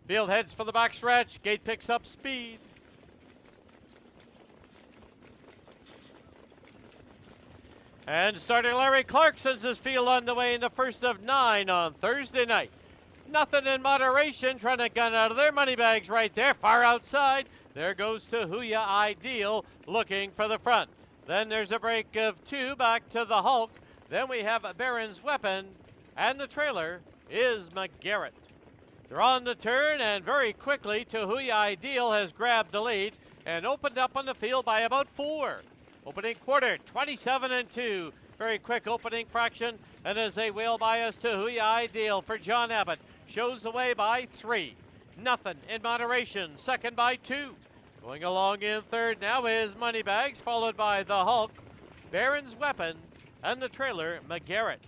Field heads for the backstretch. Gate picks up speed. And starter Larry Clark sends his field on the way in the first of 9 on Thursday night. Nothing in moderation, trying to gun out of their money bags right there, far outside. There goes Tahuya Ideal, looking for the front. Then there's a break of 2 back to the Hulk. Then we have Baron's Weapon, and the trailer is McGarrett. They're on the turn, and very quickly, Tahuya Ideal has grabbed the lead and opened up on the field by about 4. Opening quarter, 27-2. Very quick opening fraction, and as they wheel by us, Tahuya Ideal for John Abbott. Shows the way by 3. Nothing in moderation, second by 2. Going along in third now is Moneybags, followed by the Hulk, Baron's Weapon, and the trailer, McGarrett.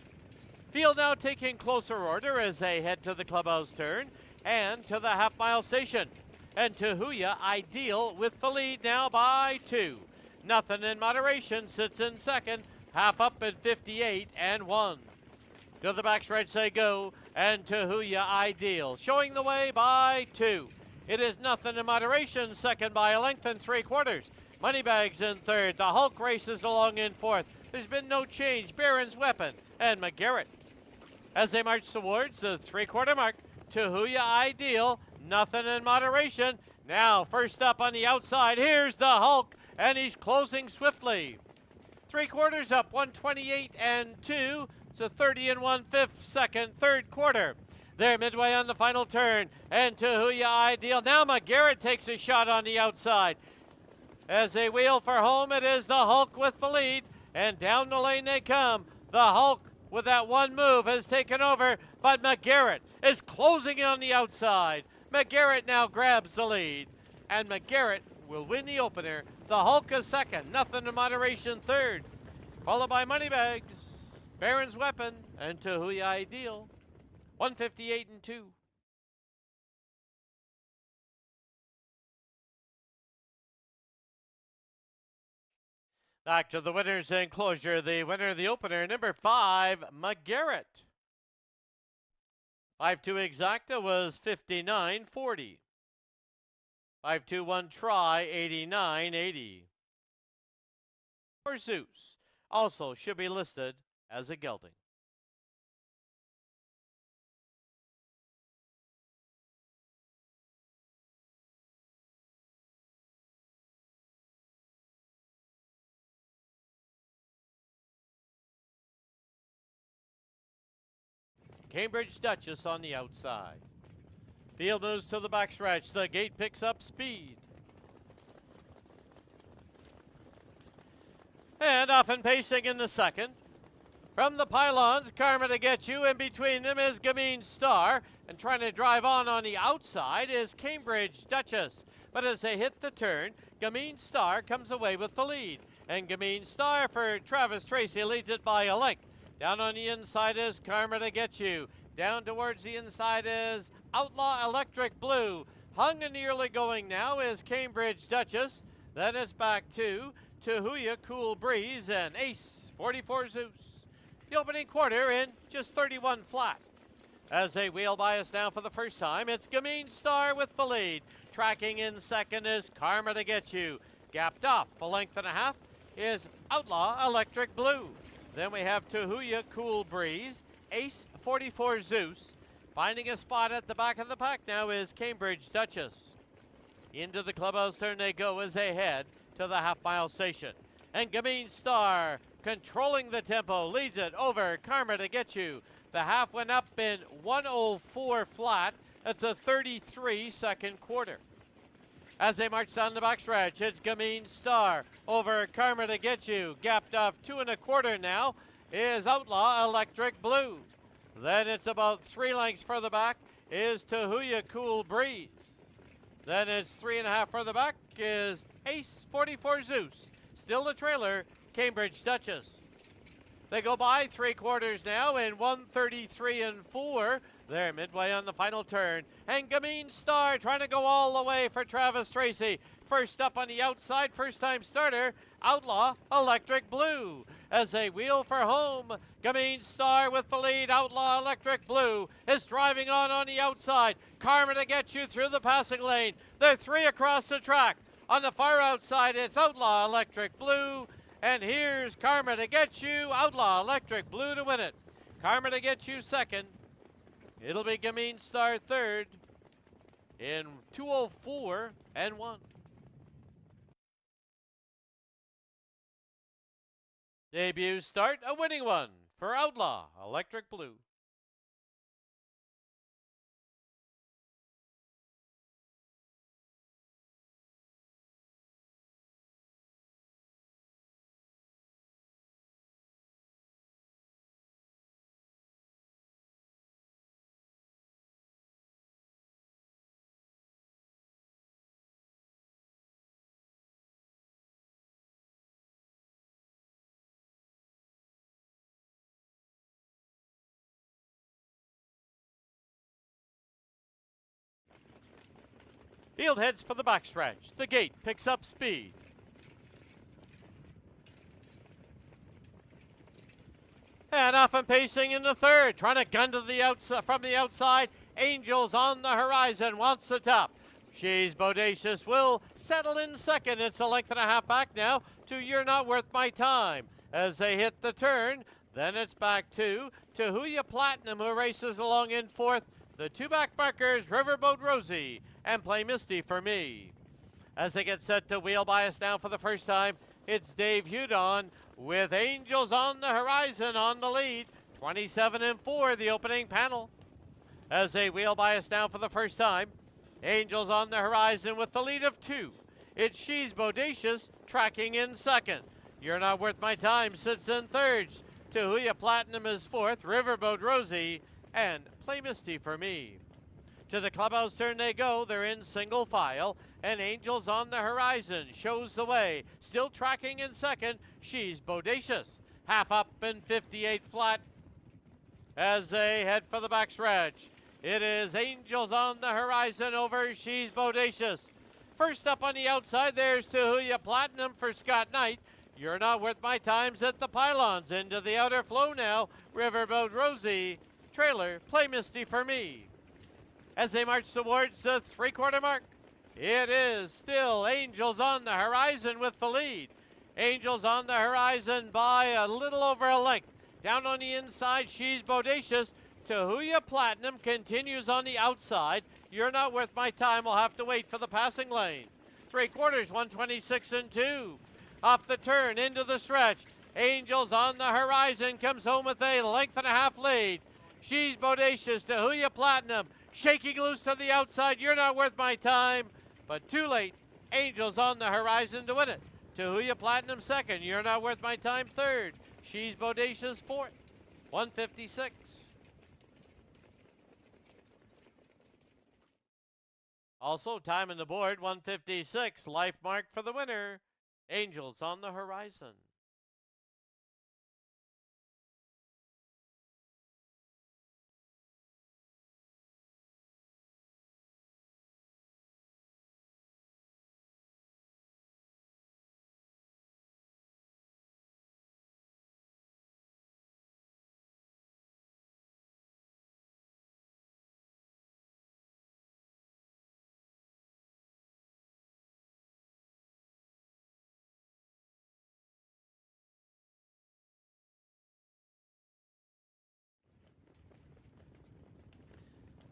Field now taking closer order as they head to the clubhouse turn and to the half-mile station. And Tahuya Ideal with the lead now by 2. Nothing in moderation sits in second, half up at 58-1. To the backstretch they go, and Tahuya Ideal showing the way by 2. It is Nothing in Moderation, second by a length and 3/4. Moneybags in third. The Hulk races along in fourth. There's been no change. Baron's Weapon and McGarrett. As they march towards the 3/4 mark, Tahuya Ideal, Nothing in Moderation. Now first up on the outside, here's the Hulk, and he's closing swiftly. 3/4 up, 128-2. It's a 30 1/5 second, third quarter. They're midway on the final turn, and Tahuya Ideal. Now McGarrett takes a shot on the outside. As they wheel for home, it is the Hulk with the lead, and down the lane they come. The Hulk, with that one move, has taken over, but McGarrett is closing on the outside. McGarrett now grabs the lead, and McGarrett will win the opener. The Hulk is second, Nothing in Moderation third, followed by Moneybags, Baron's Weapon, and Tahuya Ideal. 158-2. Back to the winner's enclosure. The winner of the opener, number 5, McGarrett. 5-2 exacta was 59-40. 5-2-1 try, 89-80. For Zeus, also should be listed as a gelding. Cambridge Duchess on the outside. Field moves to the backstretch. The gate picks up speed. And off and pacing in the second. From the pylons, Karma to Get You. In between them is Gameen Star. And trying to drive on the outside is Cambridge Duchess. But as they hit the turn, Gameen Star comes away with the lead. And Gameen Star for Travis Tracy leads it by a length. Down on the inside is Karma to Get You. Down towards the inside is Outlaw Electric Blue. Hung in the early going now is Cambridge Duchess. Then it's back to Tahuya Cool Breeze and Ace 44 Zeus. The opening quarter in just 31 flat. As they wheel by us now for the first time, it's Gameen Star with the lead. Tracking in second is Karma to Get You. Gapped off a length and a half is Outlaw Electric Blue. Then we have Tahuya Cool Breeze, Ace 44 Zeus. Finding a spot at the back of the pack now is Cambridge Duchess. Into the clubhouse turn they go as they head to the half-mile station. And Gameen Star, controlling the tempo, leads it over Karma to Get You. The half went up in 104 flat. It's a 33 second quarter. As they march down the backstretch, it's Gameen Star over Karma to Get You. Gapped off 2 1/4 now is Outlaw Electric Blue. Then it's about 3 lengths further back is Tahuya Cool Breeze. Then it's 3 1/2 further back is Ace 44 Zeus. Still the trailer, Cambridge Duchess. They go by 3/4 now in 133-4. They're midway on the final turn. And Gameen Star trying to go all the way for Travis Tracy. First up on the outside, first-time starter, Outlaw Electric Blue. As they wheel for home, Gameen Star with the lead. Outlaw Electric Blue is driving on the outside. Karma to get you through the passing lane. They're 3 across the track. On the far outside, it's Outlaw Electric Blue. And here's Karma to get you. Outlaw Electric Blue to win it. Karma to get you second. It'll be Gameen Star third in 2:04 and 1. Debut start, a winning one for Outlaw Electric Blue. Field heads for the backstretch. The gate picks up speed. And off and pacing in the third, trying to gun to the outside from the outside. Angels on the horizon, wants the top. She's Bodacious, will settle in second. It's a length and a half back now to You're Not Worth My Time. As they hit the turn, then it's back to Tahuya Platinum, who races along in fourth. The two back markers, Riverboat Rosie and Play Misty for Me. As they get set to wheel bias now for the first time, it's Dave Hudon with Angels on the Horizon on the lead. 27 and 4, the opening panel. As they wheel bias now for the first time, Angels on the Horizon with the lead of 2. It's She's Bodacious tracking in second. You're Not Worth My Time sits in third. Tahuya Platinum is fourth. Riverboat Rosie and Play Misty for Me. To the clubhouse turn they go. They're in single file. And Angels on the Horizon shows the way. Still tracking in second. She's Bodacious. Half up and 58 flat. As they head for the backstretch, it is Angels on the Horizon over She's Bodacious. First up on the outside, there's Tahuya Platinum for Scott Knight. You're Not Worth My Time's at the pylons. Into the outer flow now. Riverboat Rosie. Trailer, Play Misty for Me. As they march towards the three-quarter mark, it is still Angels on the Horizon with the lead. Angels on the Horizon by a little over a length. Down on the inside, She's Bodacious. Tahuya Platinum continues on the outside. You're Not Worth My Time will have to wait for the passing lane. 3/4, 126 and 2. Off the turn, into the stretch. Angels on the Horizon comes home with a length and a half lead. She's Bodacious, Tahuya Platinum, shaking loose to the outside. You're Not Worth My Time, but too late. Angels on the Horizon to win it. Tahuya Platinum second. You're Not Worth My Time third. She's Bodacious fourth. 156. Also, time on the board, 156. Life mark for the winner. Angels on the Horizon.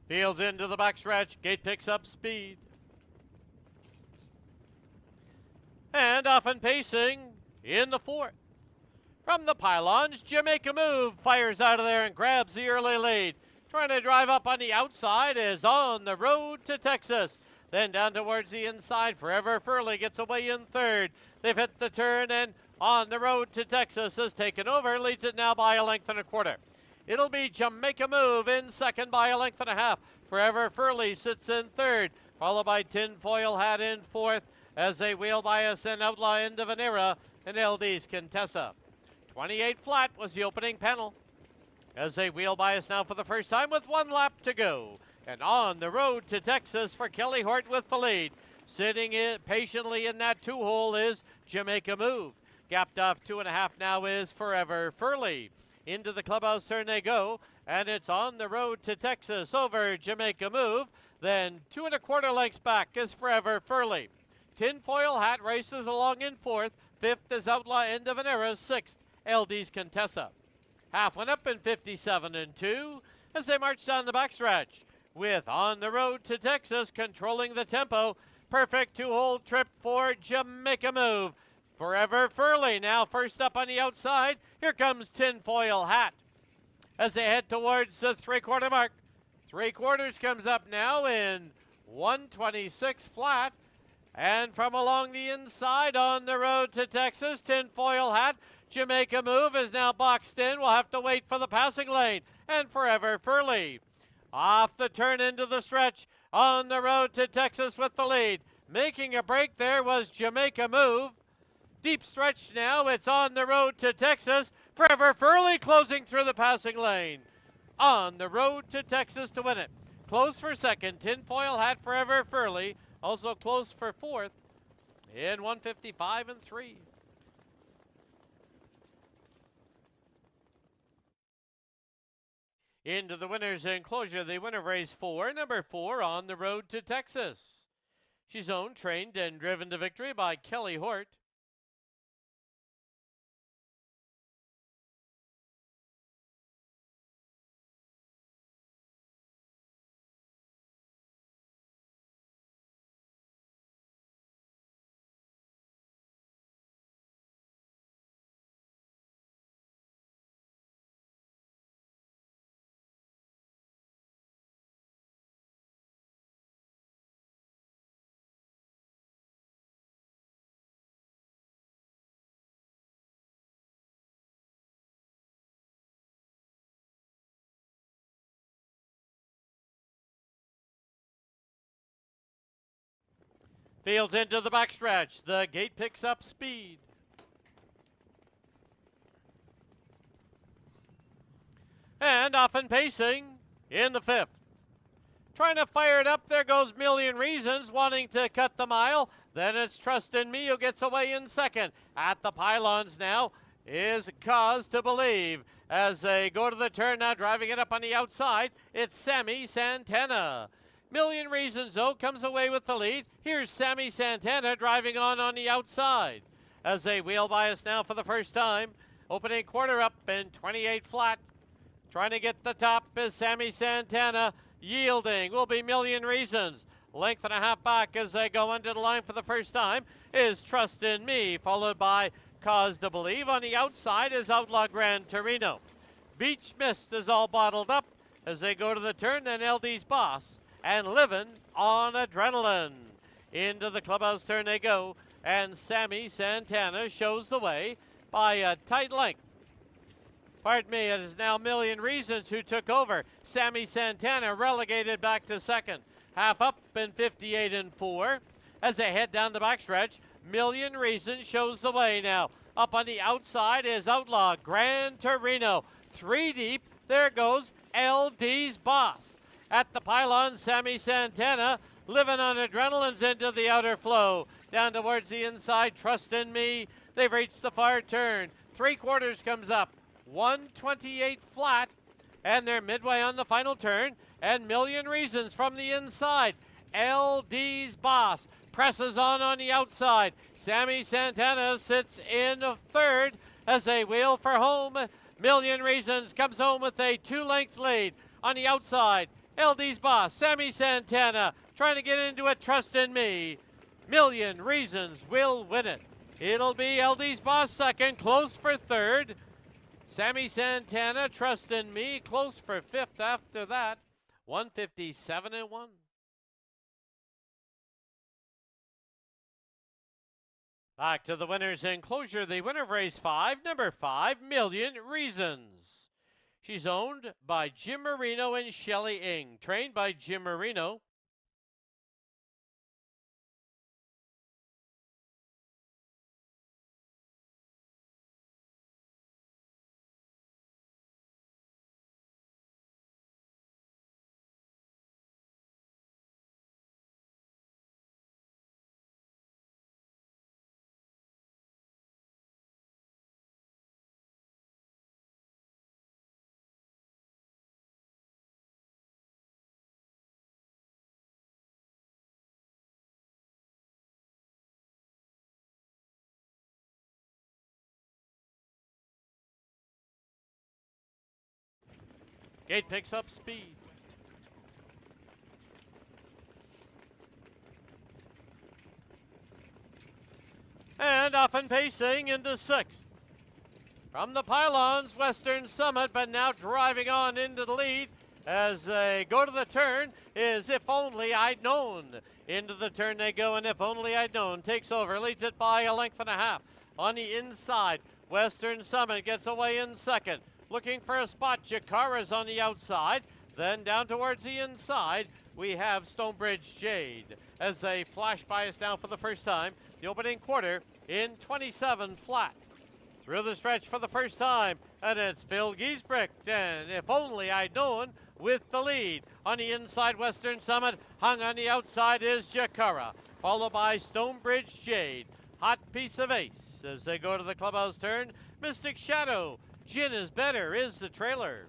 Fields into the backstretch. Gate picks up speed. And off and pacing in the fourth. From the pylons, Jamaica Move fires out of there and grabs the early lead. Trying to drive up on the outside is On the Road to Texas. Then down towards the inside, Forever Furley gets away in third. They've hit the turn and On the Road to Texas has taken over. Leads it now by a length and a quarter. It'll be Jamaica Move in second by a length and a half. Forever Furley sits in third, followed by Tinfoil Hat in fourth as they wheel bias and Outlaw End of an Era and LD's Contessa. 28 flat was the opening panel. As they wheel bias now for the first time with 1 lap to go. And On the Road to Texas for Kelly Hort with the lead. Sitting patiently in that 2-hole is Jamaica Move. Gapped off 2.5 now is Forever Furley. Into the clubhouse turn they go, and it's On the Road to Texas over Jamaica Move. Then 2 1/4 lengths back is Forever Furley. Tinfoil Hat races along in fourth. Fifth is Outlaw End of an Era. Sixth, LD's Contessa. Half went up in 57 and 2 as they march down the backstretch with On the Road to Texas controlling the tempo. Perfect two-hole trip for Jamaica Move. Forever Furley now first up on the outside. Here comes Tinfoil Hat as they head towards the 3/4 mark. 3/4 comes up now in 1:26 flat. And from along the inside On the Road to Texas, Tinfoil Hat. Jamaica Move is now boxed in. We'll have to wait for the passing lane. And Forever Furley off the turn into the stretch. On the Road to Texas with the lead. Making a break there was Jamaica Move. Deep stretch now. It's On the Road to Texas. Forever Furley closing through the passing lane. On the Road to Texas to win it. Close for second. Tinfoil Hat, Forever Furley. Also close for fourth in 1:55 and 3. Into the winner's enclosure, the winner of race 4, number 4, On the Road to Texas. She's owned, trained, and driven to victory by Kelly Hort. Fields into the backstretch. The gate picks up speed. And off and pacing in the 5th. Trying to fire it up. There goes Million Reasons wanting to cut the mile. Then it's Trust in Me who gets away in second. At the pylons now is Cause to Believe. As they go to the turn now, driving it up on the outside, it's Sammy Santana. Million Reasons, though, comes away with the lead. Here's Sammy Santana driving on the outside. As they wheel by us now for the first time. Opening quarter up in 28 flat. Trying to get the top is Sammy Santana. Yielding will be Million Reasons. Length and a half back as they go under the line for the first time is Trust in Me, followed by Cause to Believe. On the outside is Outlaw Gran Torino. Beach Mist is all bottled up as they go to the turn, then LD's Boss and Livin' on Adrenaline. Into the clubhouse turn they go, and Sammy Santana shows the way by a tight length. Pardon me, it is now Million Reasons who took over. Sammy Santana relegated back to second. Half up in 58 and 4. As they head down the backstretch, Million Reasons shows the way now. Up on the outside is Outlaw Gran Torino. 3 deep, there goes LD's Boss. At the pylon, Sammy Santana, Living on Adrenaline's into the outer flow. Down towards the inside, Trust in Me. They've reached the far turn. 3/4 comes up. 128 flat. And they're midway on the final turn. And Million Reasons from the inside. LD's Boss presses on the outside. Sammy Santana sits in third as they wheel for home. Million Reasons comes home with a 2-length lead. On the outside, LD's Boss, Sammy Santana, trying to get into it, Trust in Me. Million Reasons will win it. It'll be LD's Boss second, close for third. Sammy Santana, Trust in Me, close for fifth after that. 157 and 1. Back to the winner's enclosure, the winner of race 5, number 5, Million Reasons. She's owned by Jim Marino and Shelley Ng, trained by Jim Marino. Gate picks up speed. And off and pacing into sixth. From the pylons, Western Summit, but now driving on into the lead as they go to the turn is If Only I'd Known. Into the turn they go, and If Only I'd Known takes over, leads it by a length and a half. On the inside, Western Summit gets away in second. Looking for a spot, Jakara's on the outside. Then down towards the inside, we have Stonebridge Jade as they flash by us now for the first time. The opening quarter in 27 flat. Through the stretch for the first time, and it's Phil Giesbrecht, and If Only I'd Known with the lead. On the inside, Western Summit, hung on the outside is Jakara, followed by Stonebridge Jade. Hot Piece of Ace as they go to the clubhouse turn. Mystic Shadow, Gin is Better is the trailer.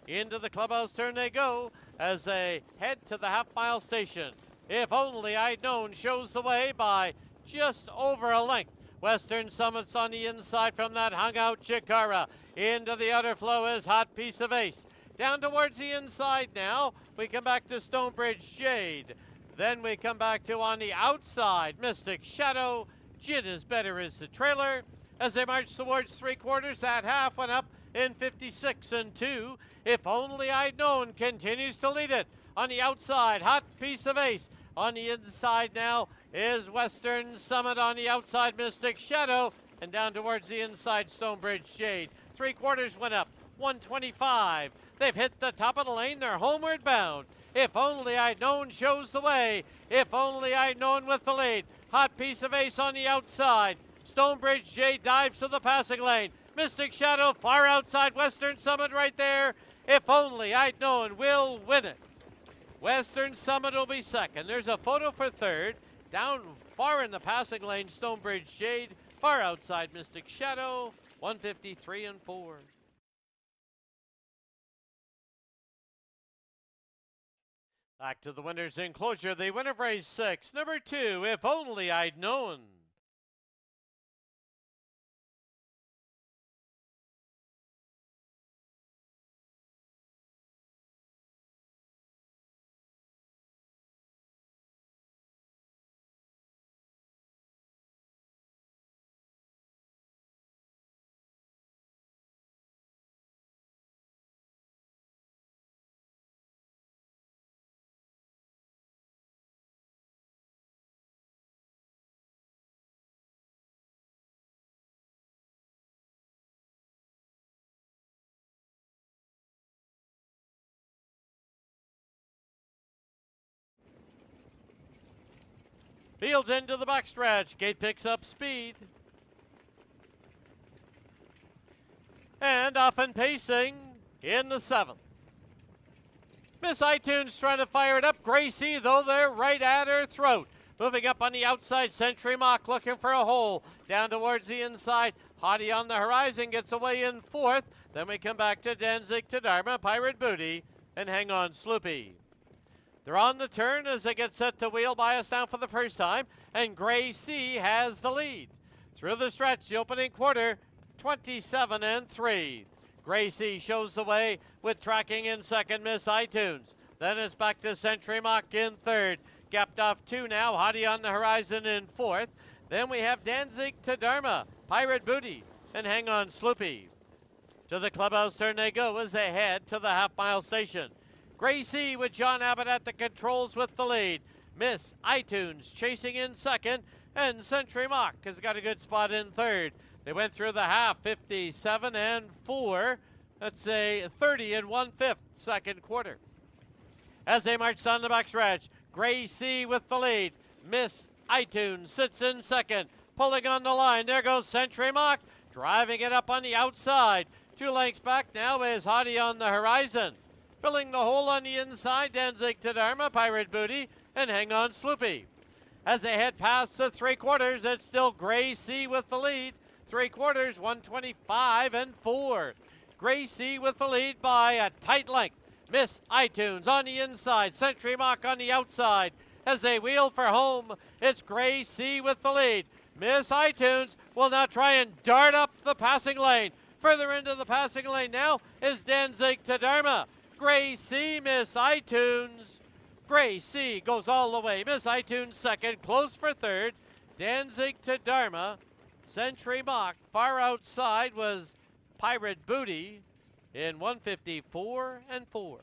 Into the clubhouse turn they go as they head to the half-mile station. If Only I'd Known shows the way by just over a length. Western Summit's on the inside from that hung out Jakara. Into the outer flow is Hot Piece of Ace. Down towards the inside now, we come back to Stonebridge Jade. Then we come back to on the outside, Mystic Shadow. Gin is Better is the trailer. As they march towards three quarters, that half went up in 56 and 2. If Only I'd Known continues to lead it. On the outside, Hot Piece of Ace. On the inside now is Western Summit. On the outside, Mystic Shadow. And down towards the inside, Stonebridge Jade. Three quarters went up, 125. They've hit the top of the lane. They're homeward bound. If Only I'd Known shows the way. If Only I'd Known with the lead. Hot Piece of Ace on the outside. Stonebridge Jade dives to the passing lane. Mystic Shadow far outside. Western Summit right there. If Only I'd Known will win it. Western Summit will be second. There's a photo for third. Down far in the passing lane, Stonebridge Jade. Far outside, Mystic Shadow. 153 and 4. Back to the winner's enclosure. The winner of race 6, number 2, If Only I'd Known. Fields into the backstretch. Gate picks up speed. And off and pacing in the 7th. Miss iTunes trying to fire it up. Gracie, though, they're right at her throat. Moving up on the outside, Century Mock looking for a hole. Down towards the inside. Hottie on the horizon gets away in 4th. Then we come back to Danzig to Dharma, Pirate Booty, and Hang On Sloopy. They're on the turn as they get set to wheel by us now for the first time, and Gray C has the lead. Through the stretch, the opening quarter, 27 and 3. Gray C shows the way with tracking in second, Miss iTunes. Then it's back to Century Mock in third. Gapped off 2 now, Hottie on the horizon in 4th. Then we have Danzig to Dharma, Pirate Booty, and Hang On Sloopy. To the clubhouse turn they go as they head to the half-mile station. Gracie with John Abbott at the controls with the lead. Miss iTunes chasing in second, and Century Mock has got a good spot in third. They went through the half, 57 and 4. That's a 30 and 1/5 second quarter. As they march down the backstretch, Gracie with the lead. Miss iTunes sits in second, pulling on the line. There goes Century Mock, driving it up on the outside. 2 lengths back now is Hottie on the horizon. Filling the hole on the inside, Danzig to Dharma, Pirate Booty, and Hang On Sloopy. As they head past the 3 quarters, it's still Gray C with the lead. 3 quarters, 125 and 4. Gray C with the lead by a tight length. Miss iTunes on the inside, Century Mock on the outside. As they wheel for home, it's Gray C with the lead. Miss iTunes will now try and dart up the passing lane. Further into the passing lane now is Danzig to Dharma. Gracie, Miss iTunes. Gracie goes all the way. Miss iTunes second, close for third. Danzig to Dharma. Century Mock far outside was Pirate Booty in 154 and 4.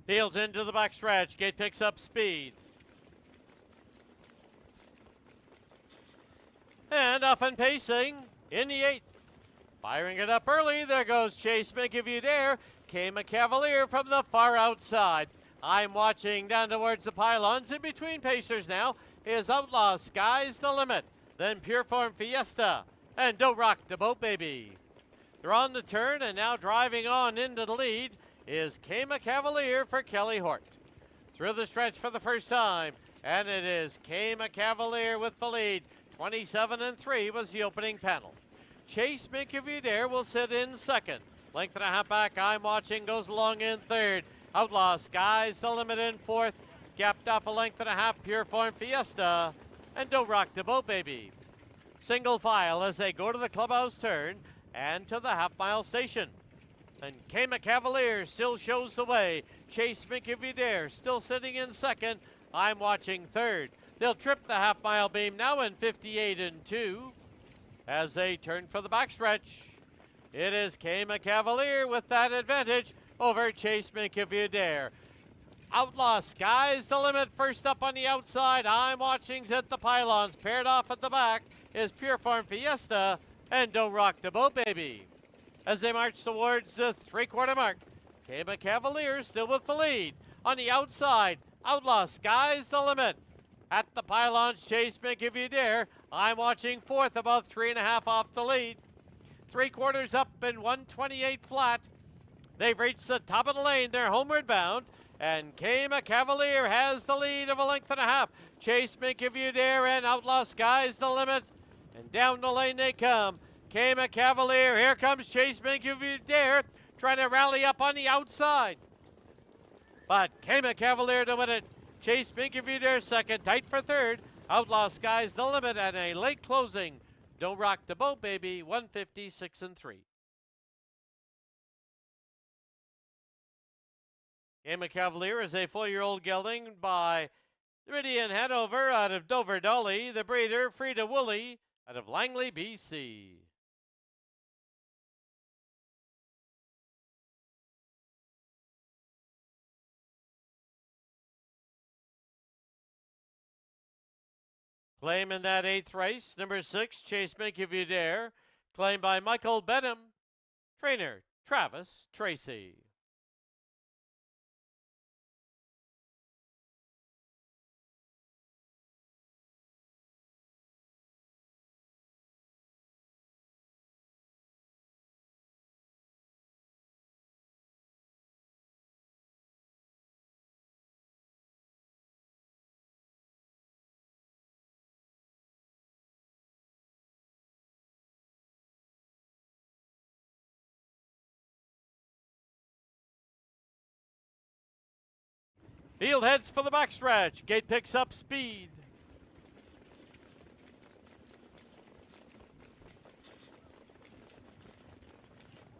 Fields into the backstretch. Gate picks up speed. And off and pacing in the 8th. Firing it up early. There goes Chase Make If You Dare. Came a Cavalier from the far outside. I'm watching down towards the pylons. In between pacers now is Outlaw Sky's the Limit. Then Pure Form Fiesta. And Don't Rock the Boat Baby. They're on the turn and now driving on into the lead is Came a Cavalier for Kelly Hort. Through the stretch for the first time, and it is Came a Cavalier with the lead. 27 and 3 was the opening panel. Chase Make If You Dare will sit in second. Length and a half back, I'm watching, goes along in third. Outlaw Sky's the Limit in fourth. Gapped off a length and a half, Pure Form Fiesta, and Don't Rock the Boat Baby. Single file as they go to the clubhouse turn and to the half-mile station. And Came a Cavalier still shows the way. Chase Make If You Dare still sitting in second. I'm watching third. They'll trip the half-mile beam now in 58 and 2 as they turn for the backstretch. It is Came a Cavalier with that advantage over Chase Make If You Dare. Outlaw Sky's the Limit first up on the outside. I'm watching's at the pylons. Paired off at the back is Pure Form Fiesta and Don't Rock the Boat Baby. As they march towards the three-quarter mark, Came a Cavalier still with the lead. On the outside, Outlaw Sky's the Limit. At the pylons, Chase Make If You Dare. I'm watching fourth, about 3.5 off the lead. 3/4 up in 128 flat. They've reached the top of the lane. They're homeward bound. And Came a Cavalier has the lead of a length and a half. Chase Make If You Dare and Outlaw Sky's the Limit. And down the lane they come. Came a Cavalier. Here comes Chase Make If You Dare, trying to rally up on the outside. But Came a Cavalier to win it. Chase Make If You Dare second, tight for third. Outlaw Sky's the Limit and a late closing. Don't Rock the Boat Baby, 156 and 3. Came a Cavalier is a 4-year-old gelding by Meridian Hanover out of Dover Dolly. The breeder, Frida Woolley, out of Langley, BC. Claim in that 8th race, number 6, Chase Make If You Dare. Claimed by Michael Benham. Trainer, Travis Tracy. Field heads for the backstretch. Gate picks up speed.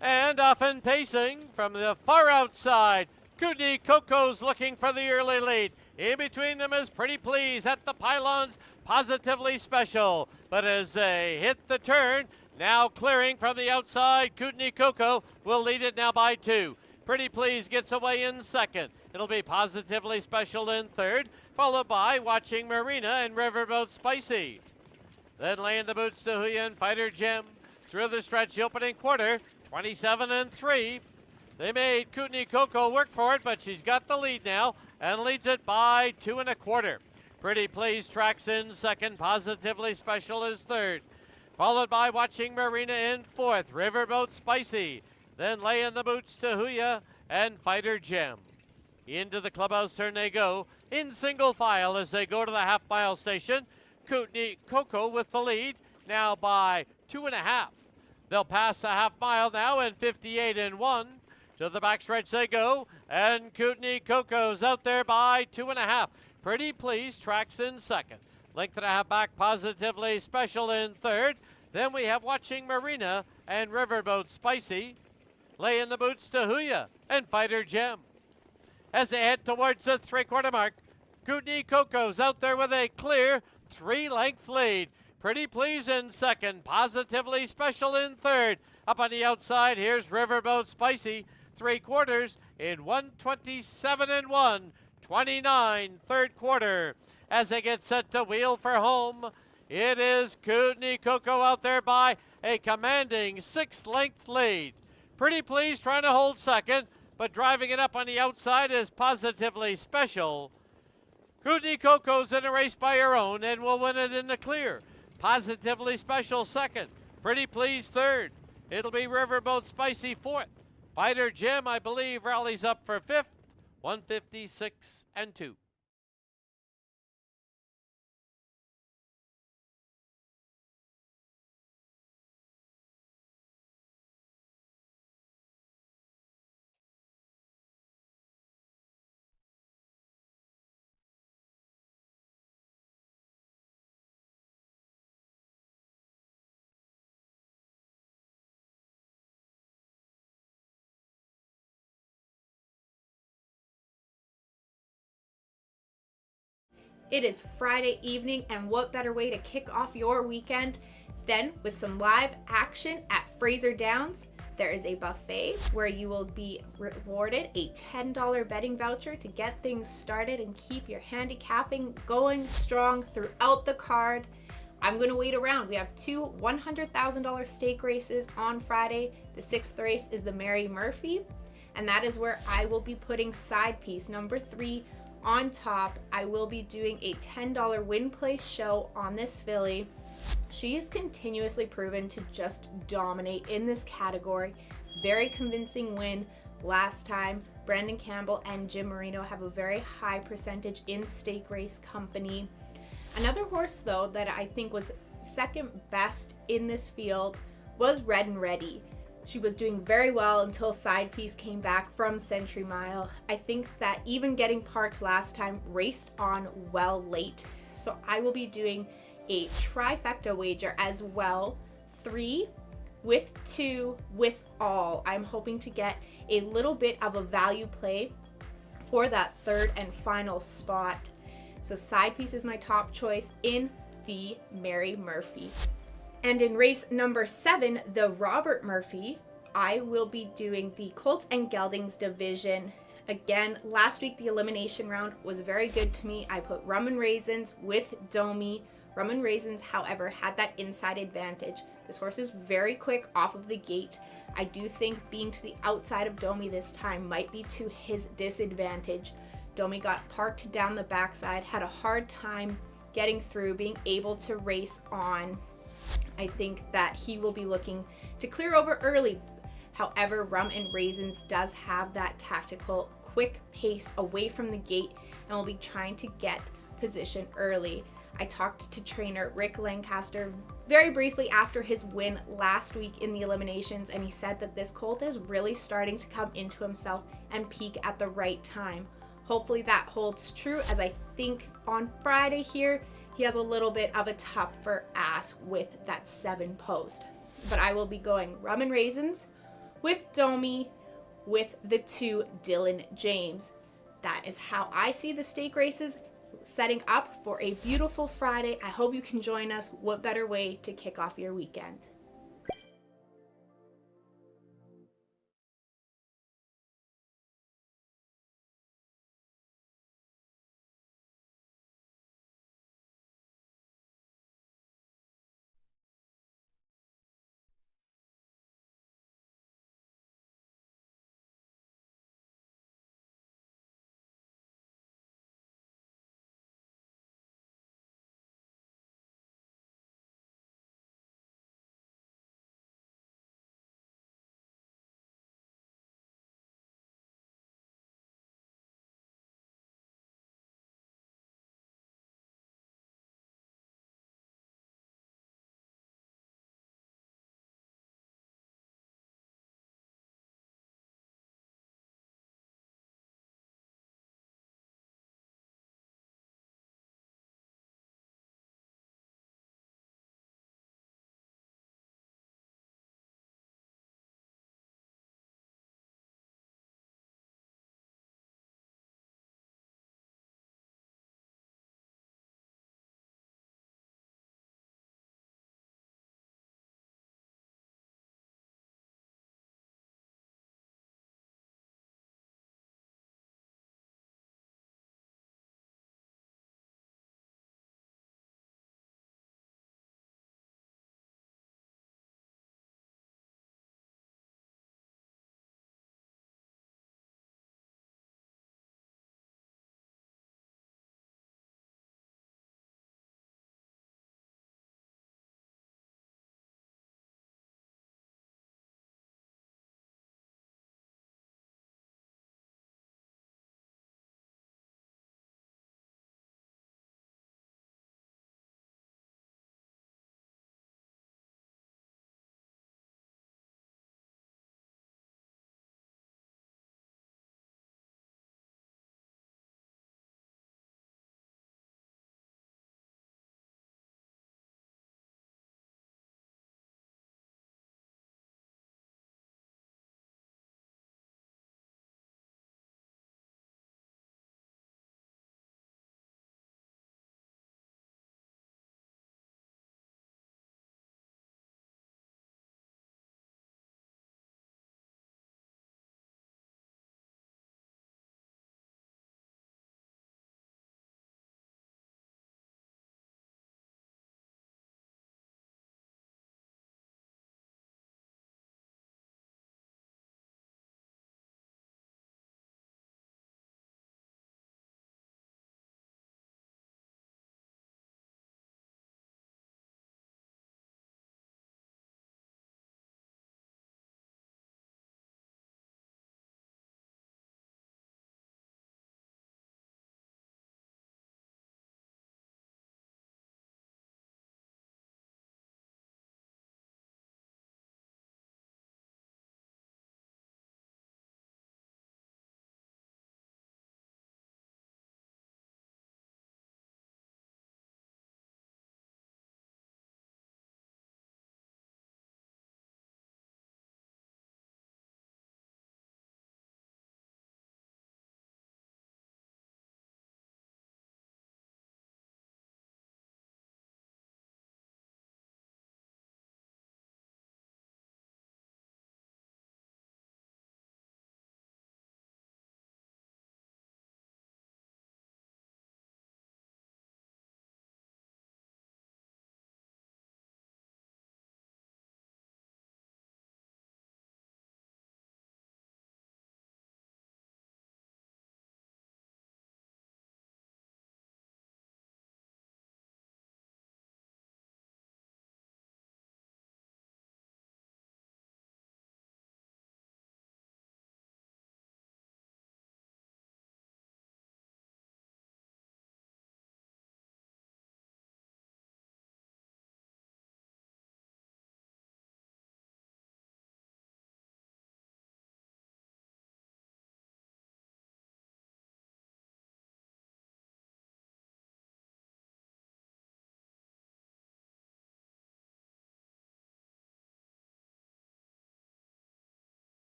And off and pacing from the far outside. Kootenai Coco's looking for the early lead. In between them is Pretty Please at the pylons. Positively Special. But as they hit the turn, now clearing from the outside, Kootenai Coco will lead it now by 2. Pretty Please gets away in second. It'll be Positively Special in third, followed by Watching Marina and Riverboat Spicy. Then laying the boots to Huya and Fighter Jim. Through the stretch, the opening quarter, 27-3. They made Kootenai Coco work for it, but she's got the lead now and leads it by 2 1/4. Pretty Please tracks in second. Positively Special is third. Followed by Watching Marina in fourth. Riverboat Spicy. Then laying the boots to Huya and Fighter Jim. Into the clubhouse turn they go in single file as they go to the half-mile station. Kootenai Coco with the lead now by 2 1/2. They'll pass the half mile now in 58-1. To the backstretch they go, and Kootenai Coco's out there by 2 1/2. Pretty Please tracks in second. Length and a half back, Positively Special in third. Then we have Watching Marina and Riverboat Spicy. Laying the boots to Huya and Fighter Jim. As they head towards the 3/4 mark, Kootenai Coco's out there with a clear 3-length lead. Pretty Please in second, Positively Special in third. Up on the outside, here's Riverboat Spicy. 3/4 in 1:27-1, 29 third quarter. As they get set to wheel for home, it is Kootenai Coco out there by a commanding 6-length lead. Pretty Please trying to hold second, but driving it up on the outside is Positively Special. Kootenai Coco's in a race by her own and will win it in the clear. Positively Special second. Pretty Please third. It'll be Riverboat Spicy fourth. Fighter Jim, I believe, rallies up for fifth. 156-2. It is Friday evening, and what better way to kick off your weekend than with some live action at Fraser Downs. There is a buffet where you will be rewarded a $10 betting voucher to get things started and keep your handicapping going strong throughout the card. I'm going to wait around. We have two $100,000 stake races on Friday. The 6th race is the Mary Murphy, and that is where I will be putting side piece number 3 on top. I will be doing a $10 win place show on this filly. She is continuously proven to just dominate in this category. Very convincing win last time. Brandon Campbell and Jim Marino have a very high percentage in stake race company. Another horse though that I think was second best in this field was Red and Ready. She was doing very well until Side Piece came back from Century Mile. I think that even getting parked last time, raced on well late. So I will be doing a trifecta wager as well. 3 with 2 with all. I'm hoping to get a little bit of a value play for that third and final spot. So Side Piece is my top choice in the Mary Murphy. And in race number 7, the Robert Murphy, I will be doing the Colts and Geldings division. Again, last week the elimination round was very good to me. I put Rum and Raisins with Domi. Rum and Raisins, however, had that inside advantage. This horse is very quick off of the gate. I do think being to the outside of Domi this time might be to his disadvantage. Domi got parked down the backside, had a hard time getting through, being able to race on. I think that he will be looking to clear over early. However, Rum and Raisins does have that tactical, quick pace away from the gate and will be trying to get position early. I talked to trainer Rick Lancaster very briefly after his win last week in the eliminations, and he said that this colt is really starting to come into himself and peak at the right time. Hopefully that holds true, as I think on Friday here, he has a little bit of a tougher ask with that 7 post. But I will be going Rum and Raisins with Domi with the 2 Dylan James. That is how I see the stake races setting up for a beautiful Friday. I hope you can join us. What better way to kick off your weekend?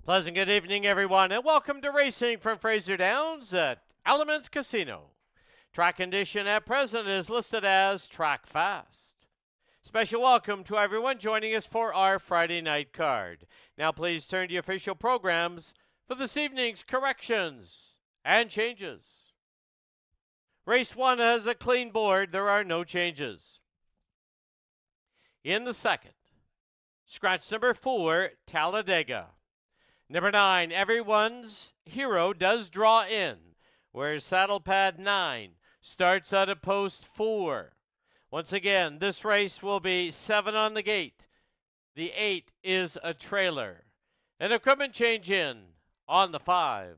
Pleasant good evening, everyone, and welcome to Racing from Fraser Downs at Elements Casino. Track condition at present is listed as track fast. Special welcome to everyone joining us for our Friday night card. Now please turn to your official programs for this evening's corrections and changes. Race 1 has a clean board. There are no changes. In the second, scratch number 4, Talladega. Number 9, Everyone's Hero does draw in, where saddle pad 9 starts out at post 4. Once again, this race will be 7 on the gate. The 8 is a trailer. An equipment change in on the 5.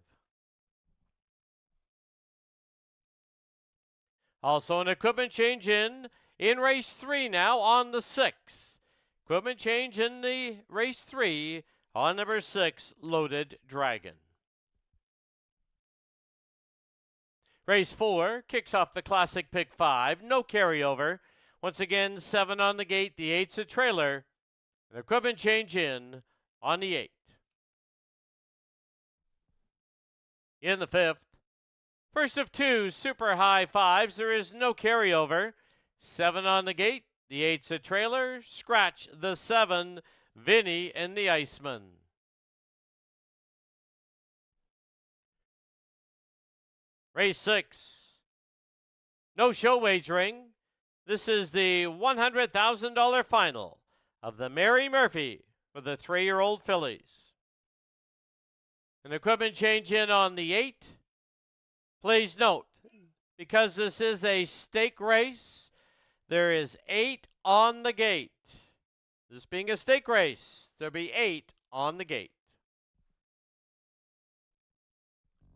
Also an equipment change in race 3 now on the 6. Equipment change in the race 3 on number 6, Loaded Dragon. Race 4 kicks off the Classic Pick 5, no carryover. Once again, 7 on the gate, the 8's a trailer. An equipment change in on the 8. In the 5th, first of 2 super high 5s, there is no carryover. 7 on the gate, the 8's a trailer. Scratch the 7, Vinny and the Iceman. Race 6, no show wagering. This is the $100,000 final of the Mary Murphy for the 3-year-old fillies. An equipment change in on the 8. Please note, because this is a stake race, there is 8 on the gate. This being a stake race, there'll be 8 on the gate.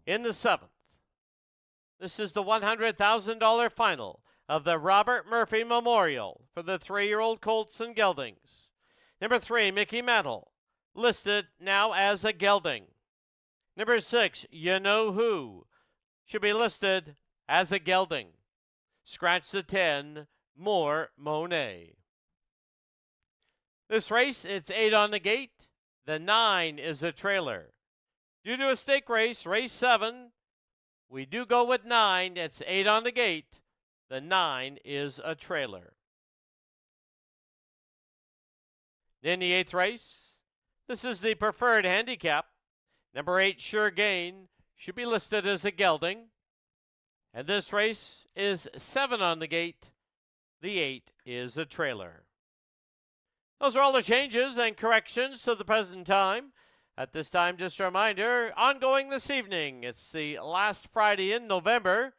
In the 7th, this is the $100,000 final of the Robert Murphy Memorial for the 3-year-old colts and geldings. Number 3, Mickey Mantle, listed now as a gelding. Number 6, You Know Who, should be listed as a gelding. Scratch the 10, More Monet. This race, it's 8 on the gate. The 9 is a trailer. Due to a stake race, race 7, we do go with 9. It's 8 on the gate. The 9 is a trailer. In the 8th race, this is the preferred handicap. Number 8, Sure Gain, should be listed as a gelding. And this race is 7 on the gate. The 8 is a trailer. Those are all the changes and corrections to the present time. At this time, just a reminder, ongoing this evening, it's the last Friday in November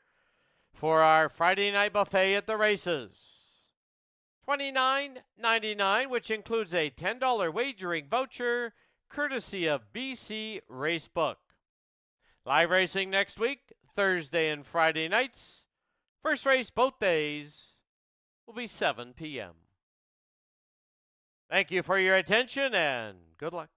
for our Friday night buffet at the races. $29.99, which includes a $10 wagering voucher, courtesy of BC Racebook. Live racing next week, Thursday and Friday nights. First race both days will be 7 p.m. Thank you for your attention and good luck.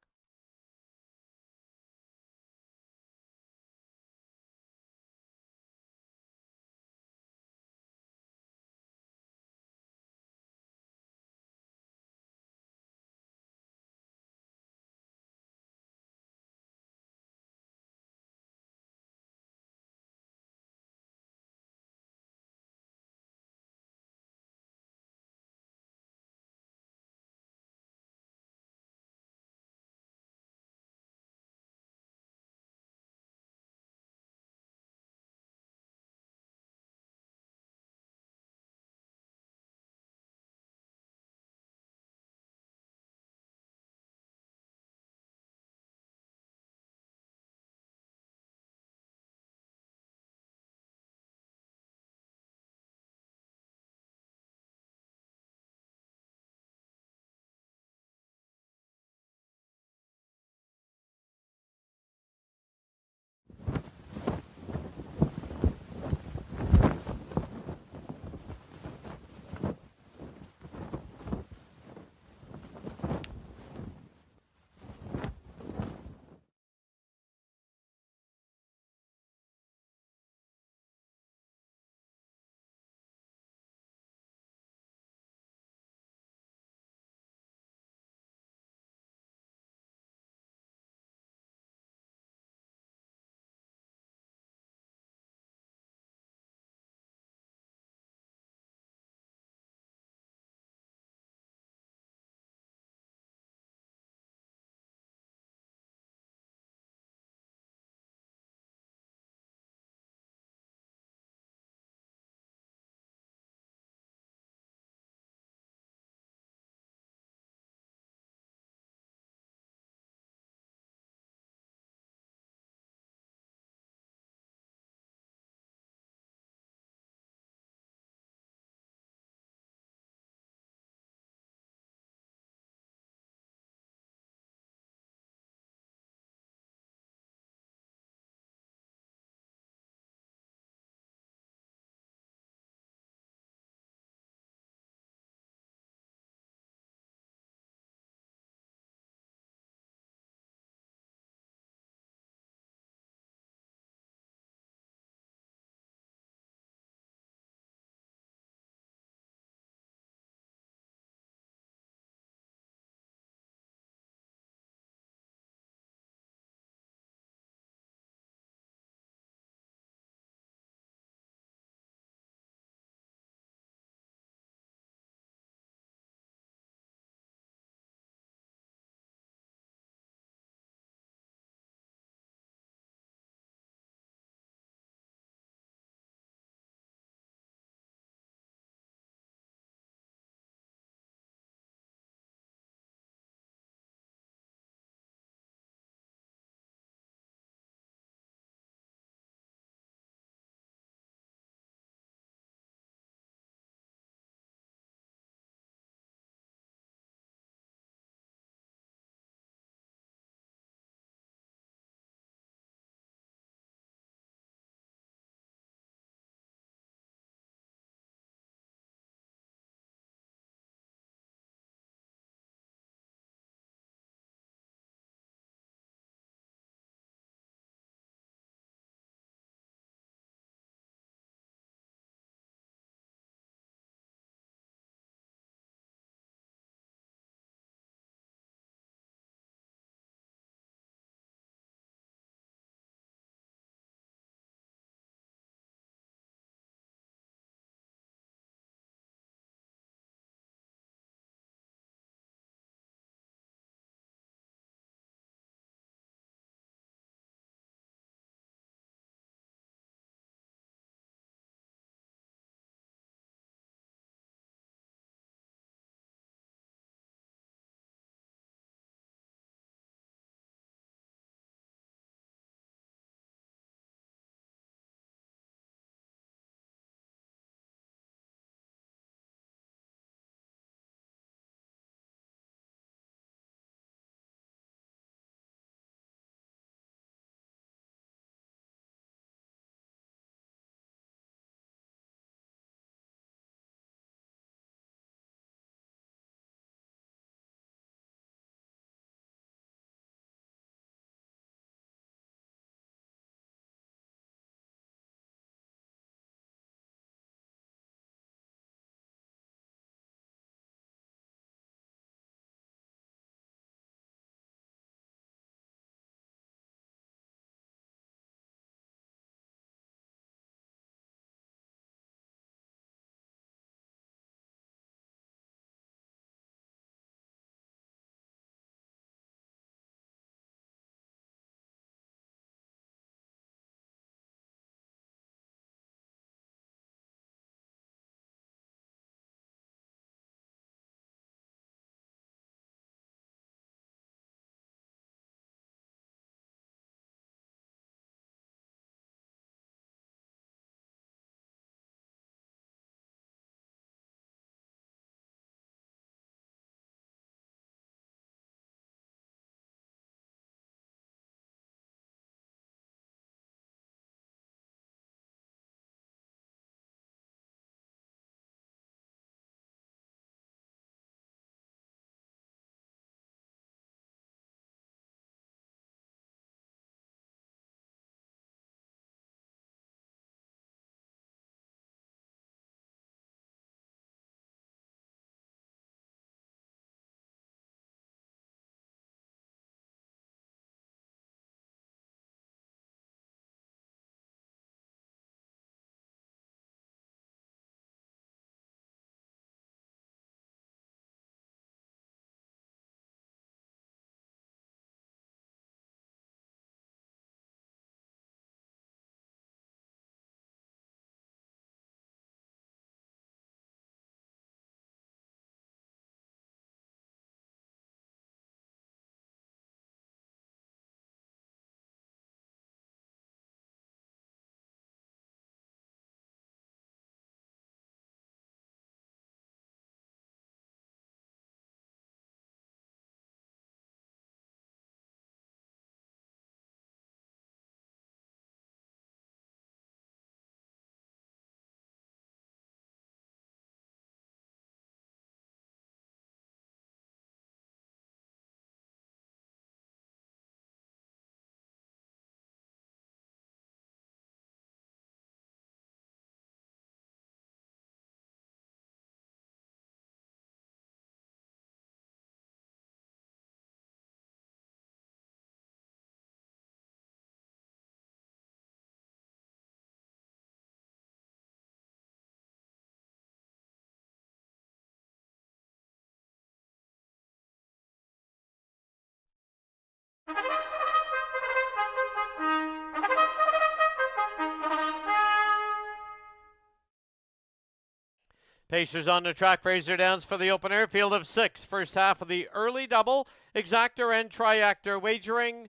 Pacers on the track, Fraser Downs for the opener. Field of 6. First half of the early double, exactor and triactor wagering.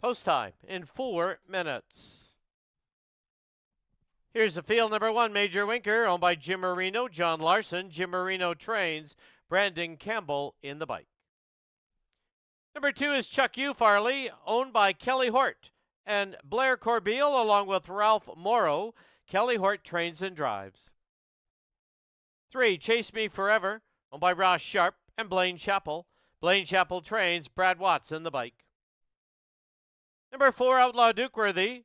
Post time in 4 minutes. Here's the field. Number 1, Major Winker, owned by Jim Marino, John Larson. Jim Marino trains. Brandon Campbell in the bike. Number 2 is Chuck U. Farley, owned by Kelly Hort and Blair Corbeil, along with Ralph Morrow. Kelly Hort trains and drives. 3, Chase Me Forever, owned by Ross Sharp and Blaine Chappell. Blaine Chappell trains. Brad Watts in the bike. Number 4, Outlaw Dukeworthy,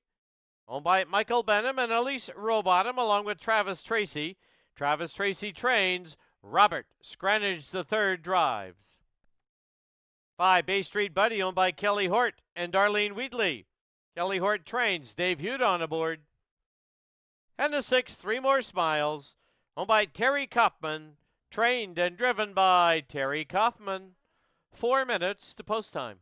owned by Michael Benham and Elise Rowbottom, along with Travis Tracy. Travis Tracy trains. Robert Scranage III drives. 5, Bay Street Buddy, owned by Kelly Hort and Darlene Wheatley. Kelly Hort trains. Dave Hudon aboard. And the 6, Three More Smiles, owned by Terry Kaufman, trained and driven by Terry Kaufman. 4 minutes to post time.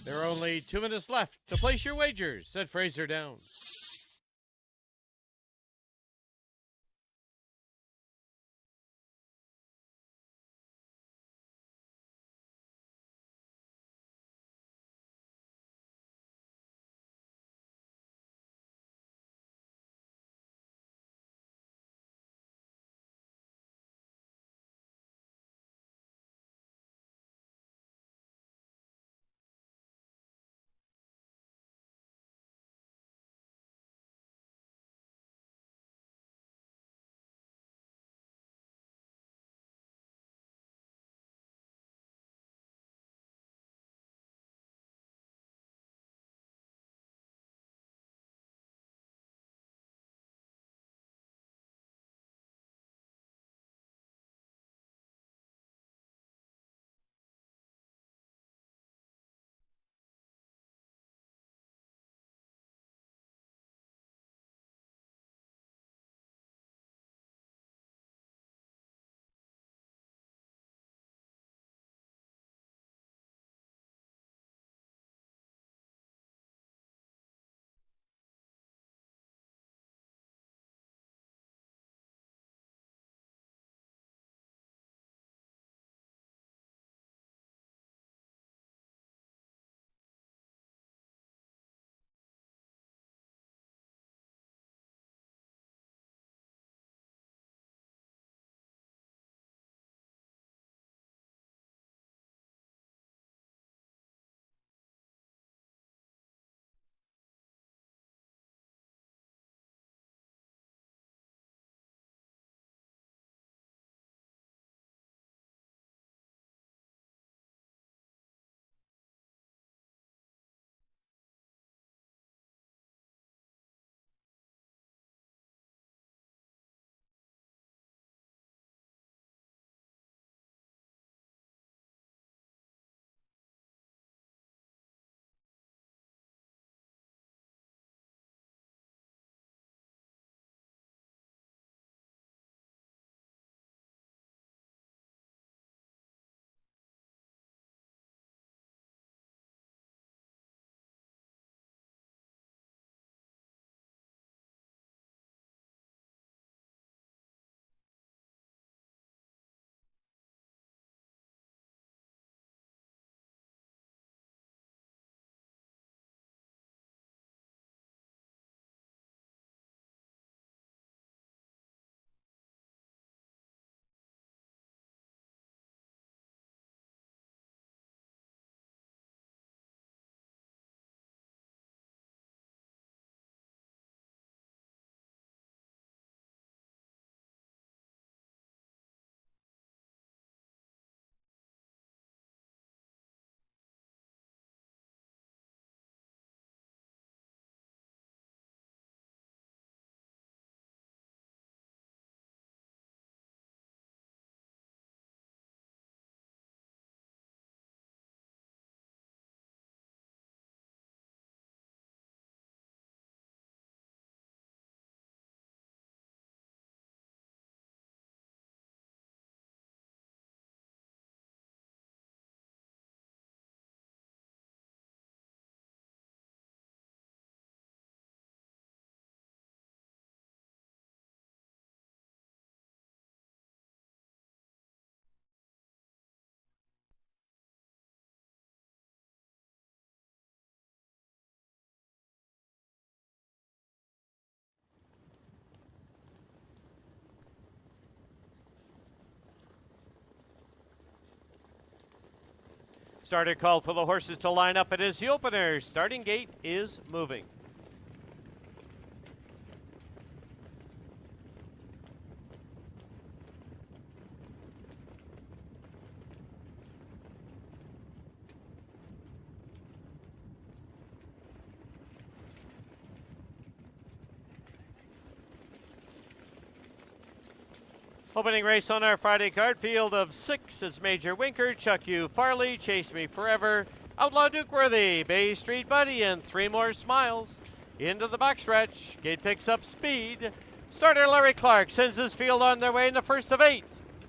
There are only 2 minutes left to place your wagers at Fraser Downs. Starter call for the horses to line up. It is the opener. Starting gate is moving. Opening race on our Friday card, field of 6 is Major Winker, Chuck U, Farley, Chase Me Forever, Outlaw Dukeworthy, Bay Street Buddy, and 3 More Smiles. Into the backstretch, gate picks up speed. Starter Larry Clark sends his field on their way in the first of 8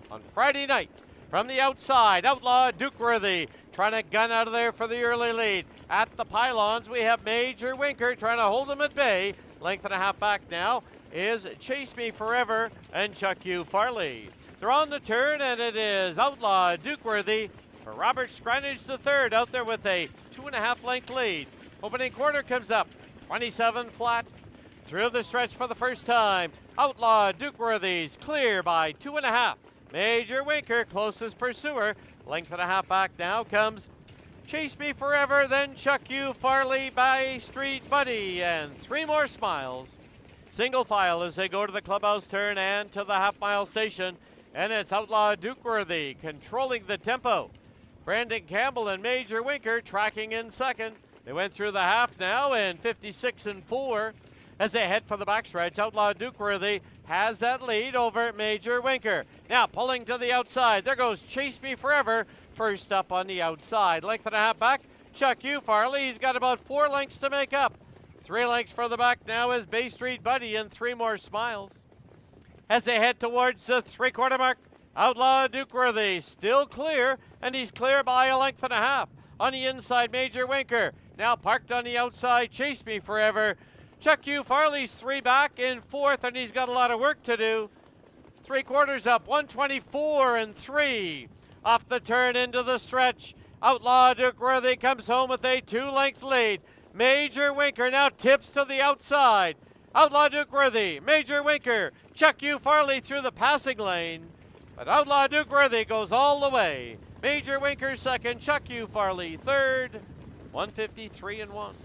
on Friday night. From the outside, Outlaw Dukeworthy trying to gun out of there for the early lead. At the pylons, we have Major Winker trying to hold him at bay. Length and a half back now is Chase Me Forever and Chuck U Farley. They're on the turn, and it is Outlaw Dukeworthy for Robert Scranage III out there with a 2.5 length lead. Opening quarter comes up, 27 flat. Through the stretch for the first time, Outlaw Dukeworthy's clear by 2.5. Major Winker, closest pursuer. Length and a half back now comes Chase Me Forever, then Chuck U Farley, Bay Street Buddy, and 3 More Smiles. Single file as they go to the clubhouse turn and to the half-mile station. And it's Outlaw Dukeworthy controlling the tempo. Brandon Campbell and Major Winker tracking in second. They went through the half now in 56 and 4. As they head for the backstretch, Outlaw Dukeworthy has that lead over Major Winker. Now pulling to the outside. There goes Chase Me Forever. First up on the outside. Length and a half back. Chuck U Farley. He's got about 4 lengths to make up. 3 lengths for the back now is Bay Street Buddy and 3 More Smiles. As they head towards the 3/4 mark, Outlaw Dukeworthy still clear, and he's clear by a length and a half. On the inside, Major Winker. Now parked on the outside, Chase Me Forever. Chuck U Farley's 3 back in 4th, and he's got a lot of work to do. 3/4 up, 124 and 3. Off the turn into the stretch. Outlaw Dukeworthy comes home with a 2-length lead. Major Winker now tips to the outside. Outlaw Dukeworthy, Major Winker, Chuck U Farley through the passing lane. But Outlaw Dukeworthy goes all the way. Major Winker second, Chuck U Farley third. 153 and 1.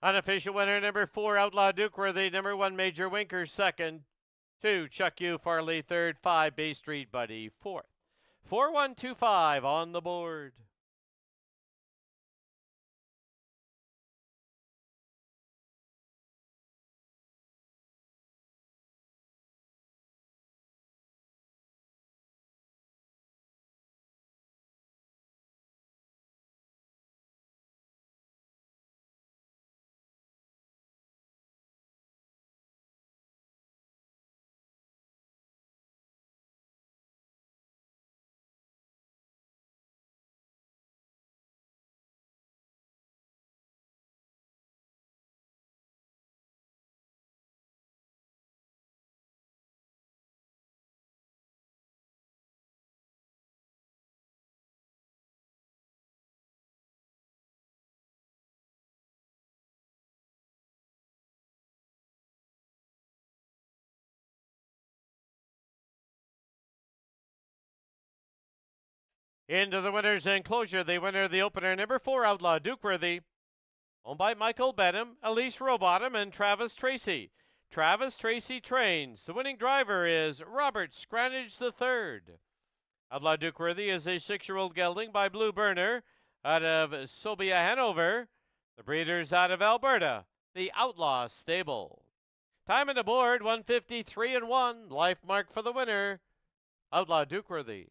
Unofficial winner number 4, Outlaw Dukeworthy. Number 1, Major Winker second. 2, Chuck U Farley third. 5, Bay Street Buddy fourth. 4125 on the board. Into the winner's enclosure, the winner of the opener, number 4, Outlaw Dukeworthy. Owned by Michael Benham, Elise Rowbottom, and Travis Tracy. Travis Tracy trains. The winning driver is Robert Scranage III. Outlaw Dukeworthy is a 6-year-old gelding by Blue Burner out of Sobia, Hanover. The breeder's out of Alberta, the Outlaw Stable. Time on the board, 153 and 1. Life mark for the winner, Outlaw Dukeworthy.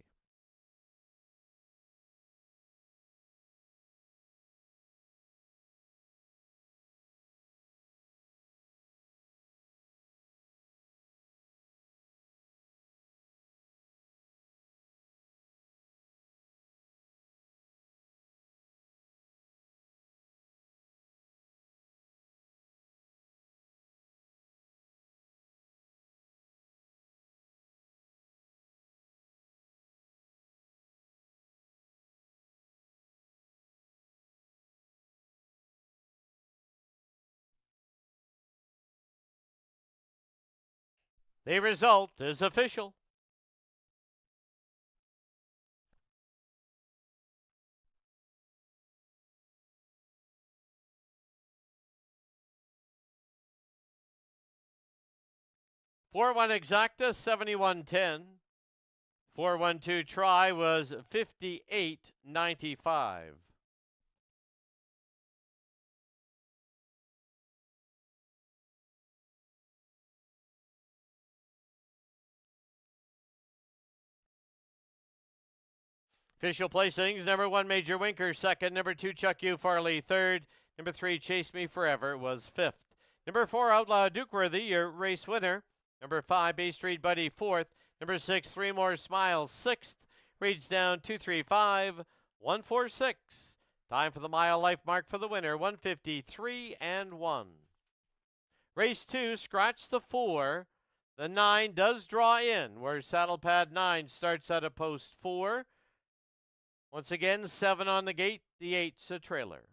The result is official. For 1 exacta, 71.10. 4-1-2 try was 58.95. Official placings: number 1, Major Winker, second. Number 2, Chuck U. Farley, third. Number 3, Chase Me Forever, was fifth. Number 4, Outlaw Dukeworthy, your race winner. Number 5, Bay Street Buddy, fourth. Number 6, Three More Smiles, sixth. Reads down 235, 146. Time for the mile life mark for the winner, 153 and 1. Race 2, scratch the 4. The 9 does draw in, where Saddle Pad 9 starts at a post 4. Once again, 7 on the gate, the 8's a trailer.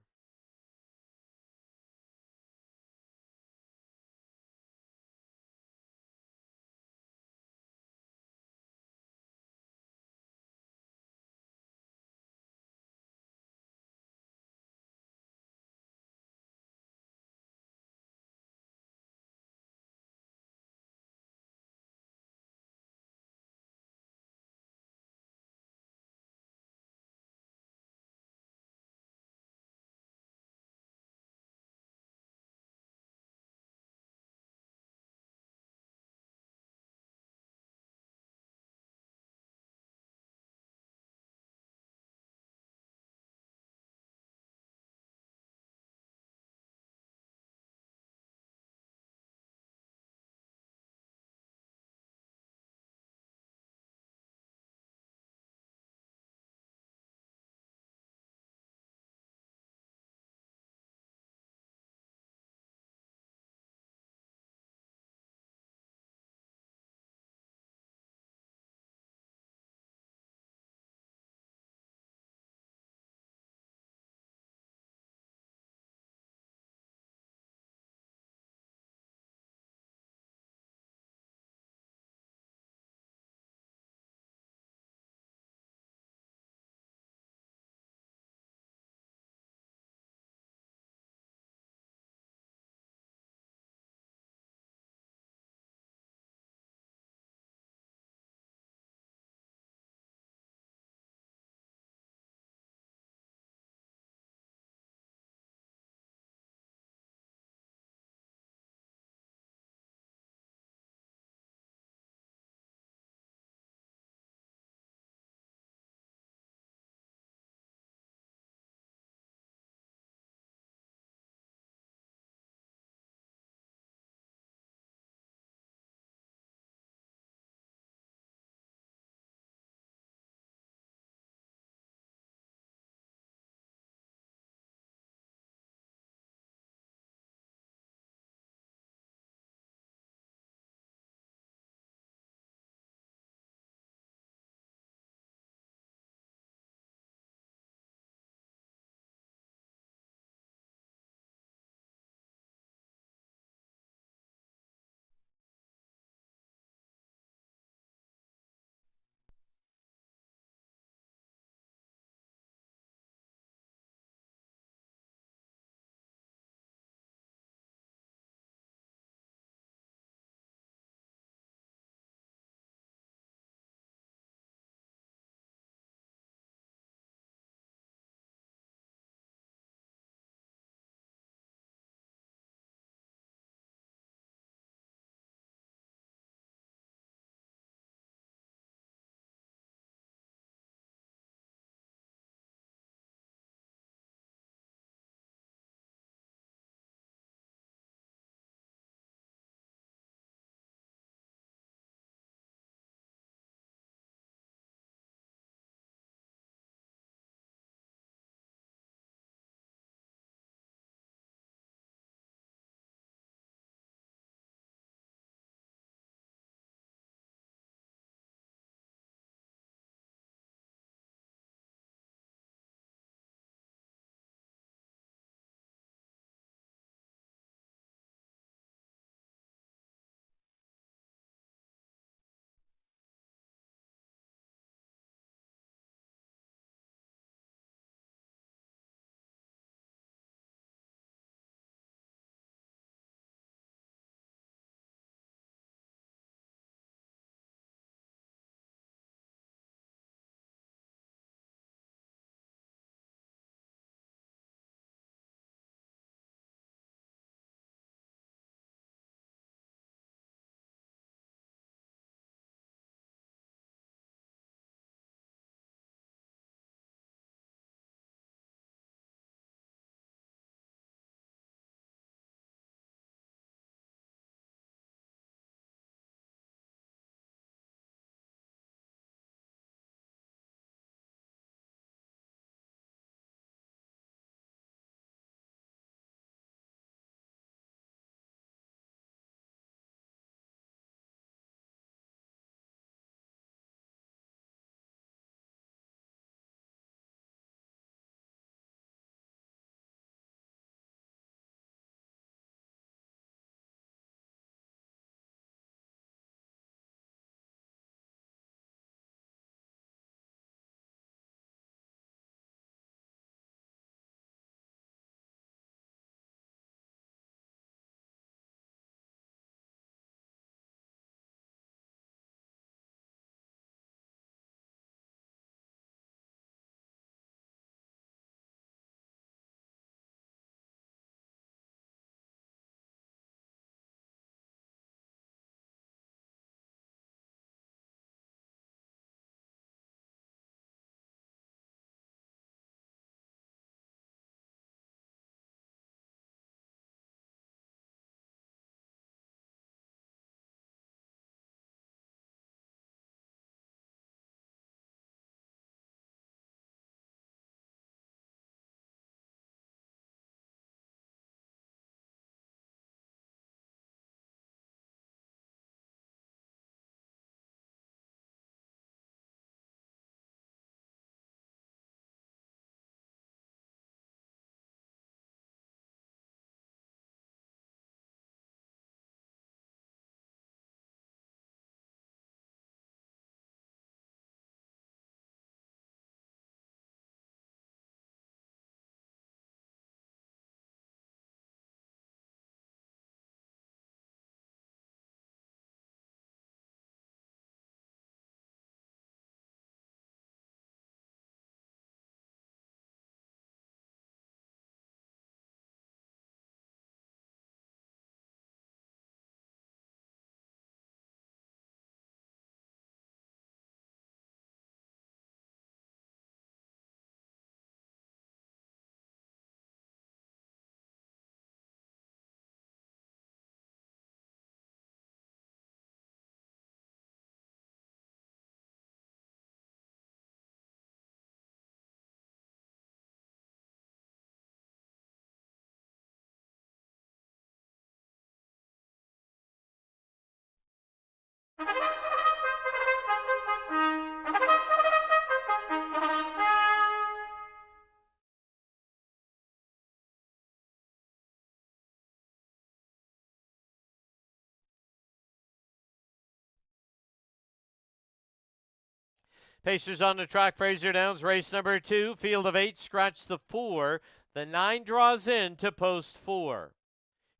Pacers on the track, Fraser Downs, race number 2, field of 8, scratch the 4. The 9 draws in to post 4.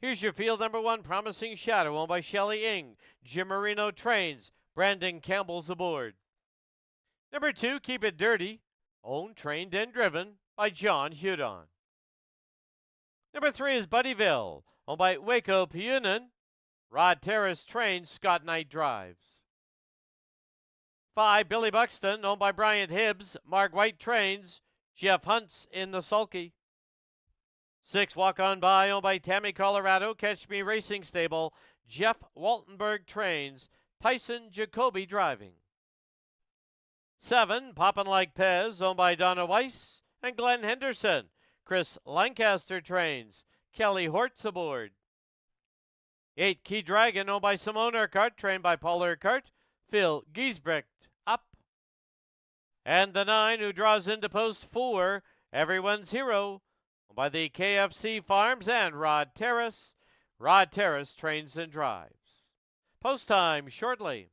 Here's your field number 1, Promising Shadow, owned by Shelley Ing. Jim Marino trains. Brandon Campbell's aboard. Number 2, Keep It Dirty, owned, trained, and driven by John Hudon. Number 3 is Buddyville, owned by Waco Punan. Rod Terrace trains, Scott Knight drives. 5, Billy Buxton, owned by Bryant Hibbs. Mark White trains. Jeff Hunt's in the sulky. 6, Walk On By, owned by Tammy Colorado. Catch Me Racing Stable. Jeff Waltenberg trains. Tyson Jacoby driving. 7, Poppin' Like Pez, owned by Donna Weiss and Glenn Henderson. Chris Lancaster trains. Kelly Hortz aboard. 8, Key Dragon, owned by Simone Urquhart, trained by Paul Urquhart. Phil Giesbrecht up. And the 9, who draws into post 4, Everyone's Hero, owned by the KFC Farms and Rod Terrace. Rod Terrace trains and drives. Post time shortly.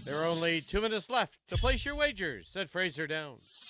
There are only 2 minutes left to place your wagers at Fraser Downs.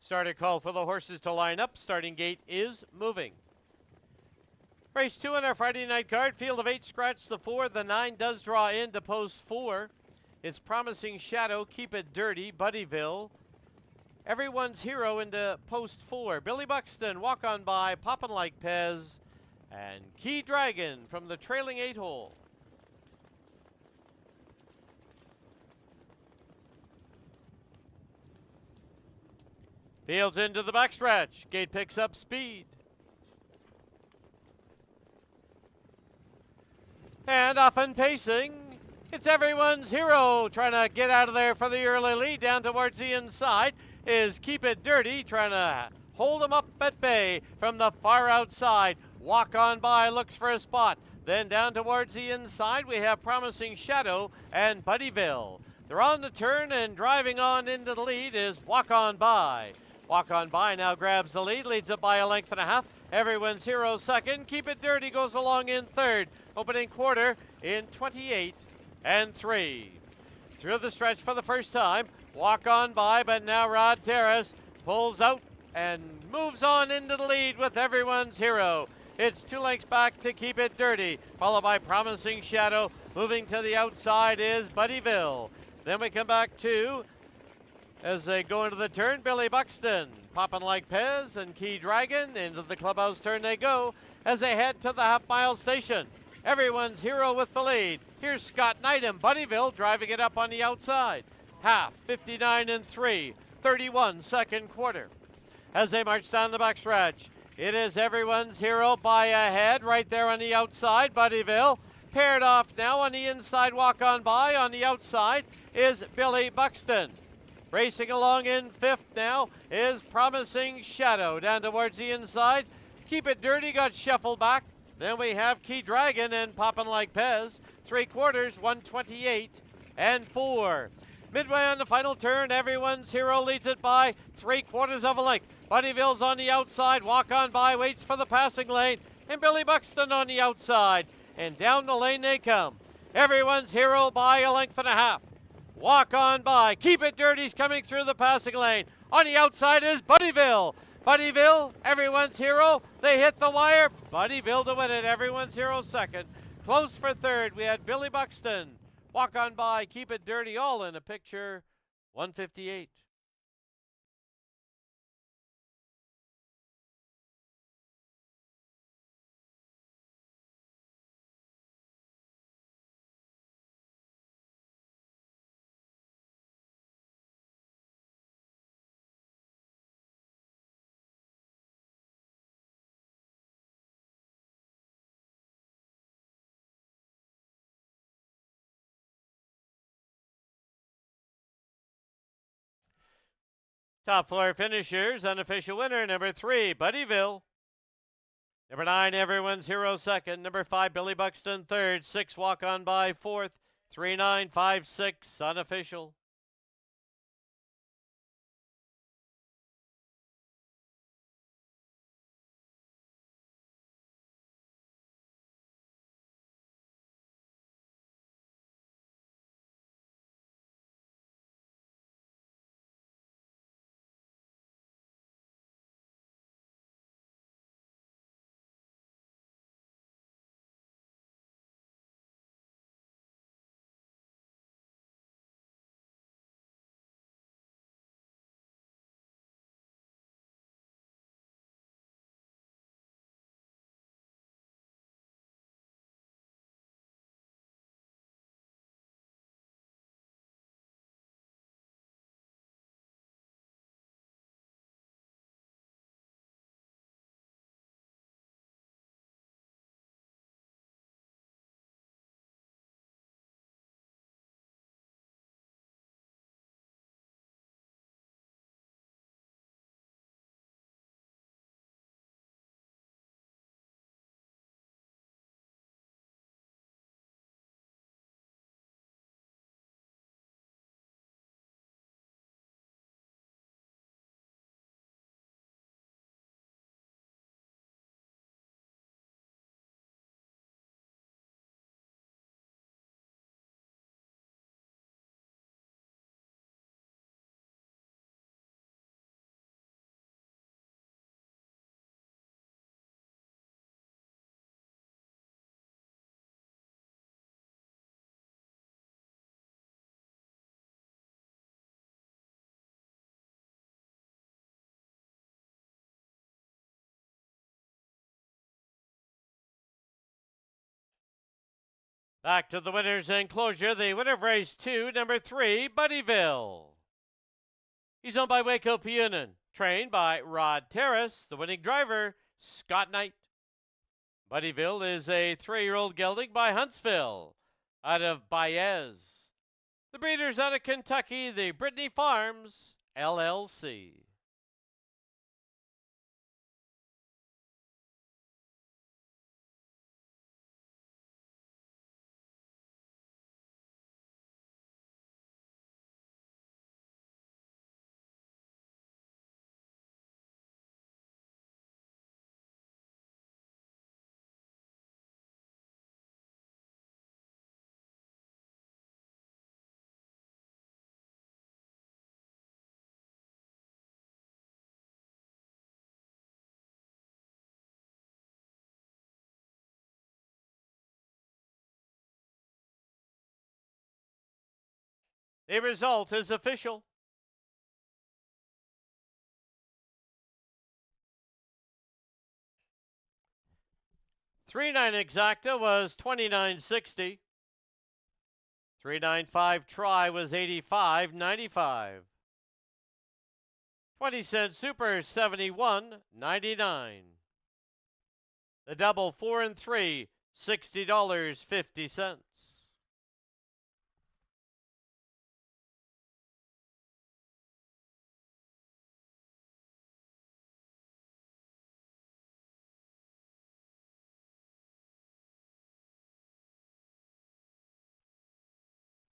Starter call for the horses to line up. Starting gate is moving. Race 2 on our Friday night card. Field of 8 scratch the 4. The 9 does draw into post 4. It's Promising Shadow, Keep It Dirty, Buddyville. Everyone's Hero into post 4. Billy Buxton, Walk On By, Poppin' Like Pez, and Key Dragon from the trailing 8 hole. Fields into the backstretch. Gate picks up speed. And off and pacing, it's Everyone's Hero trying to get out of there for the early lead. Down towards the inside is Keep It Dirty, trying to hold him up at bay from the far outside. Walk On By looks for a spot. Then down towards the inside, we have Promising Shadow and Buddyville. They're on the turn, and driving on into the lead is Walk On By. Walk On By now grabs the lead, leads it by a length and a half. Everyone's Hero second. Keep It Dirty goes along in third. Opening quarter in 28 and 3. Through the stretch for the first time. Walk On By, but now Rod Terrace pulls out and moves on into the lead with Everyone's Hero. It's 2 lengths back to Keep It Dirty, followed by Promising Shadow. Moving to the outside is Buddyville. Then we come back to, as they go into the turn, Billy Buxton, Poppin' Like Pez, and Key Dragon. Into the clubhouse turn they go as they head to the half-mile station. Everyone's Hero with the lead. Here's Scott Knight and Buddyville driving it up on the outside. Half, 59 and 3, 31 second quarter. As they march down the backstretch, it is Everyone's Hero by ahead right there on the outside. Buddyville paired off now on the inside. Walk On By. On the outside is Billy Buxton. Racing along in fifth now is Promising Shadow. Down towards the inside, Keep It Dirty got shuffled back. Then we have Key Dragon and Poppin' Like Pez. 3 quarters, 128 and 4. Midway on the final turn, Everyone's Hero leads it by 3/4 of a length. Buddyville's on the outside. Walk On By waits for the passing lane. And Billy Buxton on the outside. And down the lane they come. Everyone's Hero by a length and a half. Walk On By. Keep It Dirty's coming through the passing lane. On the outside is Buddyville. Buddyville, Everyone's Hero. They hit the wire. Buddyville to win it. Everyone's Hero second. Close for third. We had Billy Buxton. Walk On By. Keep It Dirty. All in a picture. 158. Top floor finishers, unofficial winner, number 3, Buddyville. Number 9, Everyone's Hero second. Number 5, Billy Buxton third. 6, Walk On By fourth. 3, 9, 5, 6, unofficial. Back to the winner's enclosure, the winner of race 2, number 3, Buddyville. He's owned by Waco Punin, trained by Rod Terrace, the winning driver, Scott Knight. Buddyville is a 3-year-old gelding by Huntsville, out of Baez. The breeder's out of Kentucky, the Brittany Farms, LLC. The result is official. 3-9 exacta was 29.60. 3.95 try was 85.95. 20-cent super 71.99. The double 4 and 3 $60.50.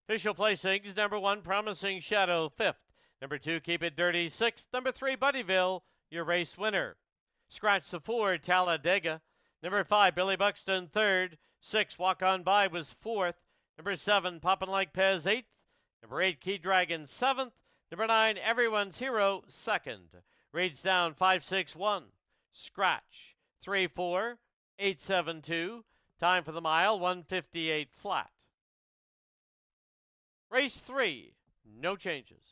Official placings: number 1, Promising Shadow, 5th. Number 2, Keep It Dirty, 6th. Number 3, Buddyville, your race winner. Scratch the 4, Talladega. Number 5, Billy Buxton, 3rd. 6, Walk On By was 4th. Number 7, Poppin' Like Pez, 8th. Number 8, Key Dragon, 7th. Number 9, Everyone's Hero, 2nd. Reads down 561. Scratch 34 872. Time for the mile 158 flat. Race 3, no changes.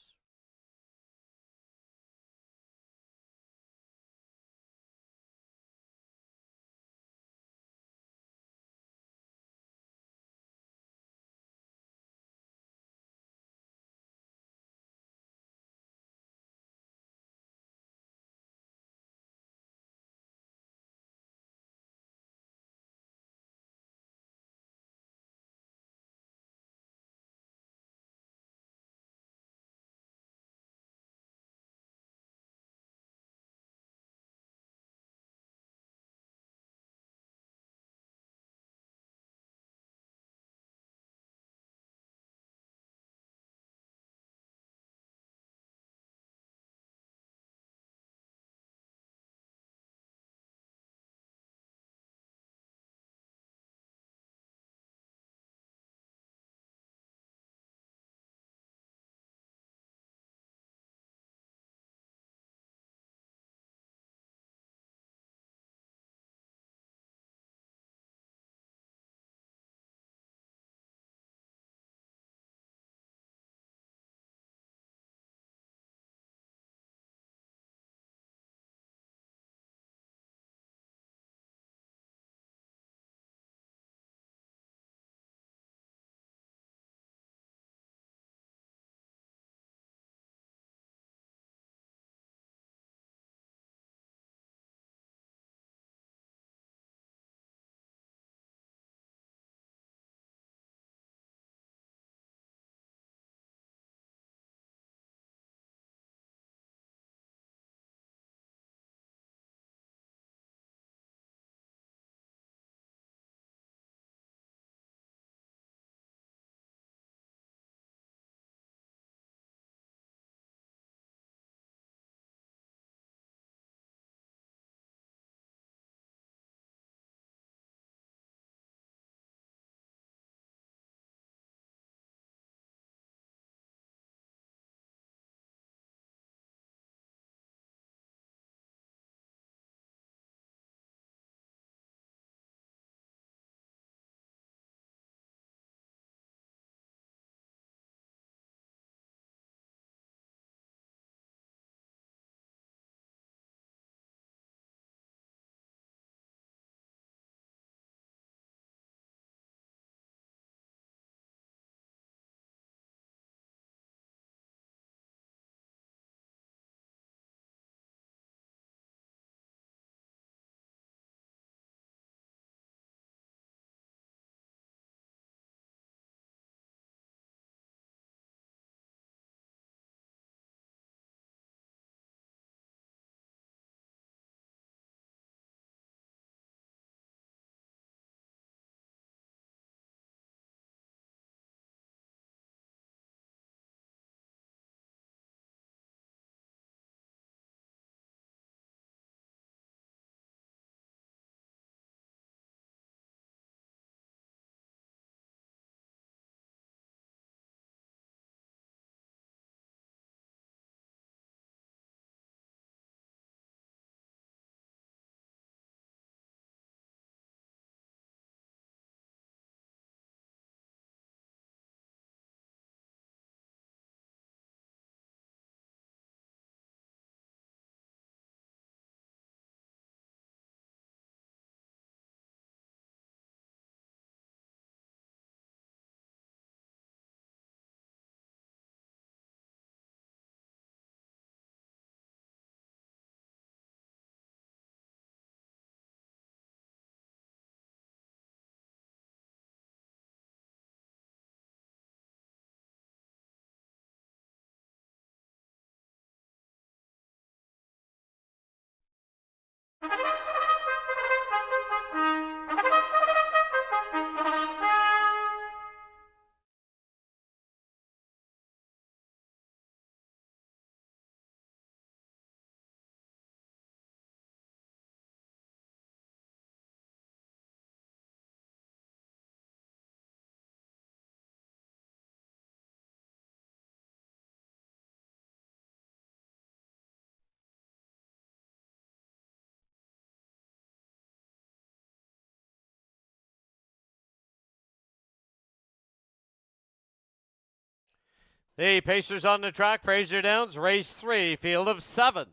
The Pacers on the track, Fraser Downs, race 3, field of 7.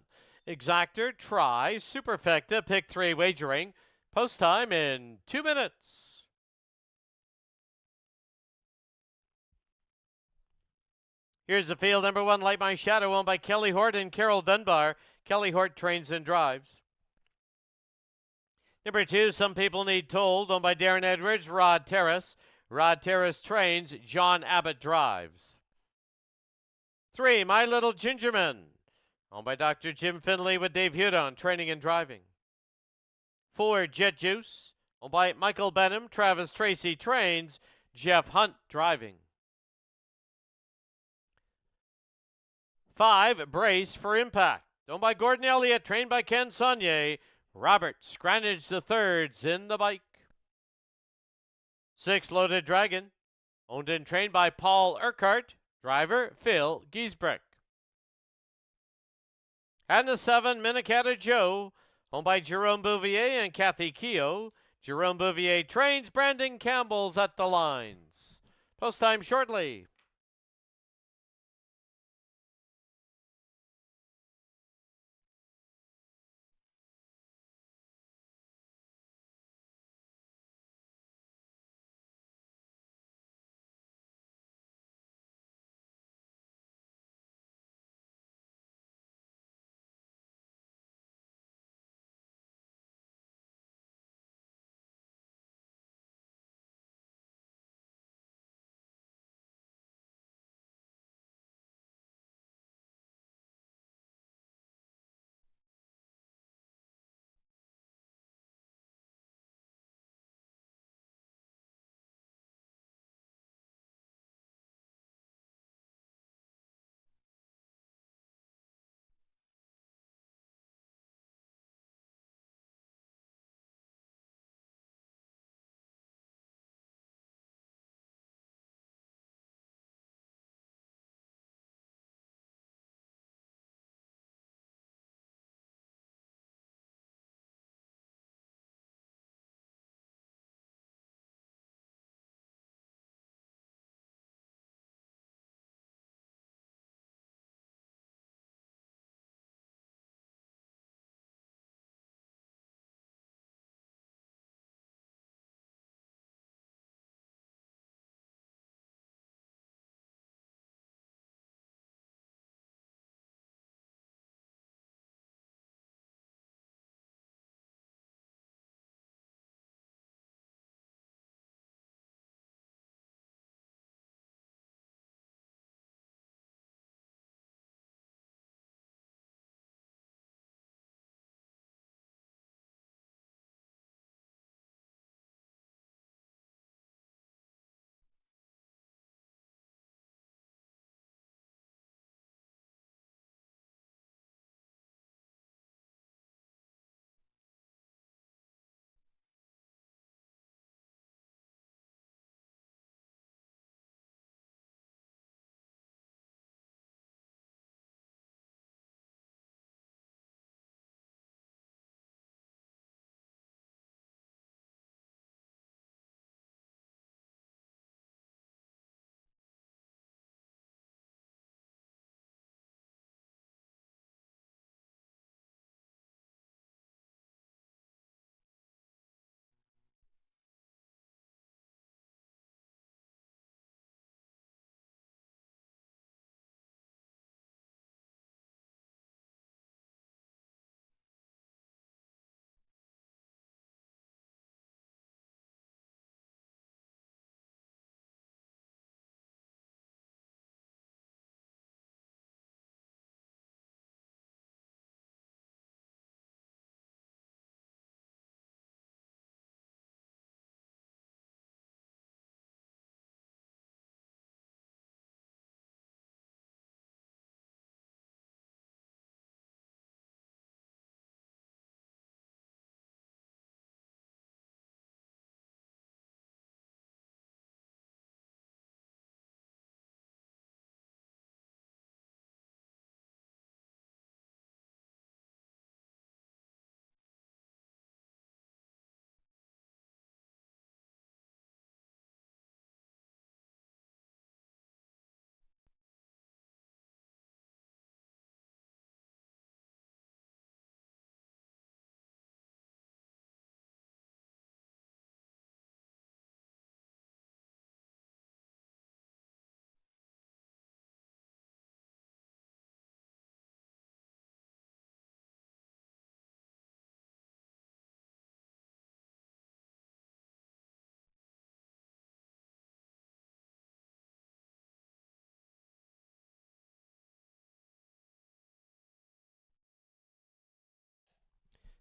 Exactor, Try, Superfecta, pick 3 wagering. Post time in 2 minutes. Here's the field, number 1, Light My Shadow, owned by Kelly Hort and Carol Dunbar. Kelly Hort trains and drives. Number 2, Some People Need Told, owned by Darren Edwards, Rod Terrace. Rod Terrace trains, John Abbott drives. 3, My Little Gingerman, owned by Dr. Jim Finley with Dave Hudon, training and driving. 4, Jet Juice, owned by Michael Benham, Travis Tracy trains, Jeff Hunt driving. 5, Brace for Impact, owned by Gordon Elliott, trained by Ken Saunier, Robert Scranage III's in the bike. 6, Loaded Dragon, owned and trained by Paul Urquhart, driver Phil Giesbrecht. And the 7, Minnetonka Joe, owned by Jerome Bouvier and Kathy Keogh. Jerome Bouvier trains, Brandon Campbell's at the lines. Post time shortly.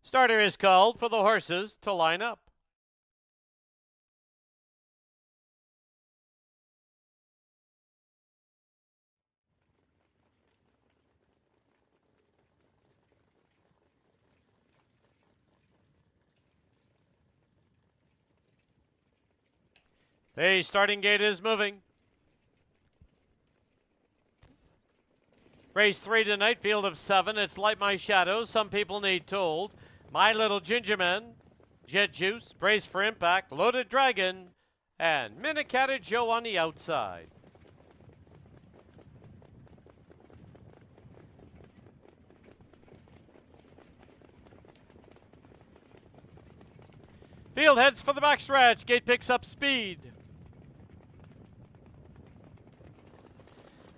Starter is called for the horses to line up. The starting gate is moving. Race 3 tonight, field of 7. It's Light My Shadow, Some People Need Told, My Little Ginger Man, Jet Juice, Brace for Impact, Loaded Dragon, and Minnecatta Joe on the outside. Field heads for the backstretch. Gate picks up speed.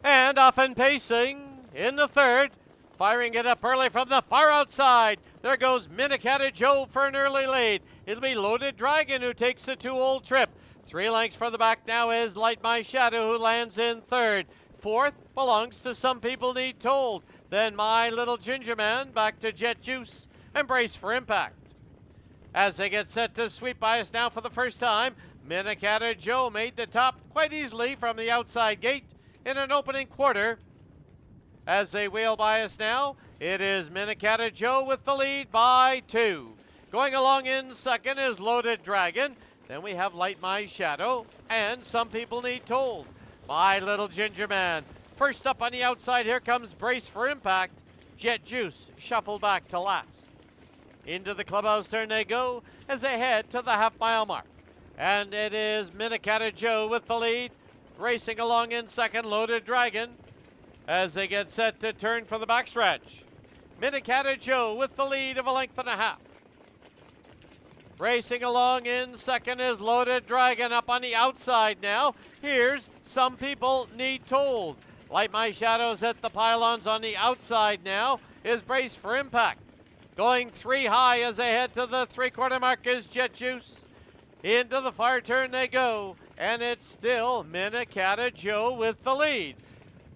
And off and pacing in the third. Firing it up early from the far outside. There goes Minnecatta Joe for an early lead. It'll be Loaded Dragon who takes the 2-hole trip. 3 lengths for the back now is Light My Shadow who lands in third. Fourth belongs to Some People Need Told. Then My Little Ginger Man back to Jet Juice and Brace for Impact. As they get set to sweep by us now for the first time, Minnecatta Joe made the top quite easily from the outside gate in an opening quarter. As they wheel by us now, it is Minnecatta Joe with the lead by 2. Going along in second is Loaded Dragon. Then we have Light My Shadow and Some People Need Told. My Little Ginger Man. First up on the outside, here comes Brace for Impact. Jet Juice shuffled back to last. Into the clubhouse turn they go as they head to the half-mile mark. And it is Minnecatta Joe with the lead. Racing along in second, Loaded Dragon, as they get set to turn for the backstretch. Minnecatta Joe with the lead of 1.5 lengths. Racing along in second is Loaded Dragon up on the outside now. Here's Some People Need Told. Light My Shadows at the pylons on the outside now is Brace for Impact. Going 3 high as they head to the 3/4 mark is Jet Juice. Into the far turn they go, and it's still Minnecatta Joe with the lead.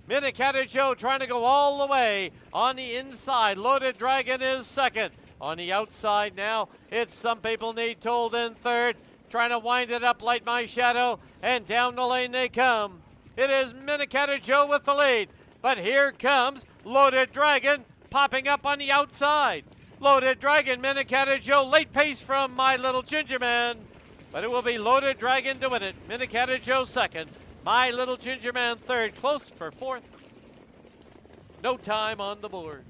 Minnecatta Joe trying to go all the way on the inside. Loaded Dragon is second. On the outside now, it's Some People Need Told in third. Trying to wind it up, Light My Shadow, and down the lane they come. It is Minnecatta Joe with the lead, but here comes Loaded Dragon popping up on the outside. Loaded Dragon, Minnecatta Joe, late pace from My Little Ginger Man, but it will be Loaded Dragon to win it. Minnecatta Joe second, My Little Ginger Man third, close for fourth. No time on the board.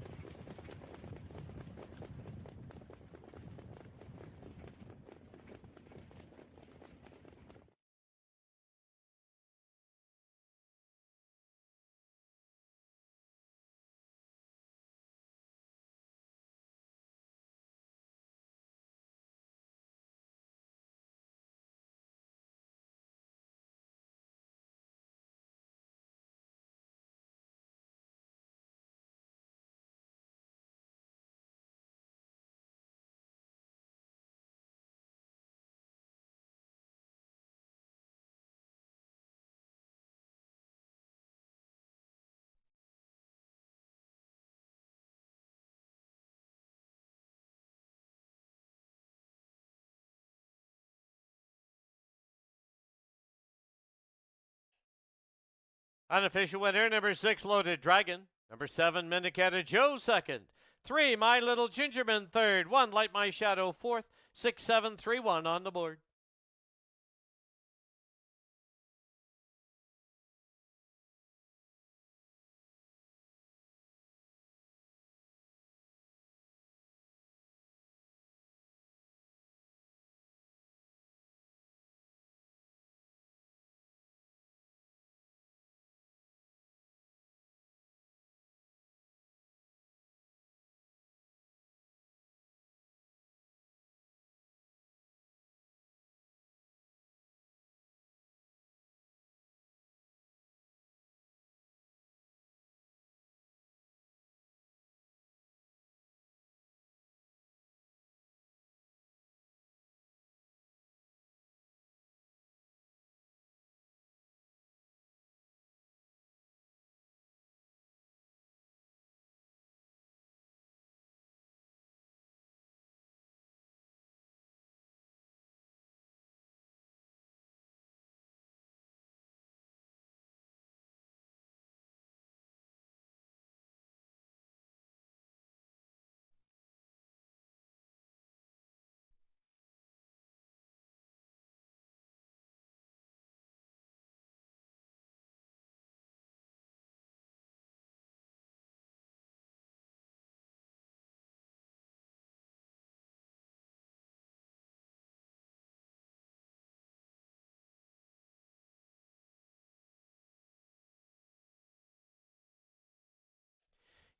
Unofficial winner, number 6, Loaded Dragon. Number 7, Minnecatta Joe second. 3, My Little Gingerman third. 1, Light My Shadow fourth. 6, 7, 3, 1 on the board.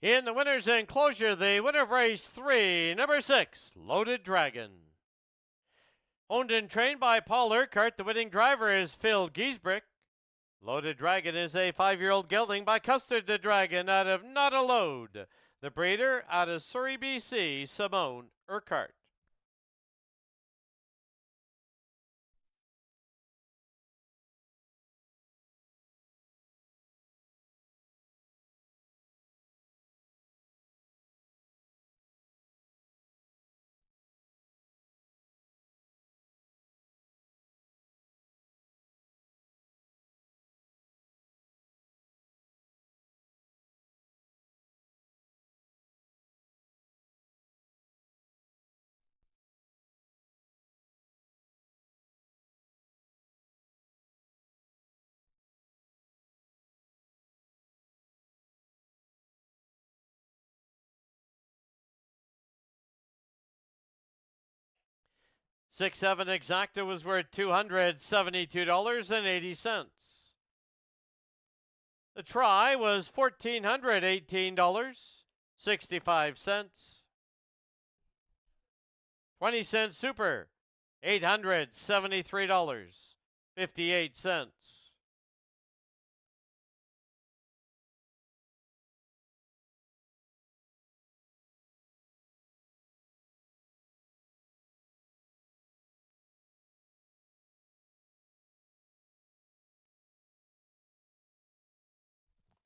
In the winner's enclosure, the winner of race 3, number 6, Loaded Dragon. Owned and trained by Paul Urquhart, the winning driver is Phil Giesbrick. Loaded Dragon is a 5-year-old gelding by Custard the Dragon out of Not a Load. The breeder out of Surrey, BC, Simone Urquhart. Six seven exacta was worth $272.80. The try was $1,418.65. 20-cent super, $873.58.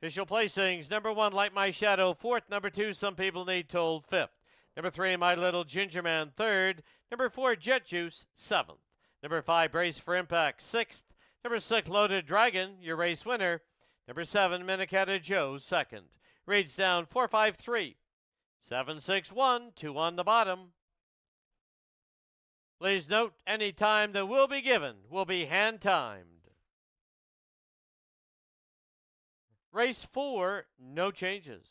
Official placings, number 1, Like My Shadow, 4th. Number 2, Some People Need Told, 5th. Number 3, My Little Ginger Man, 3rd. Number 4, Jet Juice, 7th. Number 5, Brace for Impact, 6th. Number 6, Loaded Dragon, your race winner. Number 7, Minicata Joe, 2nd. Reads down 453. 761, 2 on the bottom. Please note, any time that will be given will be hand-timed. Race 4, no changes.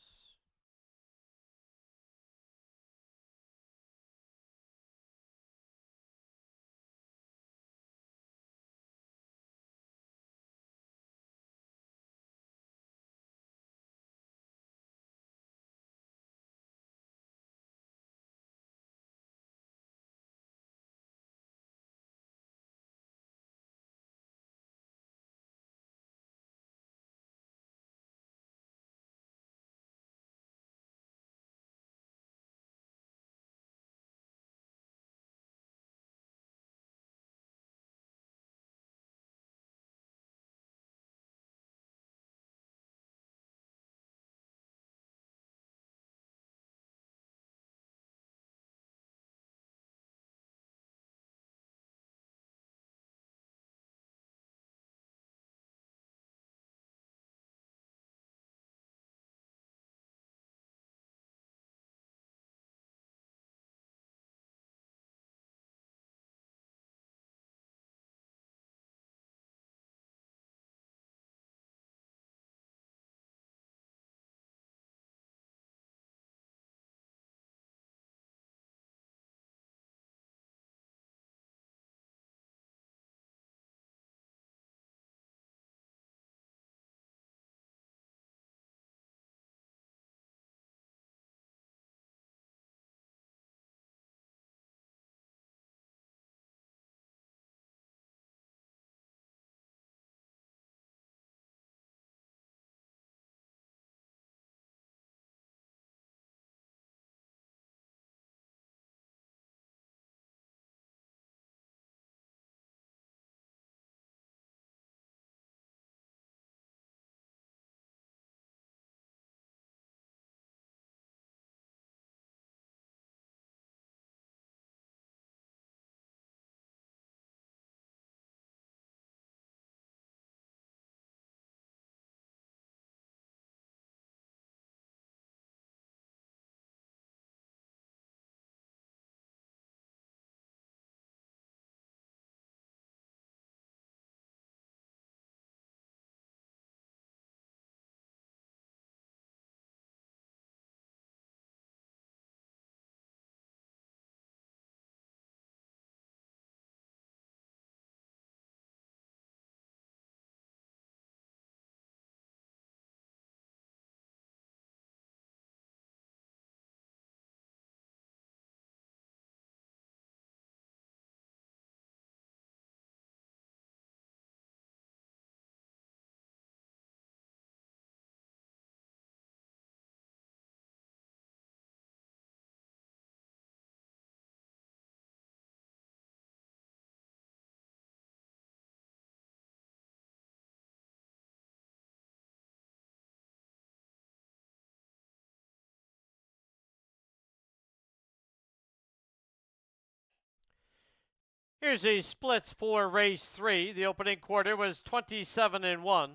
Here's the splits for race 3. The opening quarter was 27-1.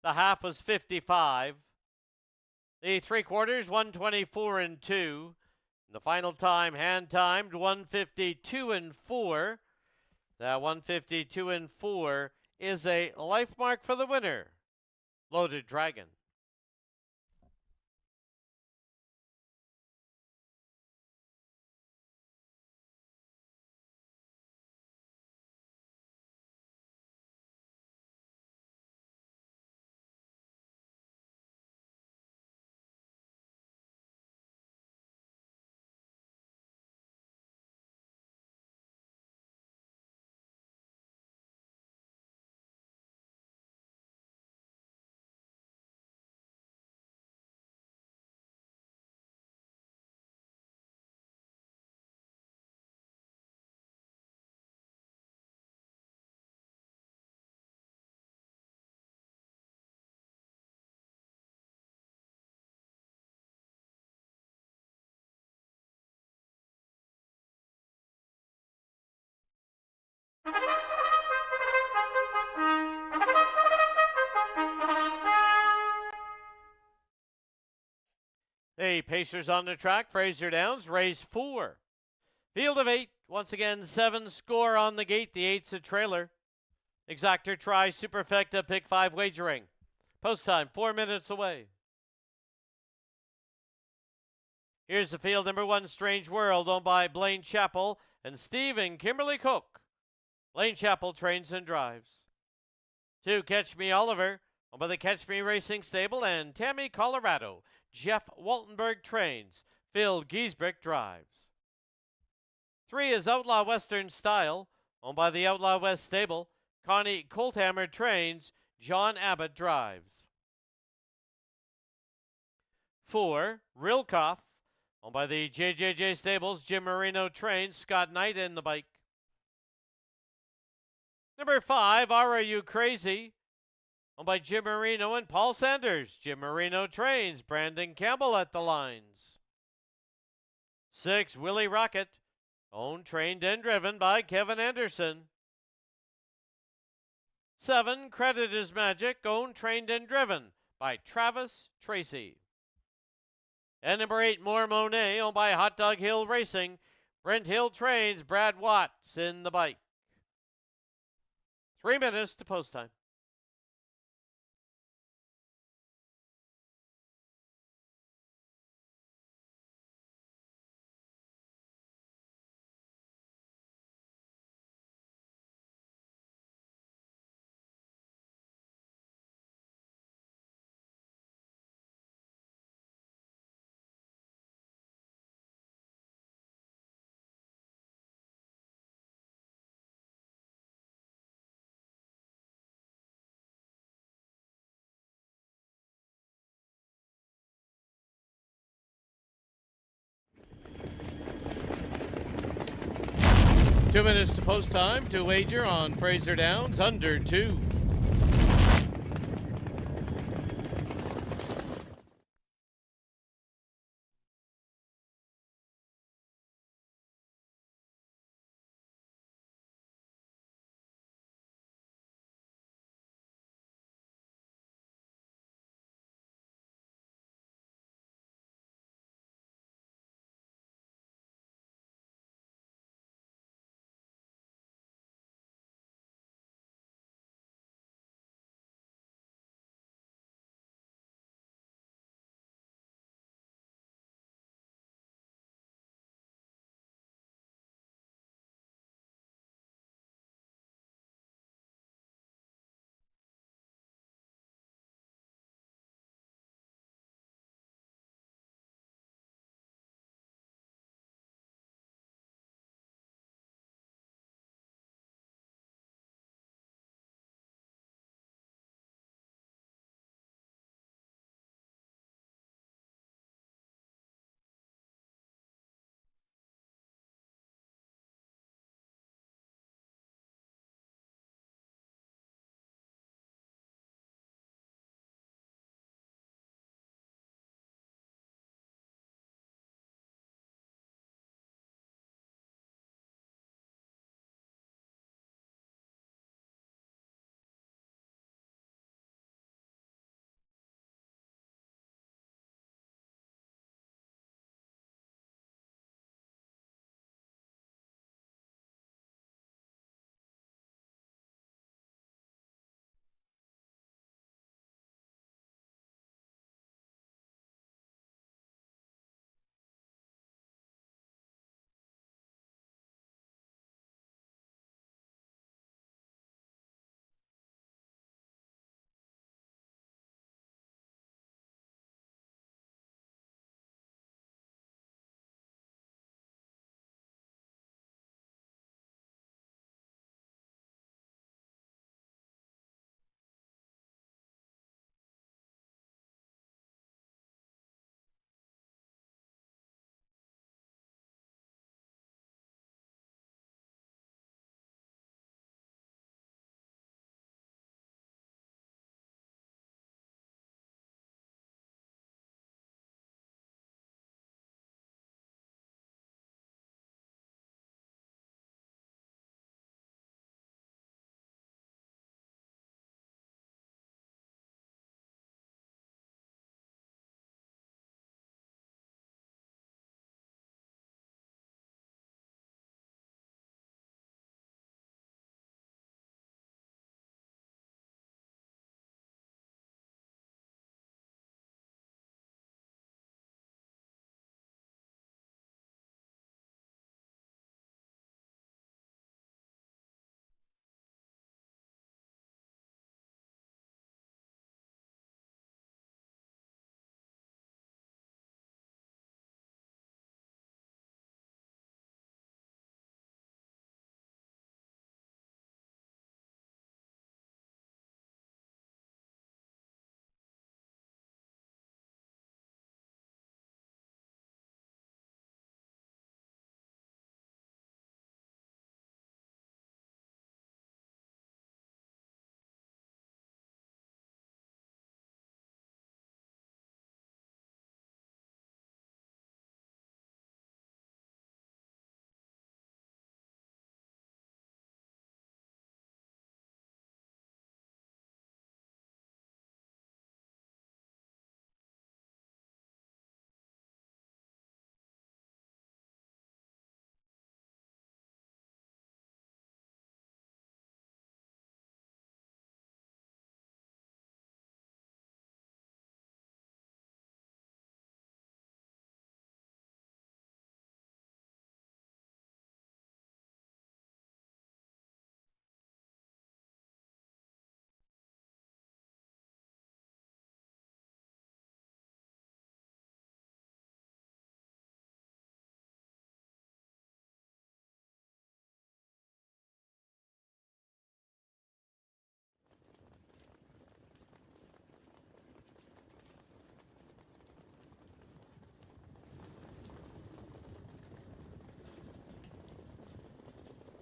The half was 55. The 3/4, 124-2. The final time, hand timed, 152-4. That 152-4 is a life mark for the winner, Loaded Dragon. The Pacers on the track, Fraser Downs, race 4. Field of 8, once again 7 score on the gate, the 8's a trailer. Exactor tries Superfecta pick 5 wagering. Post time, 4 minutes away. Here's the field, number 1, Strange World, owned by Blaine Chappell and Steve and Kimberly Cook. Blaine Chappell trains and drives. 2, Catch Me Oliver, owned by the Catch Me Racing Stable and Tammy, Colorado. Jeff Waltenberg trains. Phil Giesbrick drives. 3 is Outlaw Western Style, owned by the Outlaw West Stable. Connie Colthammer trains. John Abbott drives. 4, Rilkoff, owned by the JJJ Stables. Jim Marino trains. Scott Knight in the bike. Number 5, Are You Crazy? Owned by Jim Marino and Paul Sanders. Jim Marino trains. Brandon Campbell at the lines. 6, Willie Rocket, owned, trained, and driven by Kevin Anderson. 7, Credit is Magic, owned, trained, and driven by Travis Tracy. And number 8, More Monet, owned by Hot Dog Hill Racing. Brent Hill trains. Brad Watts in the bike. 3 minutes to post time. Two minutes to post time to wager on Fraser Downs under 2.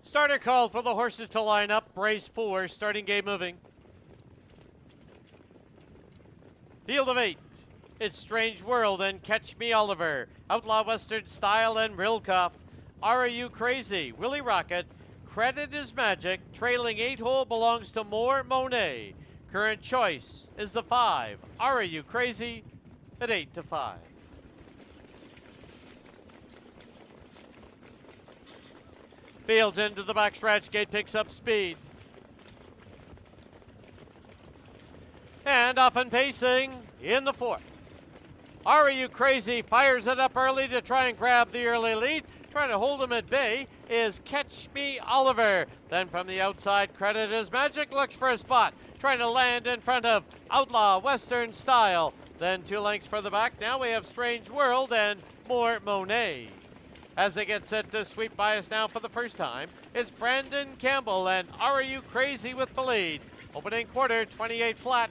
Starter called for the horses to line up. Race 4, starting game moving. Field of 8. It's Strange World and Catch Me Oliver. Outlaw Western Style and Rilkoff. Are You Crazy? Willie Rocket. Credit is Magic. Trailing 8 hole belongs to More Monet. Current choice is the 5. Are You Crazy? At 8-5. Fields into the backstretch. Gate picks up speed. And off and pacing in the 4th. Are You Crazy? Fires it up early to try and grab the early lead. Trying to hold him at bay is Catch Me Oliver. Then from the outside, Credit is Magic looks for a spot. Trying to land in front of Outlaw Western Style. Then 2 lengths further back. Now we have Strange World and More Monet. As they get set to sweep by us now for the first time, it's Brandon Campbell and Are You Crazy with the lead. Opening quarter, 28 flat.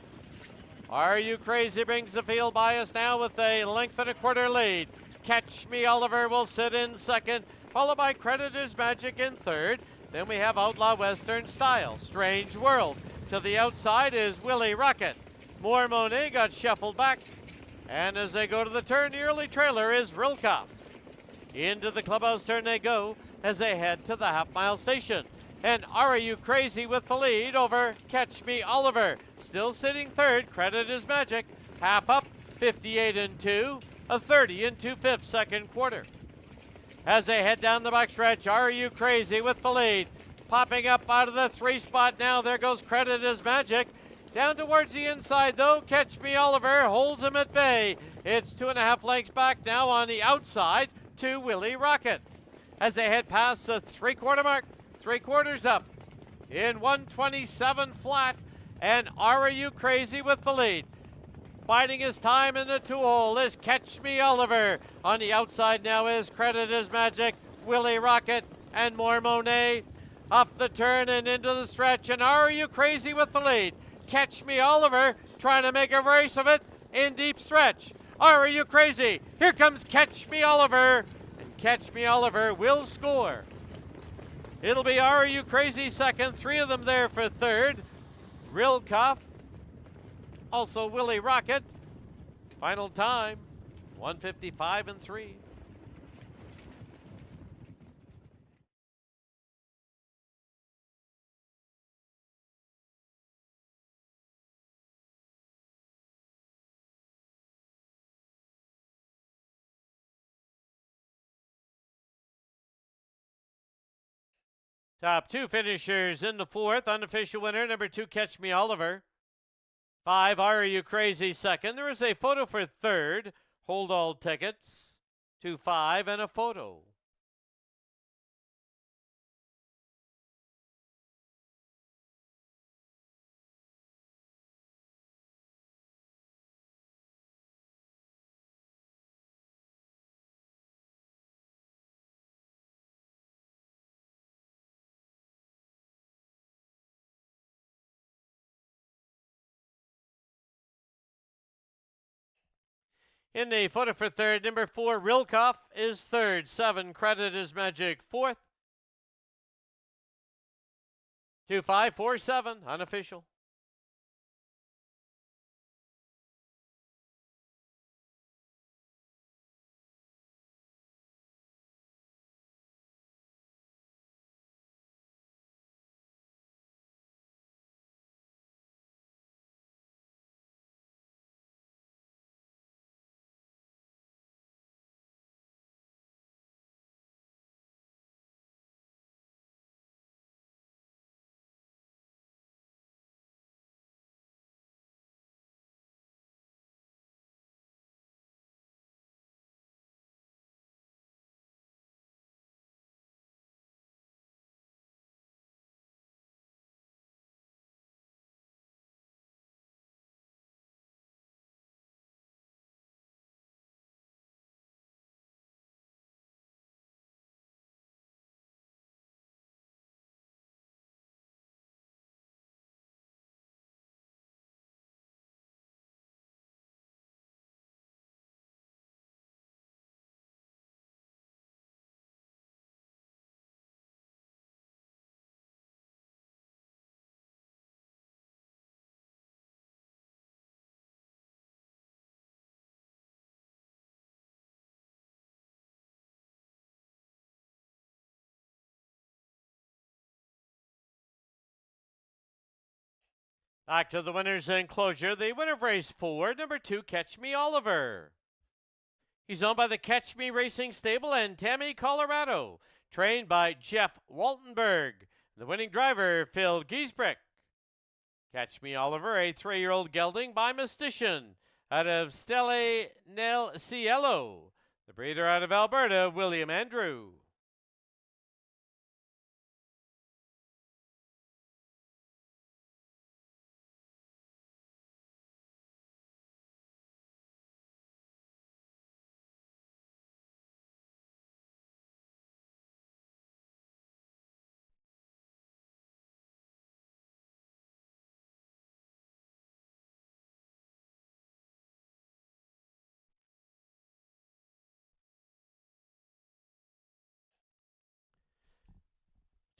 Are You Crazy brings the field by us now with a length and a quarter lead. Catch Me Oliver will sit in second, followed by Credit is Magic in third. Then we have Outlaw Western Style. Strange World. To the outside is Willie Rocket. More Monet got shuffled back. And as they go to the turn, the early trailer is Rilkoff. Into the clubhouse turn they go as they head to the half-mile station. And Are You Crazy with the lead over Catch Me Oliver. Still sitting third, Credit is Magic. Half up, 58-2, a 30 2/5 second quarter. As they head down the backstretch, Are You Crazy with the lead. Popping up out of the 3 spot now, there goes Credit is Magic. Down towards the inside though, Catch Me Oliver holds him at bay. It's 2.5 lengths back now on the outside to Willie Rocket. As they head past the 3/4 mark, 3/4 up in 127 flat, and Are You Crazy with the lead. Biding his time in the 2-hole is Catch Me Oliver. On the outside now is Credit is Magic, Willie Rocket, and More Monet. Off the turn and into the stretch, and Are You Crazy with the lead. Catch Me Oliver trying to make a race of it in deep stretch. Are You Crazy? Here comes Catch Me Oliver, and Catch Me Oliver will score. It'll be Are You Crazy second, 3 of them there for third. Rilkoff, also Willie Rocket. Final time, 1:55-3. Top 2 finishers in the 4th. Unofficial winner, number 2, Catch Me Oliver. 5, Are You Crazy second. There is a photo for third. Hold all tickets. 2-5 and a photo. In the photo for third, number 4, Rilkoff is third. 7, Credit is Magic, fourth. 2-5, 4-7, unofficial. Back to the winner's enclosure. The winner of race 4, number 2, Catch Me Oliver. He's owned by the Catch Me Racing Stable in Tammy, Colorado. Trained by Jeff Waltenberg. The winning driver, Phil Giesbrick. Catch Me Oliver, a 3-year-old gelding by Mystician out of Stelle nel Cielo. The breeder out of Alberta, William Andrew.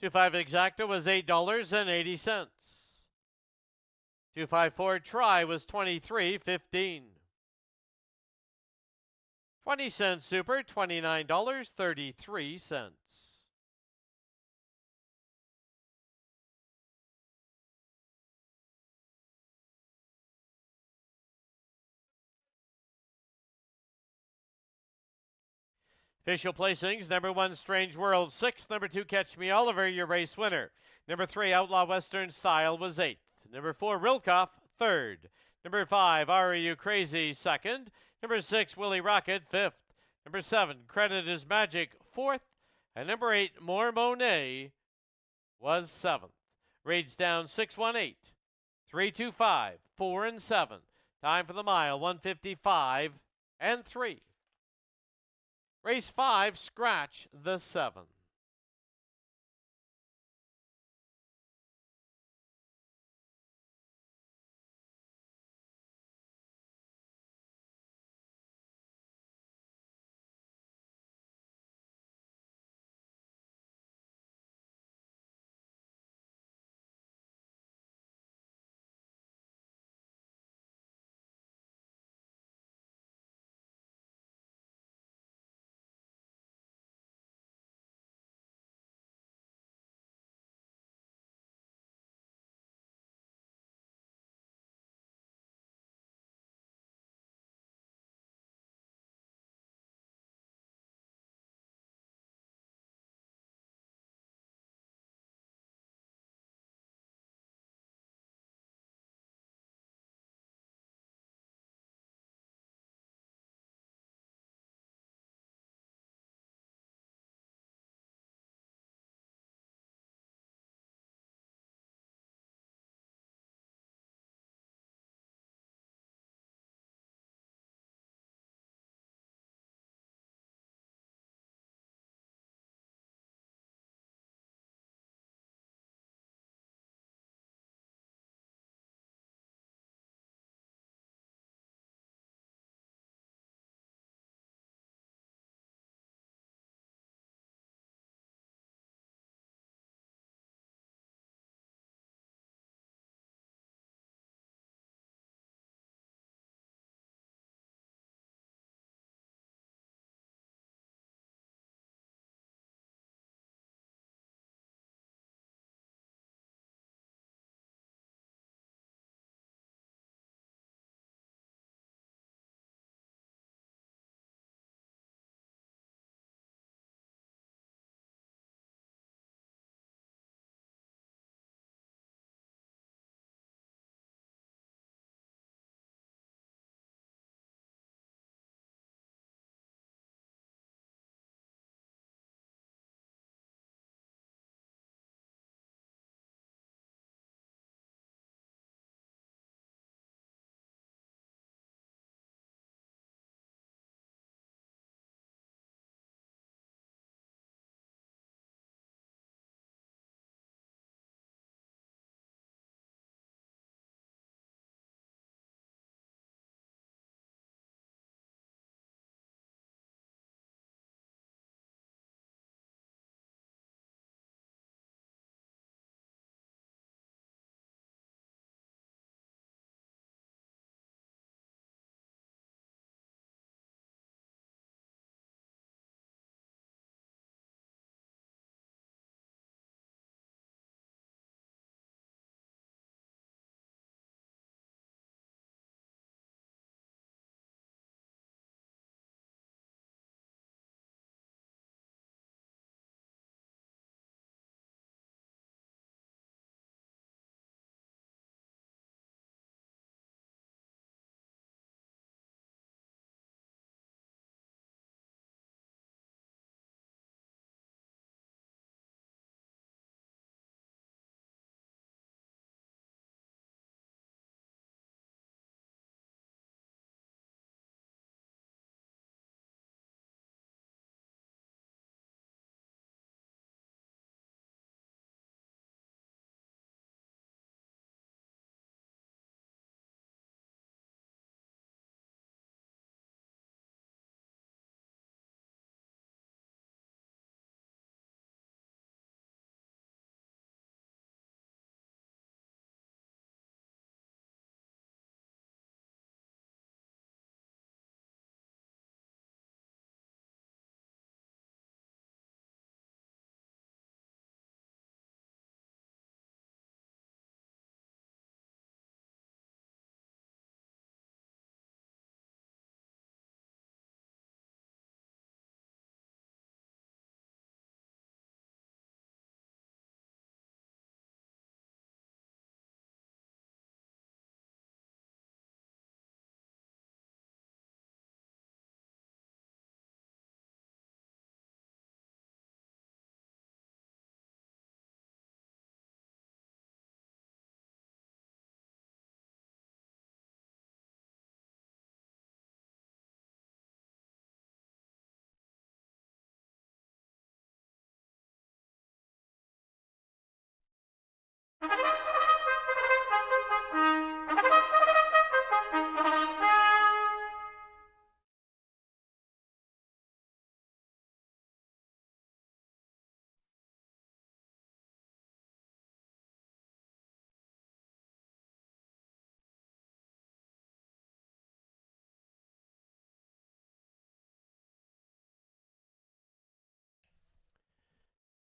$2.5 exacta was $8.80. 254 try was $23.15. 20-cent super, $29.33. Official placings, number 1, Strange World, 6th. Number 2, Catch Me Oliver, your race winner. Number 3, Outlaw Western Style was 8th. Number 4, Rilkoff, 3rd. Number 5, Are You Crazy, 2nd. Number 6, Willie Rocket, 5th. Number 7, Credit is Magic, 4th. And number 8, More Monet, was 7th. Rates down 618, 325, 4 and 7. Time for the mile, 155 and 3. Race 5, Scratch the 7.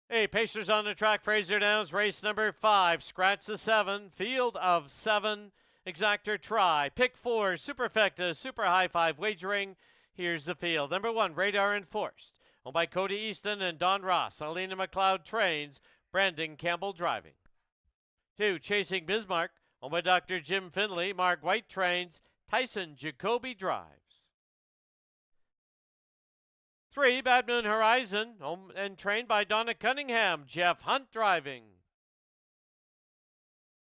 Hey, Pacers on the track. Fraser Downs, race number 5. Scratch the 7. Field of 7. Exactor try. Pick 4. Superfecta. Super High 5 wagering. Here's the field. Number 1, Radar Enforced. Owned by Cody Easton and Don Ross. Alina McLeod trains. Brandon Campbell driving. 2, Chasing Bismarck. Owned by Dr. Jim Finley. Mark White trains. Tyson Jacoby drives. 3, Bad Moon Horizon, owned and trained by Donna Cunningham, Jeff Hunt driving.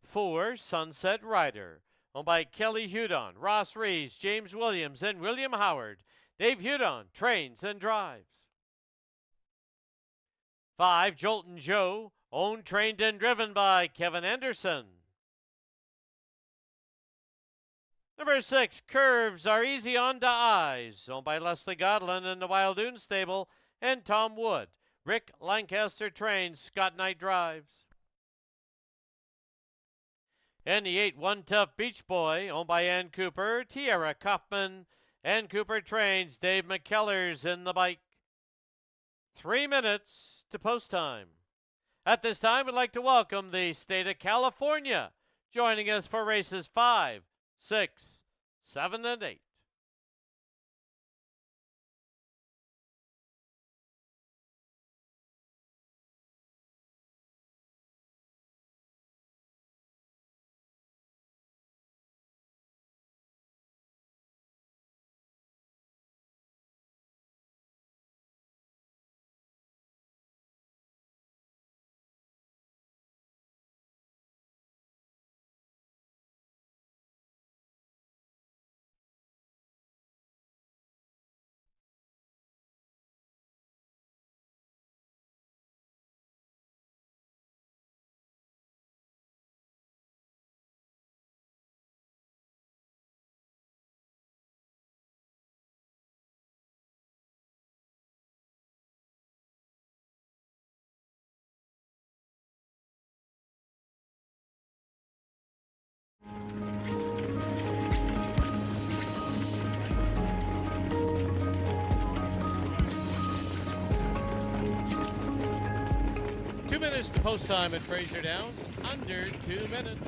4, Sunset Rider, owned by Kelly Hudon, Ross Rees, James Williams, and William Howard. Dave Hudon trains and drives. 5, Jolton Joe, owned, trained, and driven by Kevin Anderson. Number 6, Curves Are Easy on the Eyes, owned by Leslie Godlin and the Wild Dune Stable and Tom Wood. Rick Lancaster trains, Scott Knight drives. And the 8, One Tough Beach Boy, owned by Ann Cooper, Tiara Kaufman. Ann Cooper trains, Dave McKellar's in the bike. 3 minutes to post time. At this time, we'd like to welcome the state of California, joining us for races 5, 6, 7, and 8. Minutes to post time at Fraser Downs, under 2 minutes.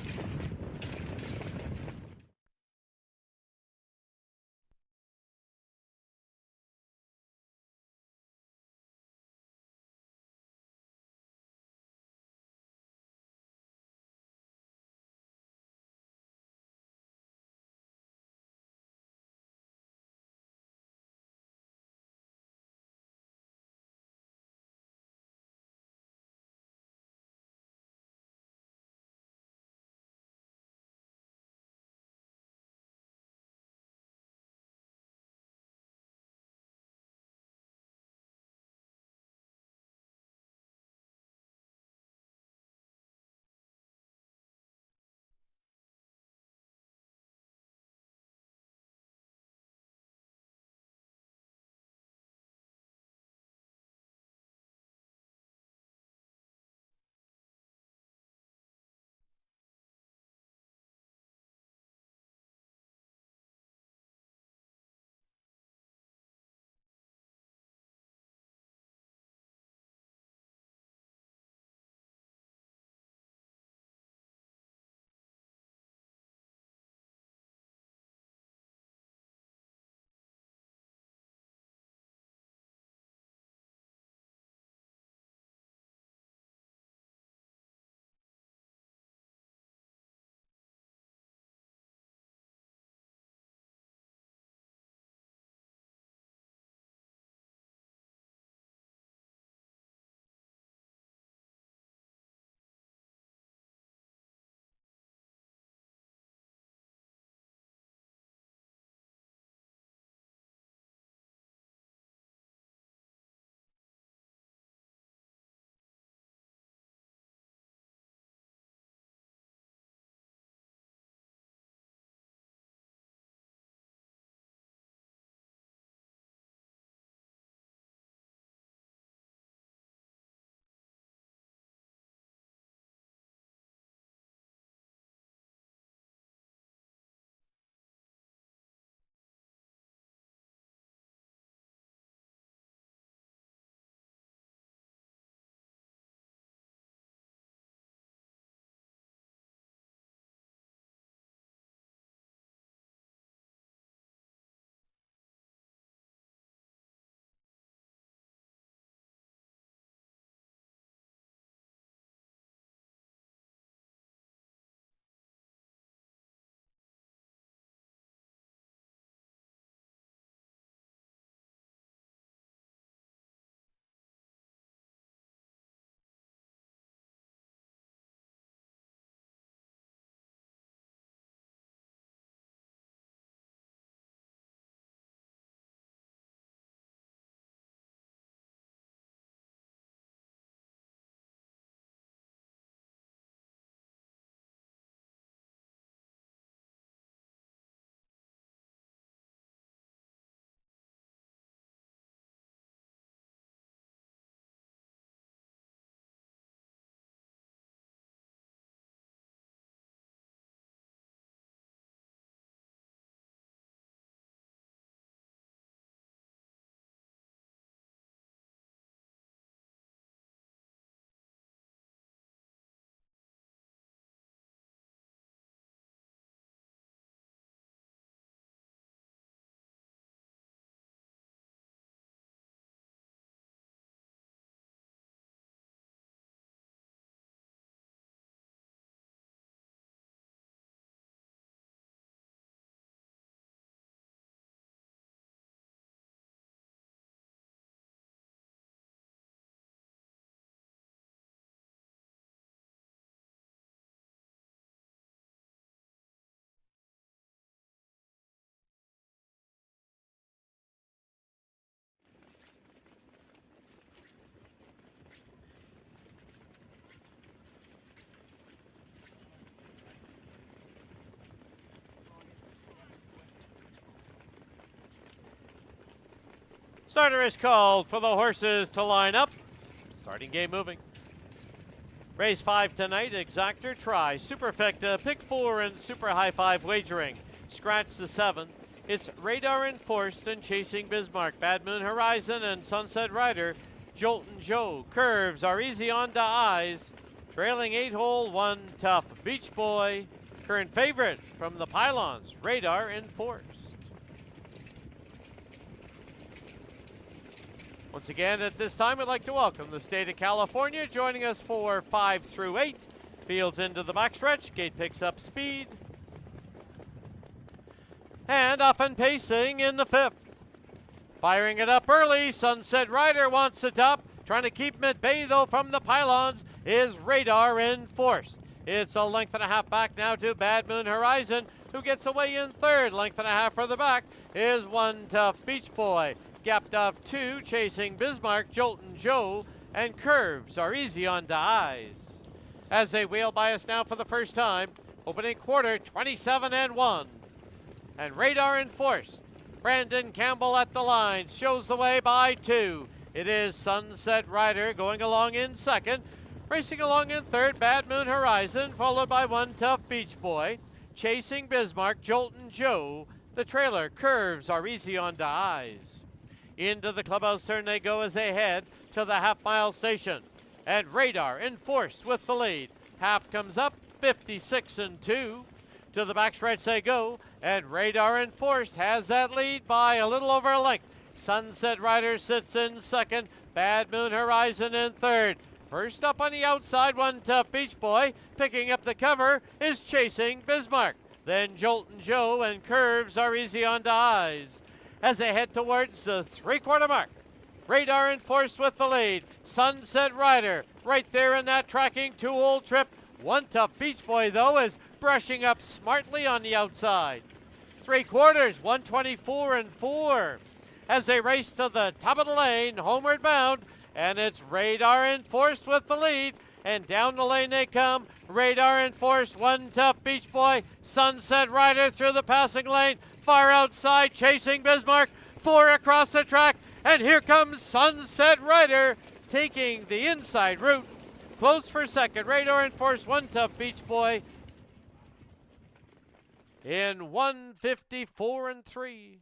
Starter is called for the horses to line up. Starting game moving. Race 5 tonight, Exactor, Try, Superfecta, Pick 4, and Super High 5 Wagering. Scratch the 7. It's Radar Enforced and Chasing Bismarck. Bad Moon Horizon and Sunset Rider. Joltin' Joe. Curves are easy on the eyes. Trailing 8-hole, 1 Tough Beach Boy. Current favorite from the pylons, Radar Enforced. Once again, at this time, we'd like to welcome the state of California. Joining us for 5 through 8. Fields into the backstretch. Gate picks up speed. And off and pacing in the 5th. Firing it up early. Sunset Rider wants it up. Trying to keep him at bay, though, from the pylons is Radar Enforced. It's a length and a half back now to Bad Moon Horizon, who gets away in 3rd. Length and a half further back is 1 Tough Beach Boy. Gapped off 2, Chasing Bismarck, Joltin' Joe, and Curves are easy on the eyes. As they wheel by us now for the first time, opening quarter, 27-1. And Radar Enforced. Brandon Campbell at the line, shows the way by 2. It is Sunset Rider going along in 2nd. Racing along in 3rd, Bad Moon Horizon, followed by 1 Tough Beach Boy. Chasing Bismarck, Joltin' Joe. The trailer, Curves are easy on the eyes. Into the clubhouse turn they go as they head to the half-mile station. And Radar Enforced with the lead. Half comes up, 56-2. To the backstretch they go, and Radar Enforced has that lead by a little over a length. Sunset Rider sits in 2nd, Bad Moon Horizon in 3rd. First up on the outside, 1 Tough Beach Boy. Picking up the cover is Chasing Bismarck. Then Joltin' Joe and Curves are easy on the eyes. As they head towards the 3/4 mark, Radar Enforced with the lead. Sunset Rider right there in that tracking 2-hole trip. 1 Tough Beach Boy, though, is brushing up smartly on the outside. 3/4, 124-4. As they race to the top of the lane, homeward bound, and it's Radar Enforced with the lead. And down the lane they come. Radar Enforced, 1 Tough Beach Boy. Sunset Rider through the passing lane. Far outside, Chasing Bismarck. 4 across the track. And here comes Sunset Rider taking the inside route. Close for 2nd. Radar Enforced, 1 Tough Beach Boy in 154-3.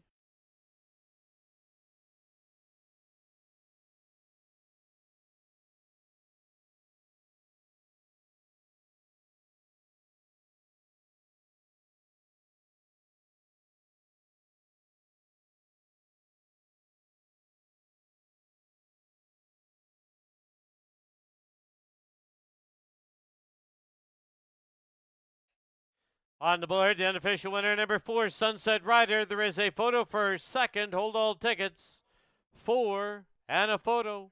On the board, the unofficial winner, number 4, Sunset Rider. There is a photo for 2nd. Hold all tickets. 4 and a photo.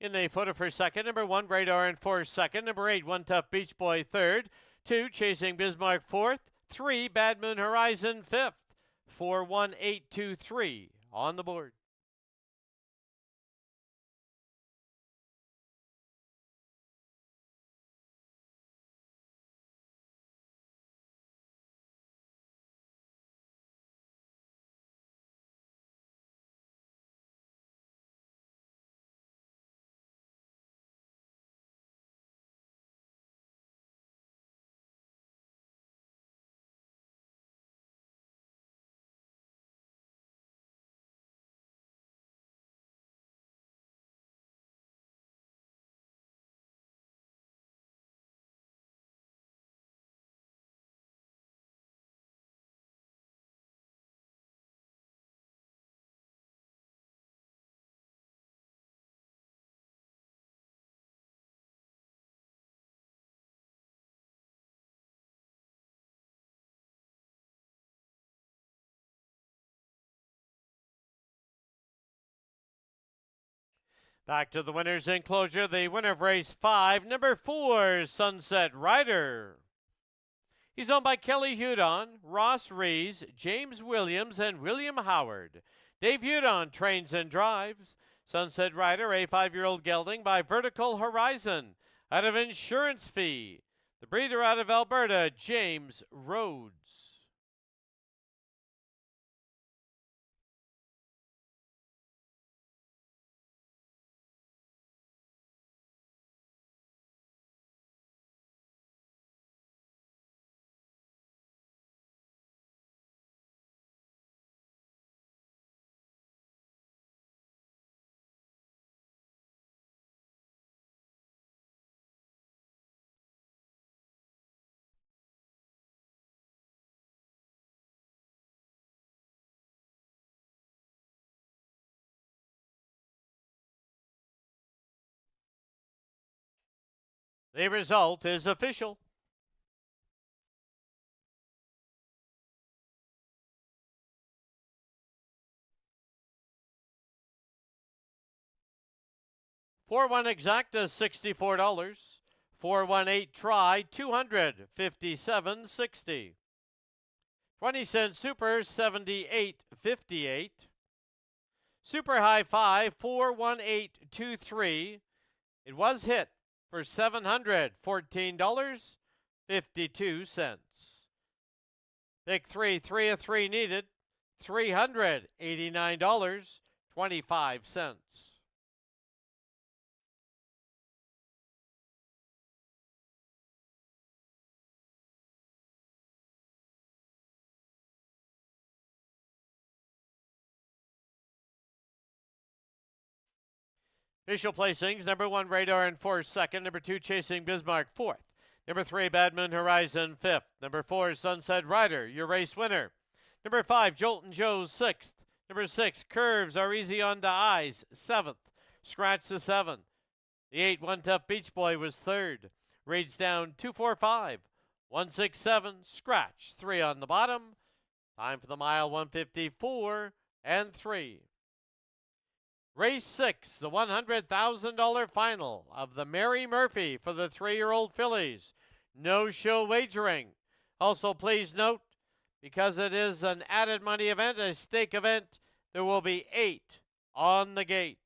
In the photo for 2nd, number 1, Radar Enforced 2nd. Number 8, 1 Tough Beach Boy 3rd. 2, Chasing Bismarck 4th. 3, Bad Moon Horizon 5th. 4, 1, 8, 2, 3 on the board. Back to the winner's enclosure. The winner of race 5, number 4, Sunset Rider. He's owned by Kelly Hudon, Ross Rees, James Williams, and William Howard. Dave Hudon trains and drives. Sunset Rider, a 5-year-old gelding by Vertical Horizon, out of Insurance Fee. The breeder out of Alberta, James Rhodes. The result is official. $4-1 exacta, $64. 4-1-8 try, $257.60. 20-cent super, $78.58. Super high five, 41823. It was hit for $714.52. Pick 3, 3 of 3 needed, $389.25. Official placings: number 1, Radar in 4th, second. Number 2, Chasing Bismarck, 4th. Number 3, Bad Moon Horizon, 5th. Number 4, Sunset Rider, your race winner. Number 5, Joltin' Joe's, 6th. Number 6, Curves Are Easy on the Eyes, 7th. Scratch the 7. The 8, One Tough Beach Boy, was 3rd. Rates down 245. 167, scratch 3 on the bottom. Time for the mile, 154 and 3. Race 6, the $100,000 final of the Mary Murphy for the 3-year-old fillies. No show wagering. Also, please note, because it is an added money event, a stake event, there will be 8 on the gate.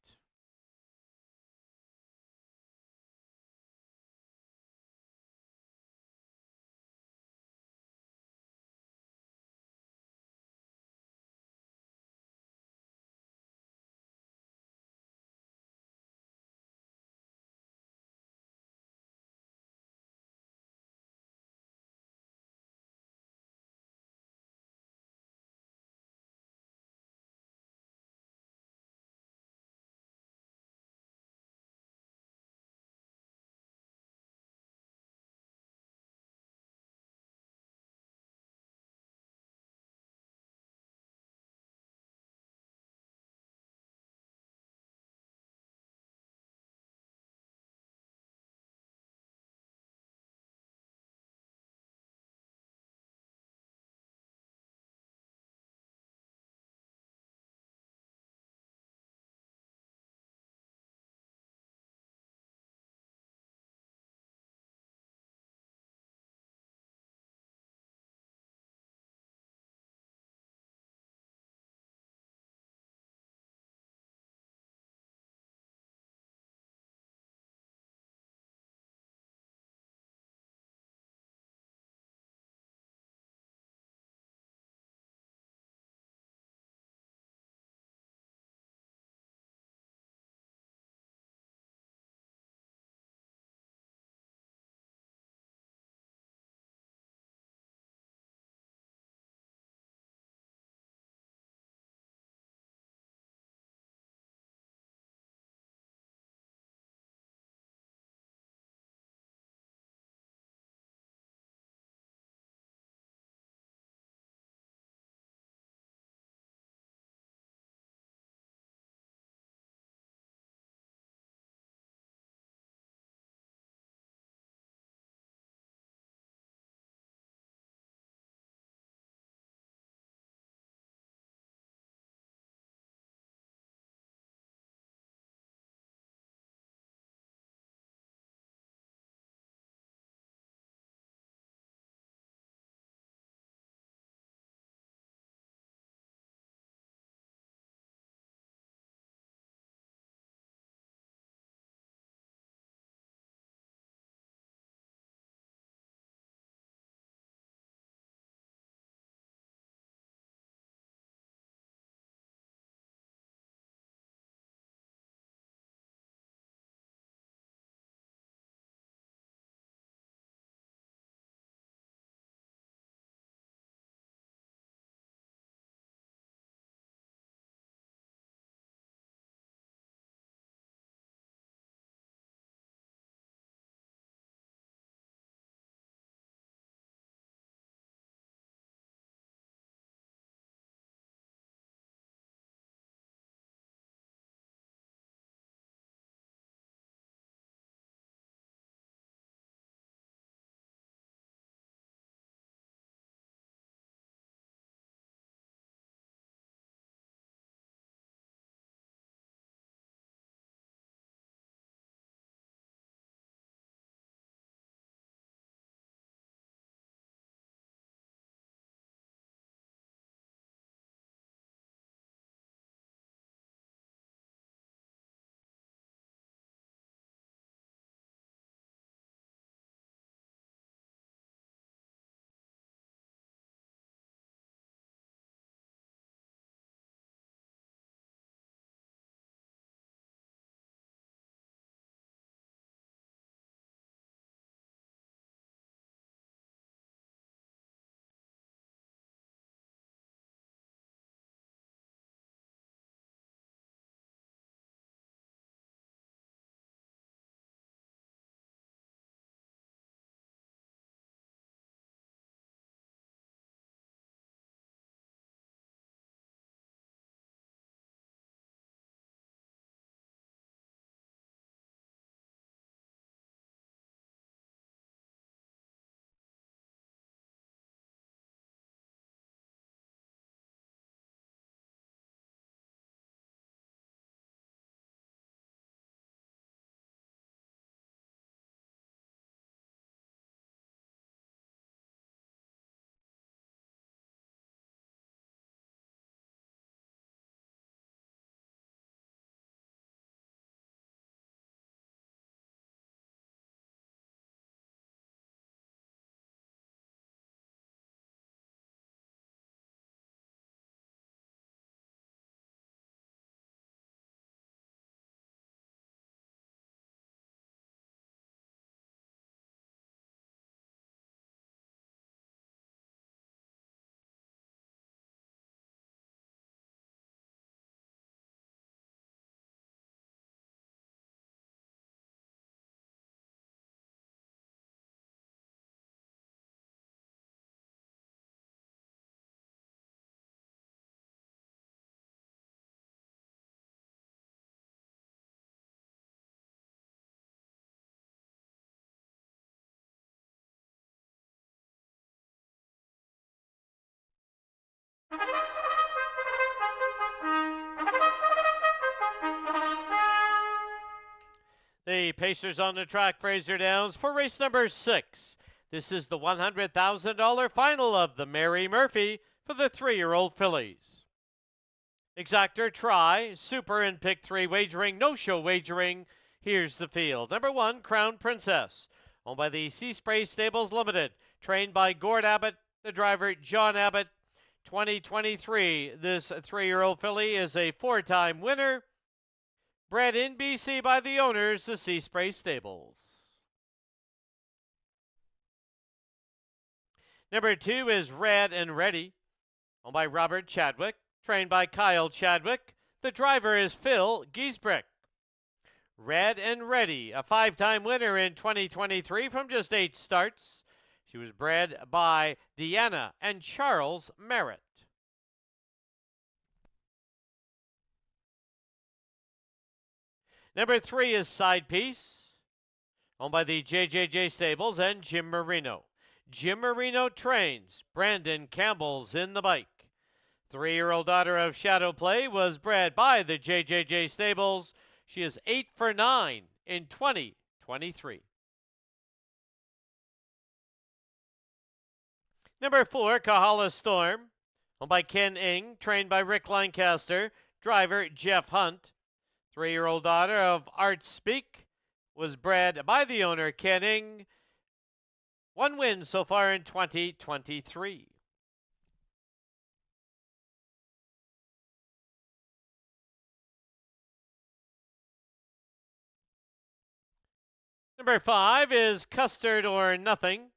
The Pacers on the track, Fraser Downs, for race number 6. This is the $100,000 final of the Mary Murphy for the 3-year-old fillies. Exactor, try, super and pick 3 wagering, no-show wagering. Here's the field. Number 1, Crown Princess, owned by the Sea Spray Stables Limited, trained by Gord Abbott, the driver John Abbott. 2023, this 3-year-old filly is a 4-time winner. Bred in BC by the owners, the Sea Spray Stables. Number 2 is Red and Ready, owned by Robert Chadwick, trained by Kyle Chadwick. The driver is Phil Giesbrick. Red and Ready, a 5-time winner in 2023 from just 8 starts. She was bred by Deanna and Charles Merritt. Number 3 is Side Piece, owned by the JJJ Stables and Jim Marino. Jim Marino trains. Brandon Campbell's in the bike. 3-year-old daughter of Shadow Play was bred by the JJJ Stables. She is 8 for 9 in 2023. Number 4, Kahala Storm, owned by Ken Ing, trained by Rick Lancaster, driver Jeff Hunt. 3-year-old daughter of Art Speak was bred by the owner Ken Ing. 1 win so far in 2023. Number 5 is Custard or Nothing,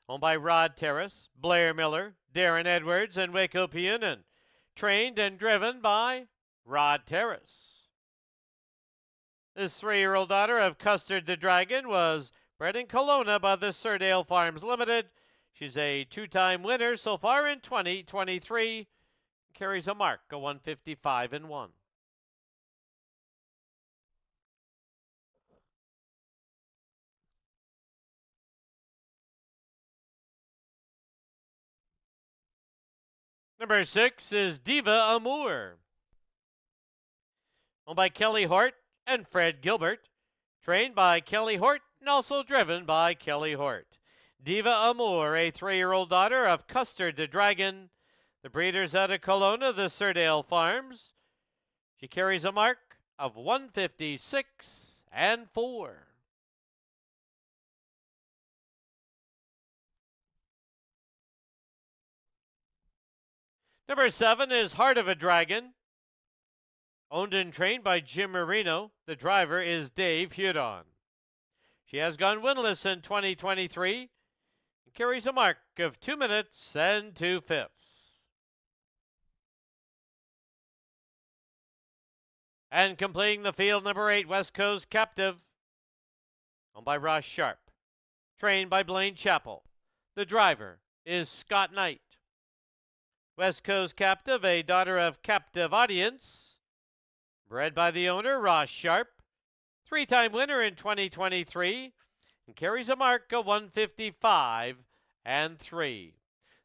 owned by Rod Terrace, Blair Miller, Darren Edwards, and Waco Piunin. Trained and driven by Rod Terrace. This 3-year-old daughter of Custard the Dragon was bred in Kelowna by the Surdale Farms Limited. She's a 2-time winner so far in 2023. Carries a mark of 155 and 1. Number 6 is Diva Amour, owned by Kelly Hort and Fred Gilbert, trained by Kelly Hort and also driven by Kelly Hort. Diva Amour, a 3-year-old daughter of Custard the Dragon. The breeders out of Kelowna, the Surdale Farms. She carries a mark of 156 and 4. Number 7 is Heart of a Dragon, owned and trained by Jim Marino. The driver is Dave Hudon. She has gone winless in 2023 and carries a mark of 2 minutes and 2/5. And completing the field, number 8, West Coast Captive, owned by Ross Sharp, trained by Blaine Chappell. The driver is Scott Knight. West Coast Captive, a daughter of Captive Audience, bred by the owner, Ross Sharp. 3-time winner in 2023 and carries a mark of 155 and 3.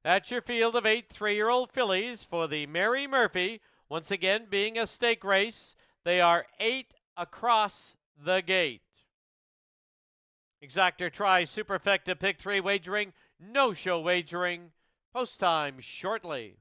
That's your field of 8 3-year-old fillies for the Mary Murphy. Once again, being a stake race, they are 8 across the gate. Exactor, try, superfecta, pick 3 wagering, no-show wagering. Post time shortly.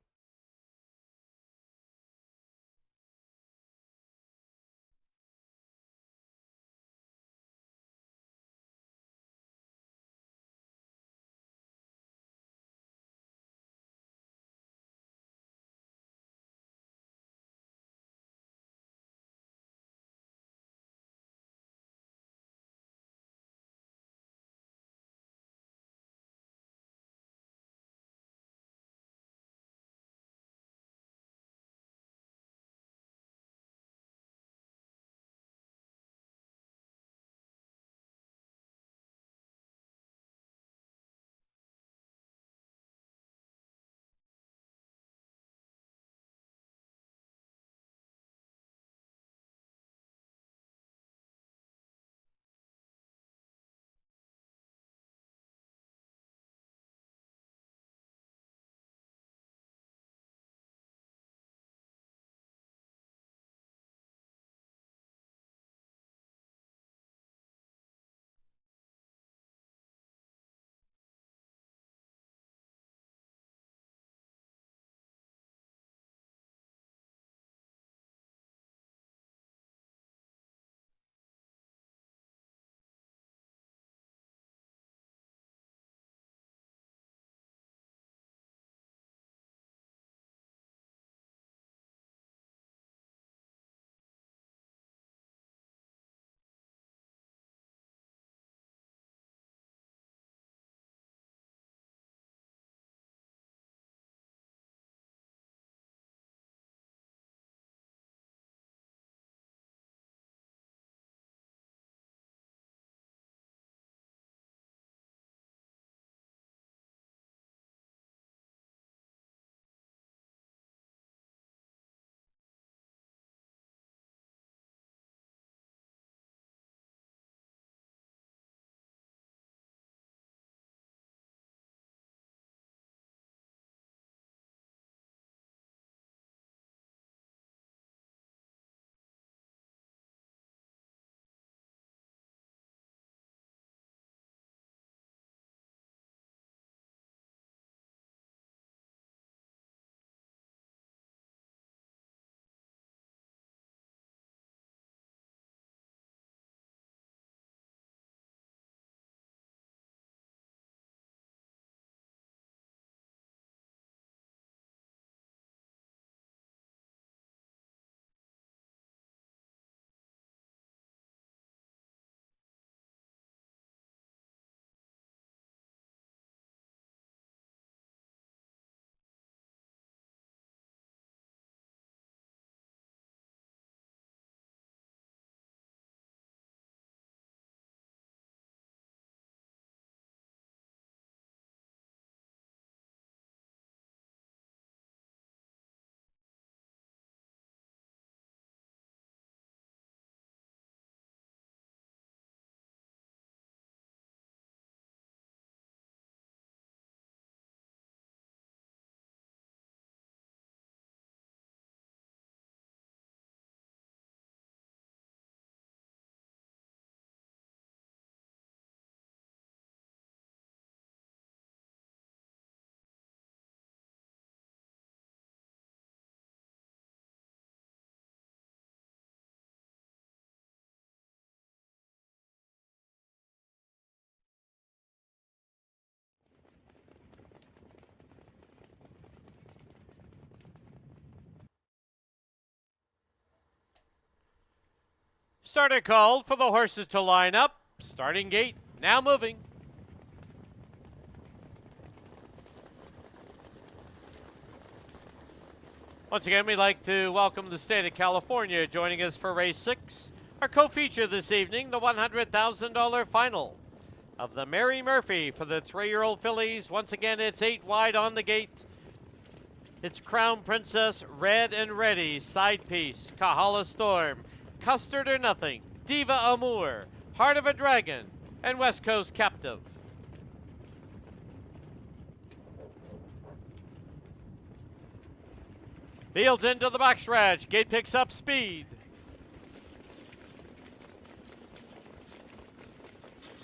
Starter called for the horses to line up. Starting gate now moving. Once again, we'd like to welcome the state of California joining us for race 6. Our co-feature this evening, the $100,000 final of the Mary Murphy for the 3-year-old fillies. Once again, it's 8 wide on the gate. It's Crown Princess, Red and Ready, Side Piece, Kahala Storm, Custard or Nothing, Diva Amour, Heart of a Dragon, and West Coast Captive. Fields into the backstretch. Gate picks up speed.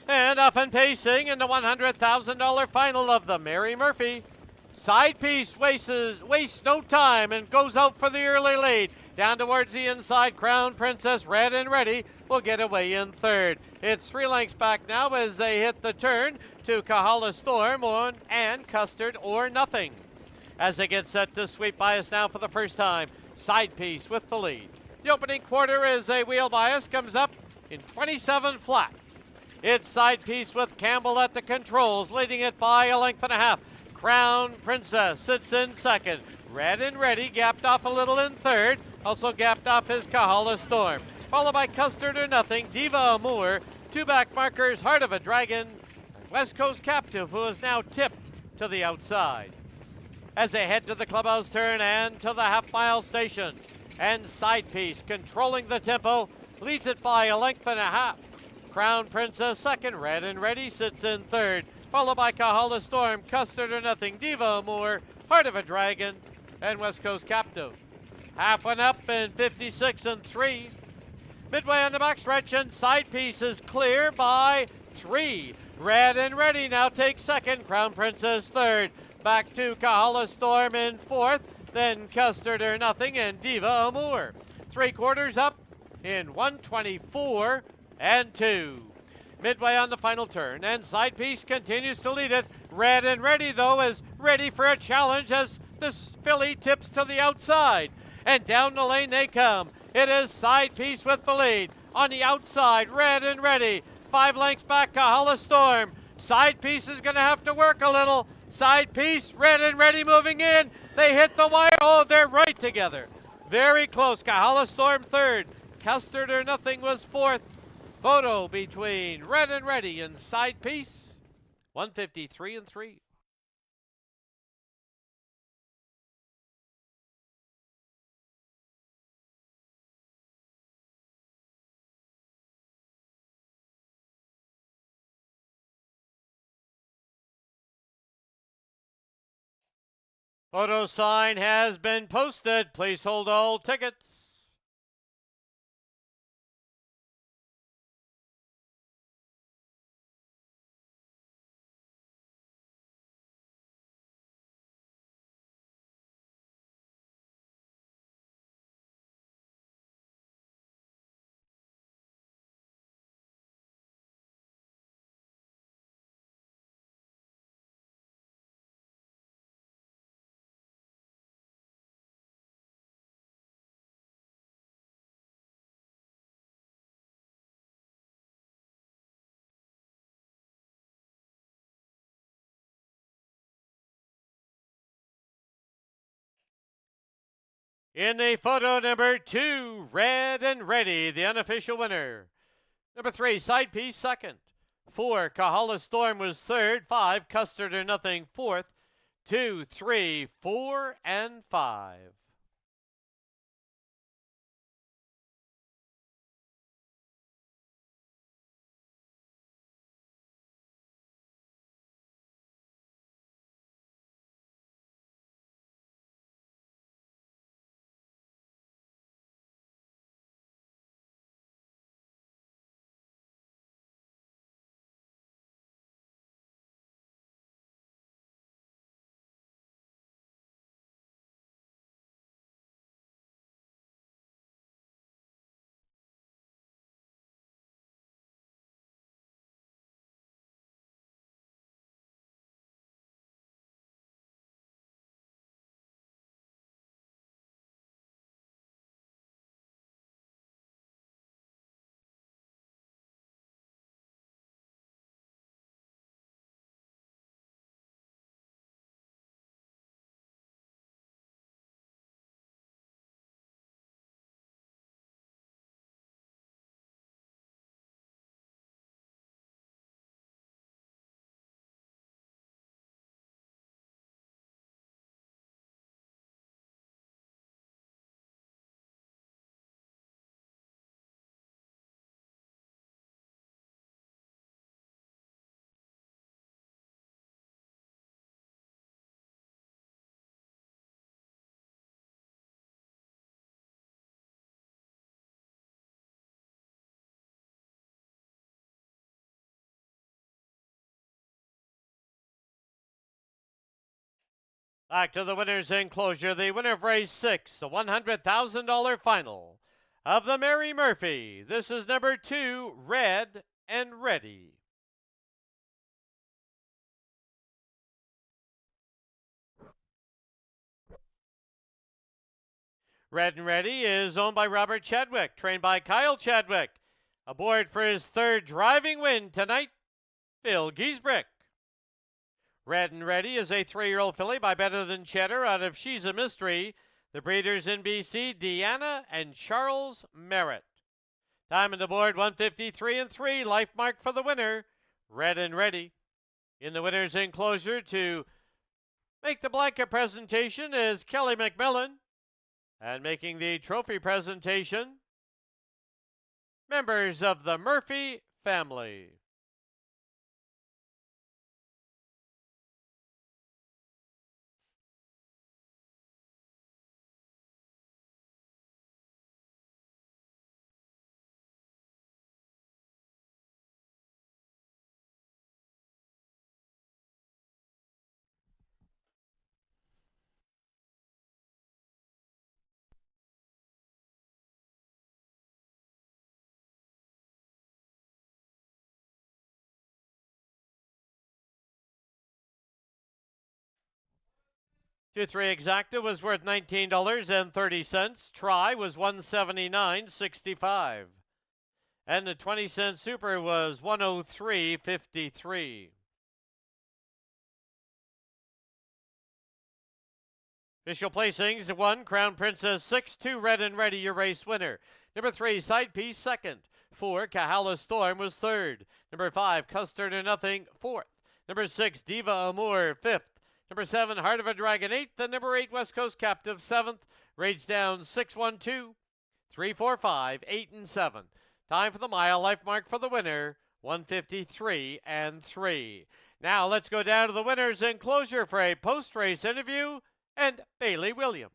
And off and pacing in the $100,000 final of the Mary Murphy. Side piece wastes no time and goes out for the early lead. Down towards the inside, Crown Princess, Red and Ready, will get away in third. It's 3 lengths back now as they hit the turn to Kahala Storm and Custard or Nothing. As they get set to sweep bias now for the first time, Side Piece with the lead. The opening quarter is a wheel bias, comes up in 27 flat. It's Side Piece with Campbell at the controls, leading it by a length and a half. Crown Princess sits in second. Red and Ready gapped off a little in third. Also gapped off is Kahala Storm. Followed by Custard or Nothing, Diva Amour, 2 back markers, Heart of a Dragon, and West Coast Captive, who is now tipped to the outside. As they head to the clubhouse turn and to the half-mile station. And Side Piece, controlling the tempo, leads it by a length and a half. Crown Princess second, Red and Ready sits in third, followed by Kahala Storm, Custard or Nothing, Diva Amour, Heart of a Dragon, and West Coast Captive. Half one up in 56 and 3. Midway on the backstretch, and Side Piece is clear by 3. Red and Ready now takes second, Crown Princess third. Back to Kahala Storm in fourth, then Custard or Nothing and Diva Amour. 3/4 up in 124 and 2. Midway on the final turn, and Side Piece continues to lead it. Red and Ready, though, is ready for a challenge as this filly tips to the outside. And down the lane they come. It is Side Piece with the lead. On the outside, Red and Ready. 5 lengths back, Kahala Storm. Side Piece is going to have to work a little. Side Piece, Red and Ready moving in. They hit the wire. Oh, they're right together. Very close. Kahala Storm third. Custard or Nothing was fourth. Photo between Red and Ready and Side Piece. 153 and 3. Photo sign has been posted. Please hold all tickets. In the photo number 2, Red and Ready, the unofficial winner. Number 3, Side Piece second. 4, Kahala Storm was third. 5, Custard or Nothing fourth. 2, 3, 4, and 5. Back to the winner's enclosure, the winner of race 6, the $100,000 final of the Mary Murphy. This is number 2, Red and Ready. Red and Ready is owned by Robert Chadwick, trained by Kyle Chadwick. Aboard for his 3rd driving win tonight, Phil Giesbrick. Red and Ready is a 3-year-old filly by Better Than Cheddar out of She's a Mystery. The breeders in BC, Deanna and Charles Merritt. Time on the board, 153 and 3. Life mark for the winner, Red and Ready. In the winner's enclosure to make the blanket presentation is Kelly McMillan. And making the trophy presentation, members of the Murphy family. Two three exacta was worth $19.30. Try was $179.65. And the 20-cent super was $103.53. Official placings: 1, Crown Princess 6, 2, Red and Ready, your race winner. Number 3, Side Piece 2nd. 4, Kahala Storm was 3rd. Number 5, Custard or Nothing 4th. Number 6, Diva Amour 5th. Number 7, Heart of a Dragon 8th. And number 8, West Coast Captive 7th. Rage down 6, 1, 2, 3, 4, 5, 8, and 7. Time for the mile. Life mark for the winner, 153 and 3. Now let's go down to the winner's enclosure for a post-race interview and Bailey Williams.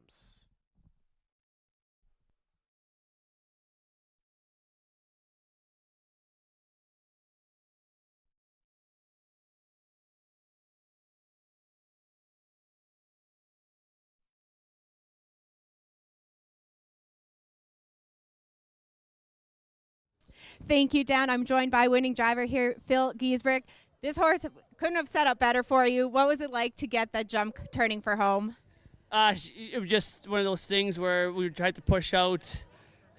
Thank you, Dan. I'm joined by winning driver here, Phil Giesbrick. This horse couldn't have set up better for you. What was it like to get that jump turning for home? It was just one of those things where we tried to push out.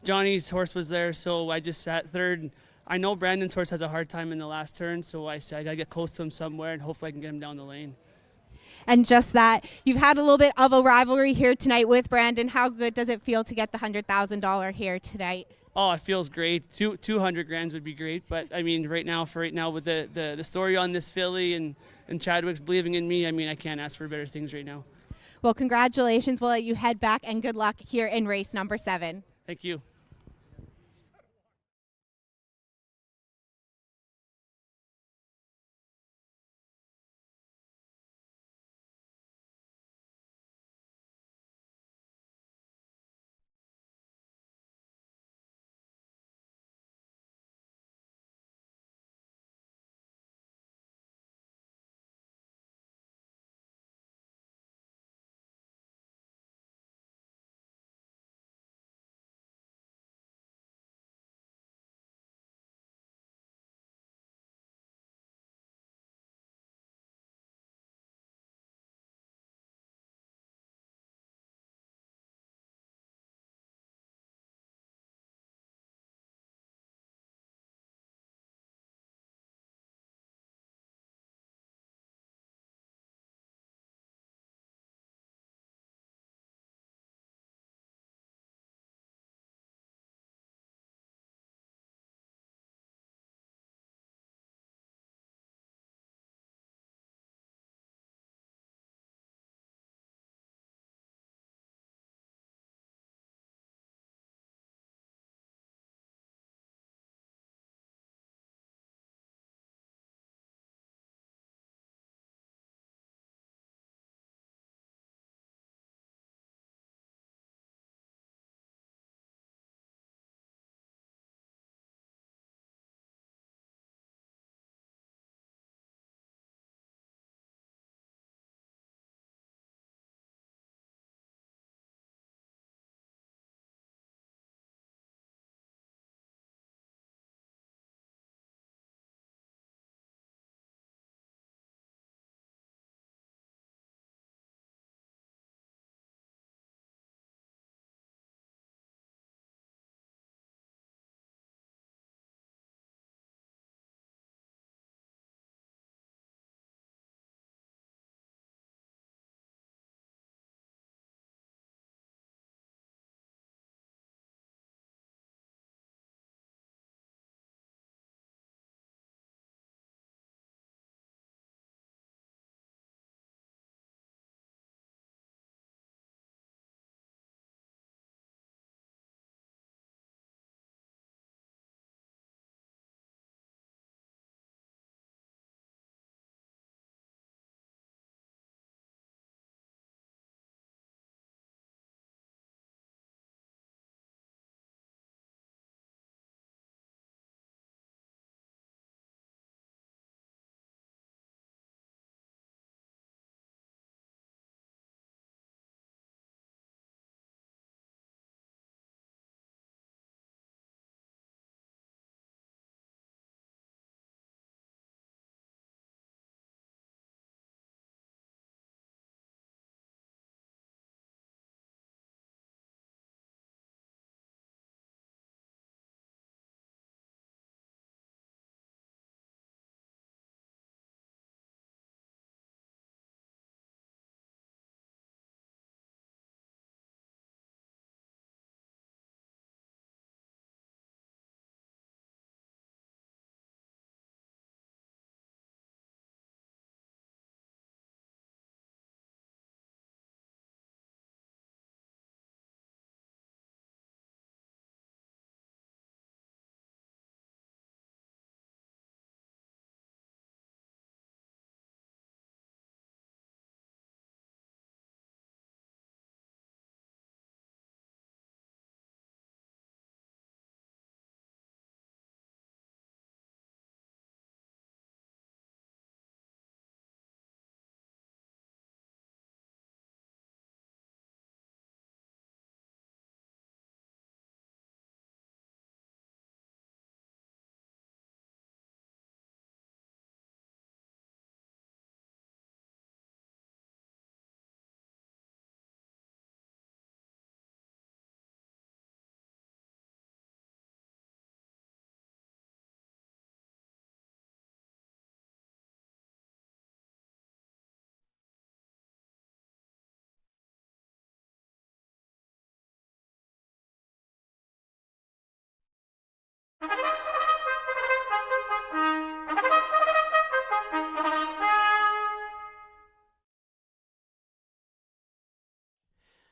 Johnny's horse was there, so I just sat third. I know Brandon's horse has a hard time in the last turn, so I said I got to get close to him somewhere, and hopefully I can get him down the lane. And just that, you've had a little bit of a rivalry here tonight with Brandon. How good does it feel to get the $100,000 here tonight? Oh, it feels great. 200 grand would be great, but I mean, right now with the story on this filly and Chadwick's believing in me, I mean, I can't ask for better things right now. Well, congratulations. We'll let you head back, and good luck here in race number 7. Thank you.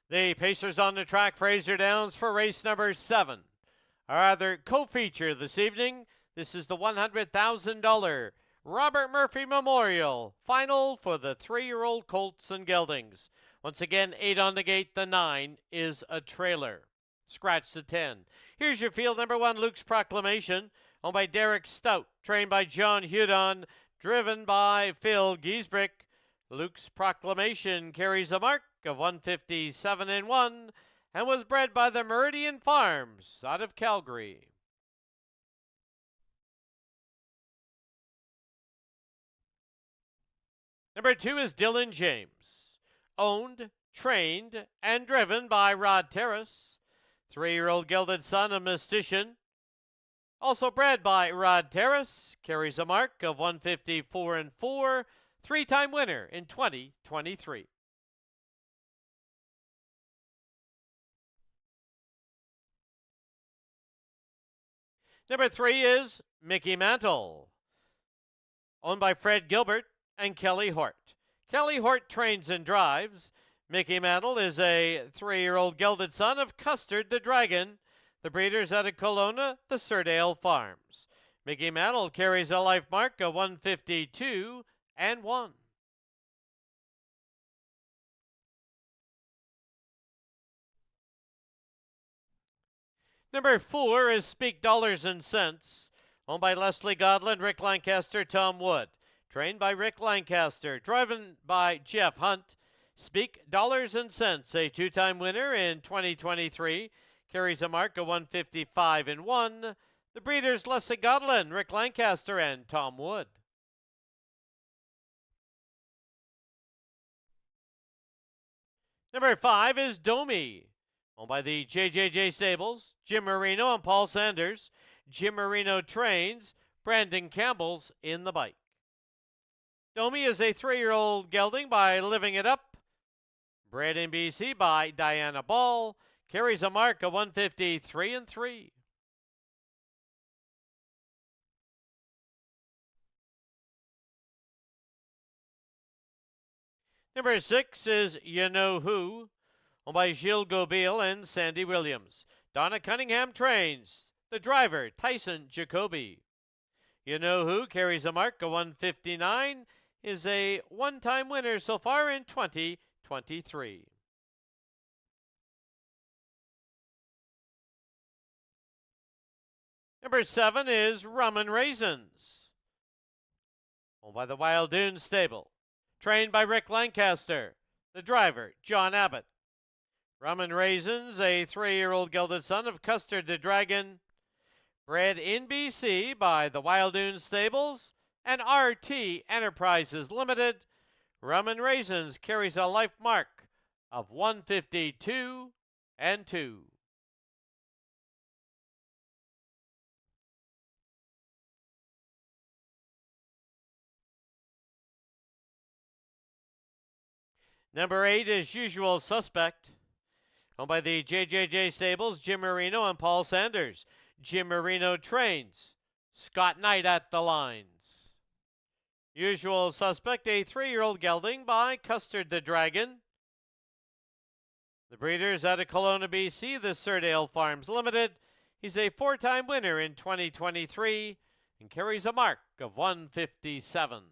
The Pacers on the track, Fraser Downs for race number 7. Our other co-feature this evening, this is the $100,000 Robert Murphy Memorial Final for the 3-year-old colts and geldings. Once again, 8 on the gate, the 9 is a trailer. Scratch the 10. Here's your field. Number 1, Luke's Proclamation, owned by Derek Stout, trained by John Hudon, driven by Phil Giesbrick. Luke's Proclamation carries a mark of 157-1 and was bred by the Meridian Farms out of Calgary. Number 2 is Dylan James, owned, trained, and driven by Rod Terrace, 3-year-old gelded son of Mystician. Also bred by Rod Terrace, carries a mark of 154-4, 3-time winner in 2023. Number 3 is Mickey Mantle, owned by Fred Gilbert and Kelly Hort. Kelly Hort trains and drives. Mickey Mantle is a 3-year-old gelded son of Custard the Dragon. The breeders out of Kelowna, the Surdale Farms. Mickey Mantle carries a life mark of 152-1. Number 4 is Speak Dollars and Cents, owned by Leslie Godlin, Rick Lancaster, Tom Wood. Trained by Rick Lancaster, driven by Jeff Hunt. Speak Dollars and Cents, a 2-time winner in 2023, carries a mark of 155-1. The breeders Leslie Godlin, Rick Lancaster, and Tom Wood. Number 5 is Domi, owned by the JJJ Stables, Jim Marino and Paul Sanders. Jim Marino trains, Brandon Campbell's in the bike. Domi is a 3-year-old gelding by Living It Up, bred in BC by Diana Ball, carries a mark of 153-3. Number 6 is You Know Who, owned by Gilles Gobil and Sandy Williams. Donna Cunningham trains. The driver, Tyson Jacoby. You Know Who carries a mark of 159, is a 1-time winner so far in 2023. Number 7 is Rum and Raisins, owned by the Wild Dunes Stable. Trained by Rick Lancaster. The driver, John Abbott. Rum and Raisins, a 3-year-old gelded son of Custard the Dragon. Bred in BC by the Wild Dunes Stables and RT Enterprises Limited. Rum and Raisins carries a life mark of 152-2. Number 8 is Usual Suspect, owned by the JJJ Stables, Jim Marino and Paul Sanders. Jim Marino trains. Scott Knight at the lines. Usual Suspect, a 3-year-old gelding by Custard the Dragon. The breeders out of Kelowna, BC, the Surdale Farms Limited. He's a 4-time winner in 2023 and carries a mark of 157.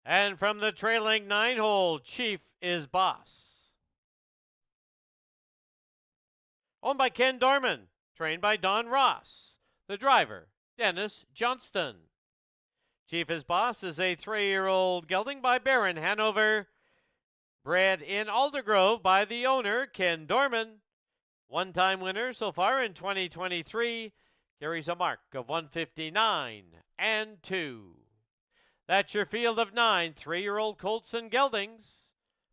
And from the trailing 9-hole, Chief is Boss, owned by Ken Dorman, trained by Don Ross. The driver, Dennis Johnston. Chief is Boss is a 3-year-old gelding by Baron Hanover, bred in Aldergrove by the owner, Ken Dorman. 1-time winner so far in 2023, carries a mark of 159-2. That's your field of 9 3-year-old colts and geldings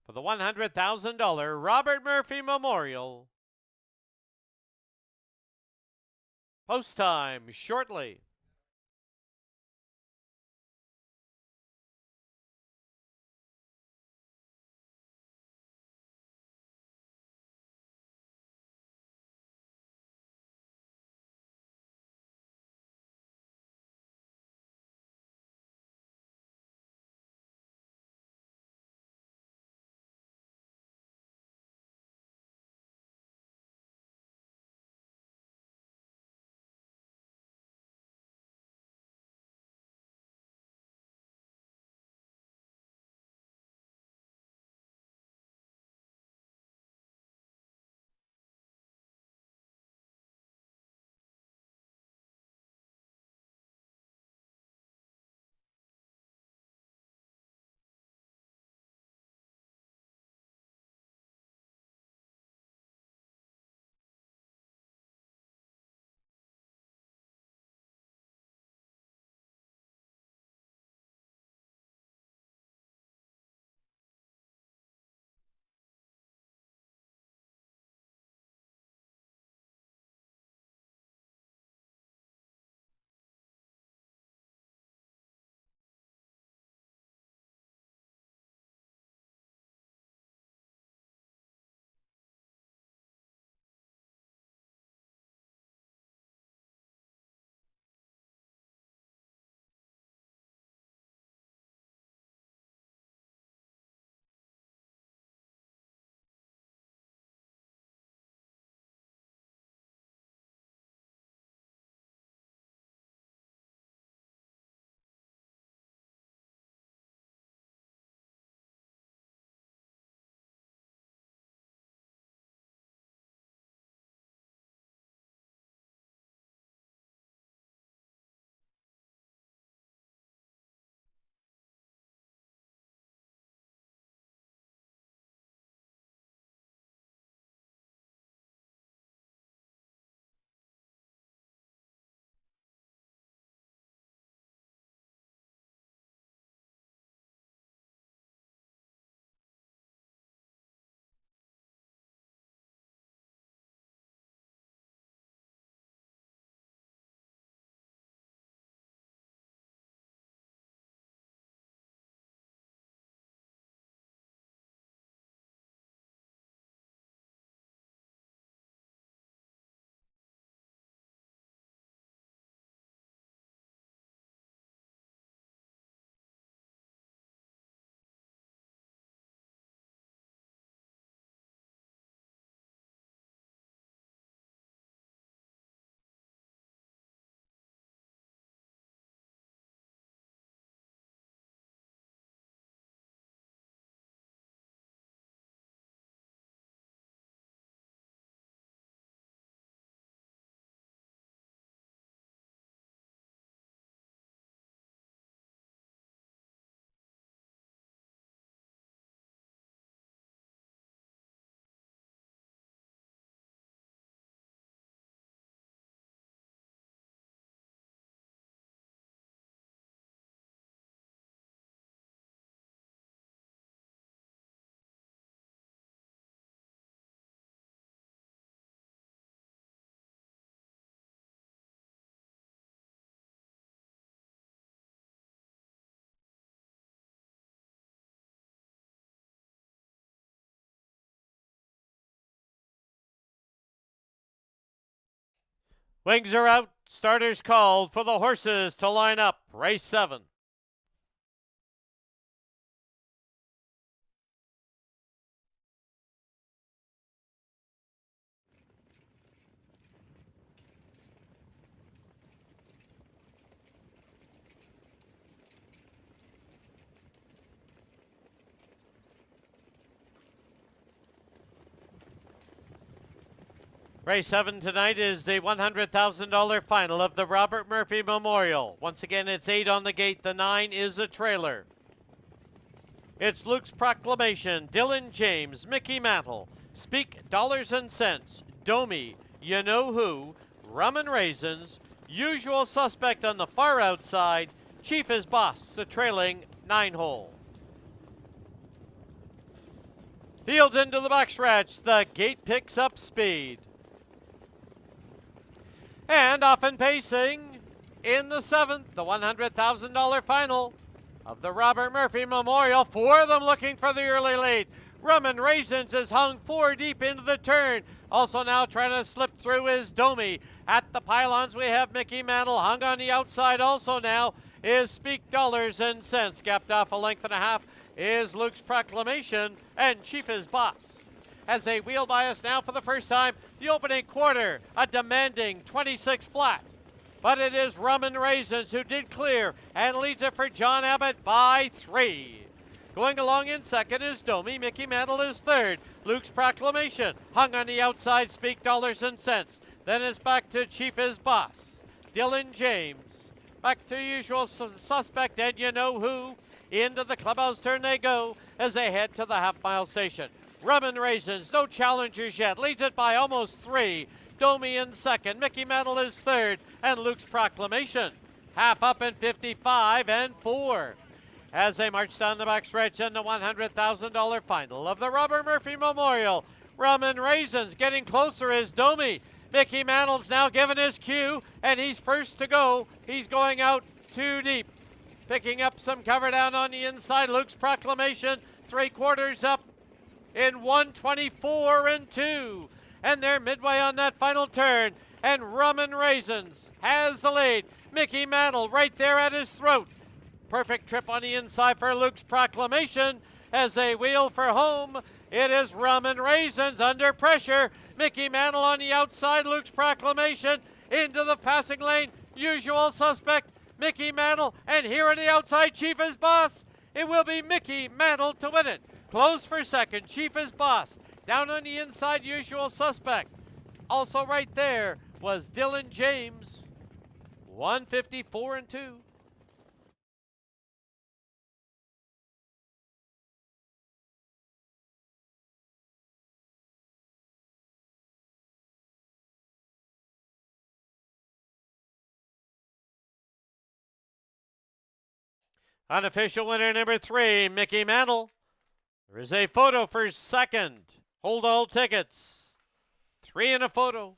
for the $100,000 Robert Murphy Memorial. Post time shortly. Wings are out. Starters called for the horses to line up. Race 7. Race 7 tonight is the $100,000 final of the Robert Murphy Memorial. Once again, it's 8 on the gate. The 9 is a trailer. It's Luke's Proclamation, Dylan James, Mickey Mantle, Speak Dollars and Cents, Domi, You Know Who, Rum and Raisins, Usual Suspect on the far outside, Chief is Boss, the trailing 9-hole. Fields into the backstretch, the gate picks up speed. And off and pacing in the 7th, the $100,000 final of the Robert Murphy Memorial. 4 of them looking for the early lead. Rum and Raisins is hung 4 deep into the turn. Also now trying to slip through is Domi. At the pylons we have Mickey Mantle hung on the outside. Also now is Speak Dollars and Cents. Gapped off a length and a half is Luke's Proclamation, and Chief is Boss. As they wheel by us now for the first time, the opening quarter, a demanding 26 flat. But it is Rum and Raisins who did clear and leads it for John Abbott by 3. Going along in second is Domi. Mickey Mantle is third. Luke's Proclamation hung on the outside. Speak Dollars and Cents. Then it's back to Chief is Boss. Dylan James. Back to Usual Suspect and You Know Who. Into the clubhouse turn they go as they head to the half-mile station. Rum and Raisins, no challengers yet. Leads it by almost 3. Domi in second. Mickey Mantle is third. And Luke's Proclamation half up in 55 and 4. As they march down the backstretch in the $100,000 final of the Robert Murphy Memorial. Rum and Raisins getting closer is Domi. Mickey Mantle's now given his cue, and he's first to go. He's going out too deep. Picking up some cover down on the inside. Luke's Proclamation 3/4 up in 124 and 2. And they're midway on that final turn. And Rum and Raisins has the lead. Mickey Mantle right there at his throat. Perfect trip on the inside for Luke's Proclamation as they wheel for home. It is Rum and Raisins under pressure. Mickey Mantle on the outside. Luke's Proclamation into the passing lane. Usual Suspect, Mickey Mantle, and here on the outside, Chief is Boss. It will be Mickey Mantle to win it. Close for second, Chief is Boss. Down on the inside, Usual Suspect. Also right there was Dylan James. 154 and 2. Unofficial winner number 3, Mickey Mantle. There is a photo for second. Hold all tickets. 3 in a photo.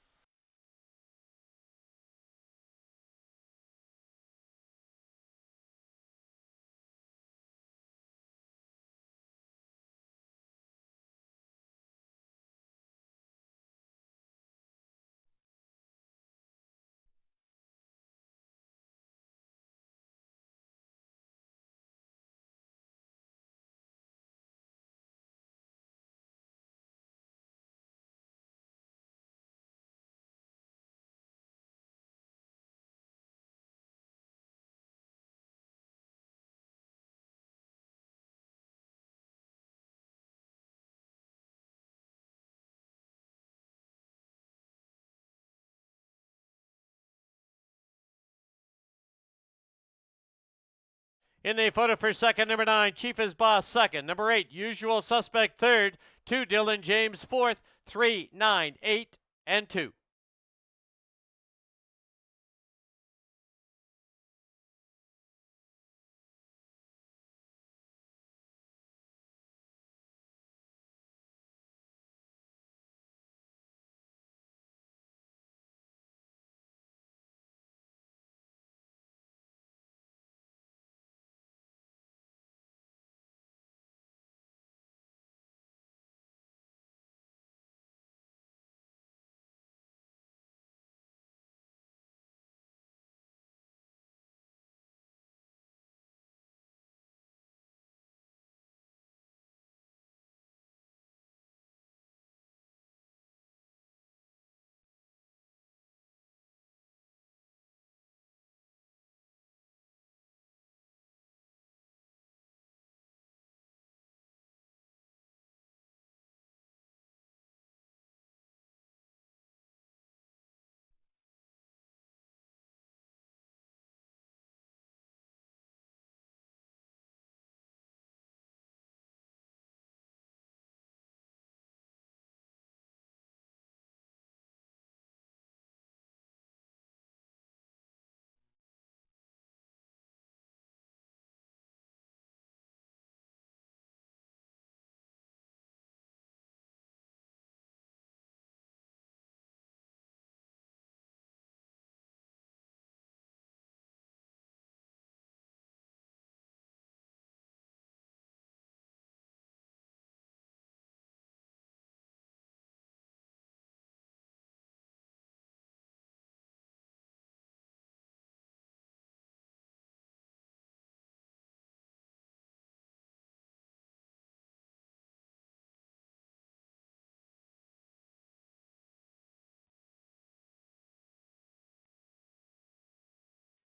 In the photo for second, number 9, Chief is Boss second. Number 8, Usual Suspect third. 2, Dylan James fourth. 3, 9, 8, and 2.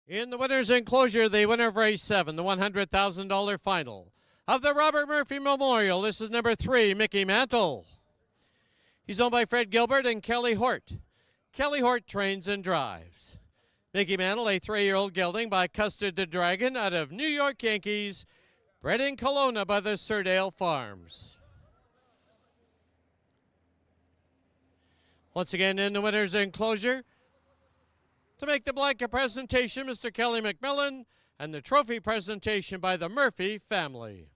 In the winner's enclosure, the winner of race 7, the $100,000 final of the Robert Murphy Memorial. This is number 3, Mickey Mantle. He's owned by Fred Gilbert and Kelly Hort. Kelly Hort trains and drives. Mickey Mantle, a 3-year-old gelding by Custard the Dragon out of New York Yankees, bred in Kelowna by the Surdale Farms. Once again in the winner's enclosure, to make the blanket presentation, Mr. Kelly McMillan, and the trophy presentation by the Murphy family.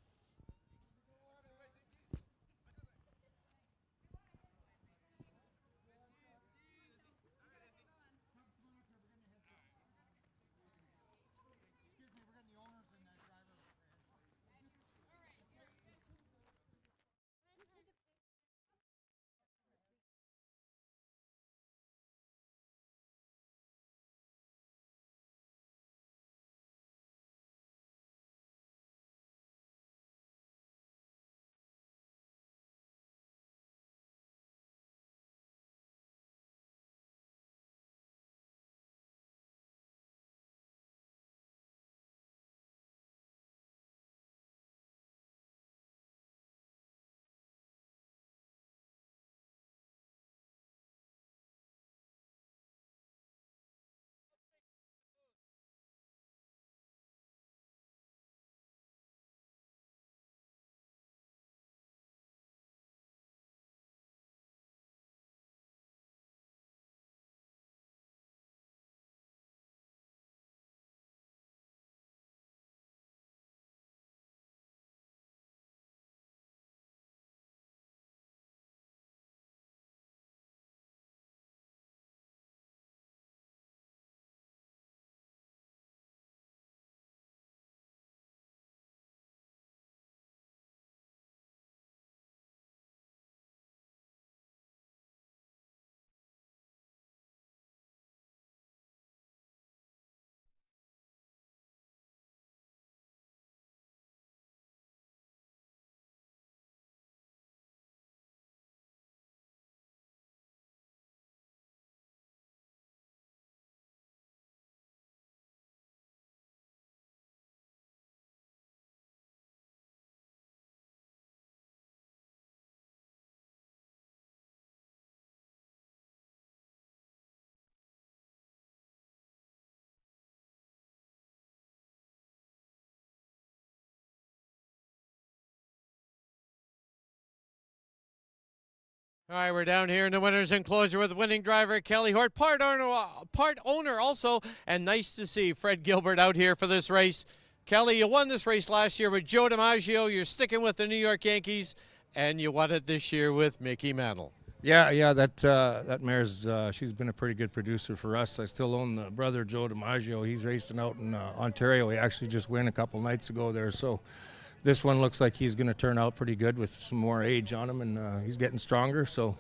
All right, we're down here in the winner's enclosure with winning driver Kelly Hort, part owner also, and nice to see Fred Gilbert out here for this race. Kelly, you won this race last year with Joe DiMaggio. You're sticking with the New York Yankees, and you won it this year with Mickey Mantle. Yeah, that mare's she's been a pretty good producer for us. I still own the brother Joe DiMaggio. He's racing out in Ontario. He actually just won a couple nights ago there, so this one looks like he's going to turn out pretty good with some more age on him, and he's getting stronger, so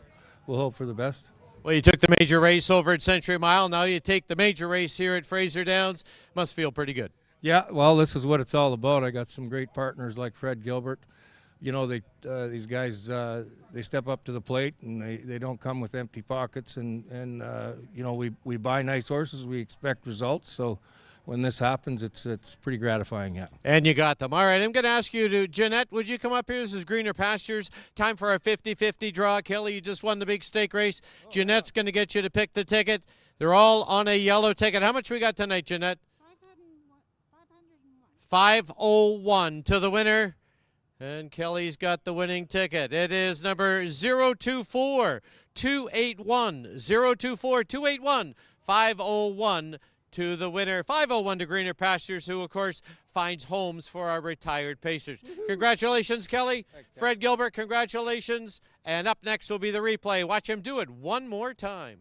we'll hope for the best. Well, you took the major race over at Century Mile. Now you take the major race here at Fraser Downs. Must feel pretty good. Yeah, well, this is what it's all about. I got some great partners like Fred Gilbert. You know, these guys, they step up to the plate, and they don't come with empty pockets. And you know, we buy nice horses. We expect results. So when this happens, it's pretty gratifying, yeah. And you got them. All right, I'm going to ask you to, Jeanette, would you come up here? This is Greener Pastures. Time for our 50-50 draw. Kelly, you just won the big stake race. Jeanette's going to get you to pick the ticket. They're all on a yellow ticket. How much we got tonight, Jeanette? 501 to the winner. And Kelly's got the winning ticket. It is number 024 281 024 281 501 to the winner. 501 to Greener Pastures, who, of course, finds homes for our retired pacers. Congratulations, Kelly. Fred Gilbert, congratulations. And up next will be the replay. Watch him do it one more time.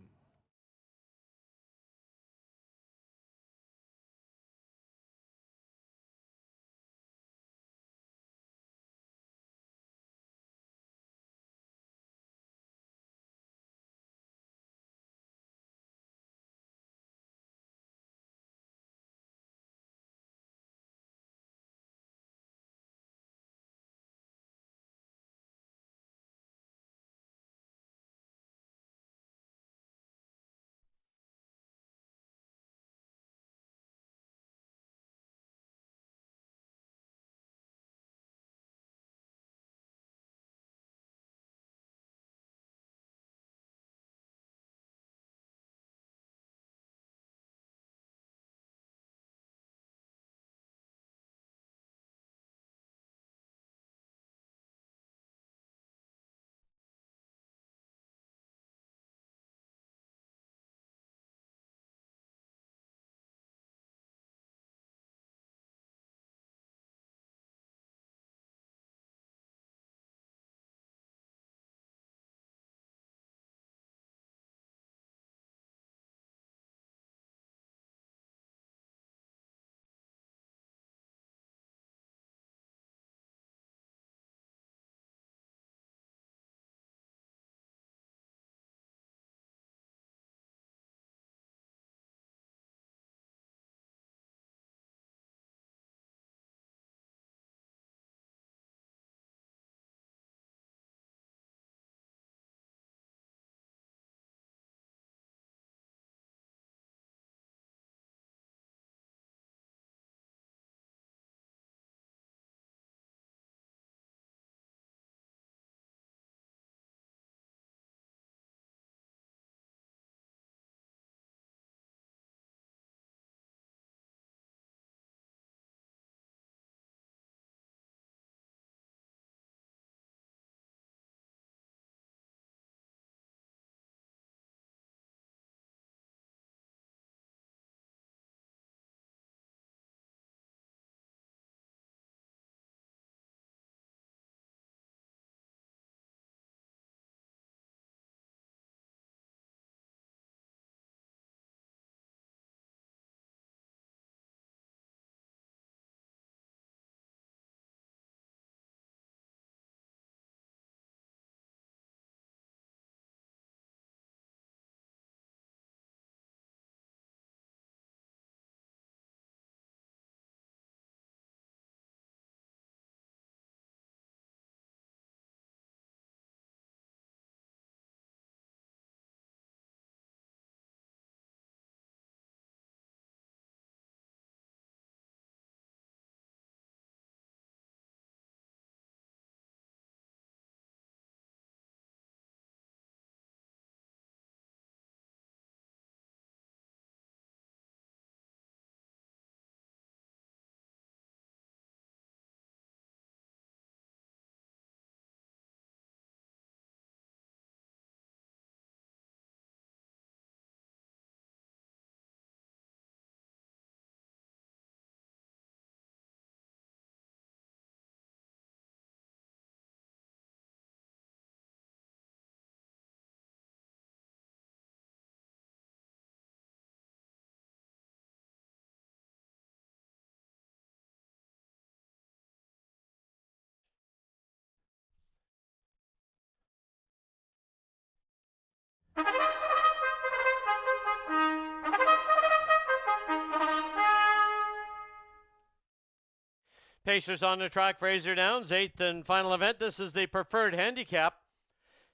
Pacers on the track, Fraser Downs, 8th and final event. This is the preferred handicap.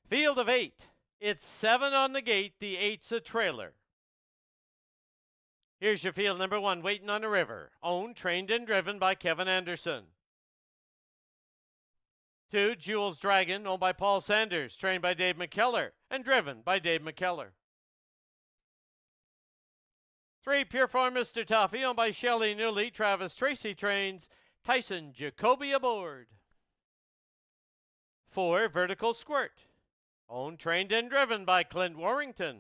Field of 8. It's 7 on the gate. The 8's a trailer. Here's your field number 1, Waiting on the River. Owned, trained, and driven by Kevin Anderson. 2, Jules Dragon, owned by Paul Sanders, trained by Dave McKellar, and driven by Dave McKellar. 3, Pureform Mr. Toffee, owned by Shelley Newley, Travis Tracy trains, Tyson Jacoby aboard. 4, Vertical Squirt, owned, trained, and driven by Clint Warrington.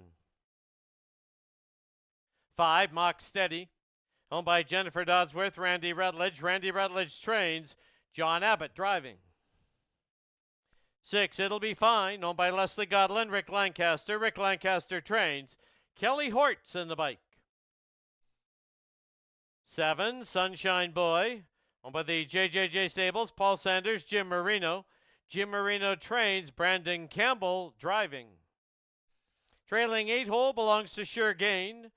5, Mock Steady, owned by Jennifer Dodsworth, Randy Rutledge. Randy Rutledge trains, John Abbott driving. 6, It'll Be Fine, owned by Leslie Godlin, Rick Lancaster. Rick Lancaster trains, Kelly Hortz in the bike. 7, Sunshine Boy, owned by the JJJ Stables, Paul Sanders, Jim Marino. Jim Marino trains, Brandon Campbell driving. Trailing 8 hole belongs to Sure Gain,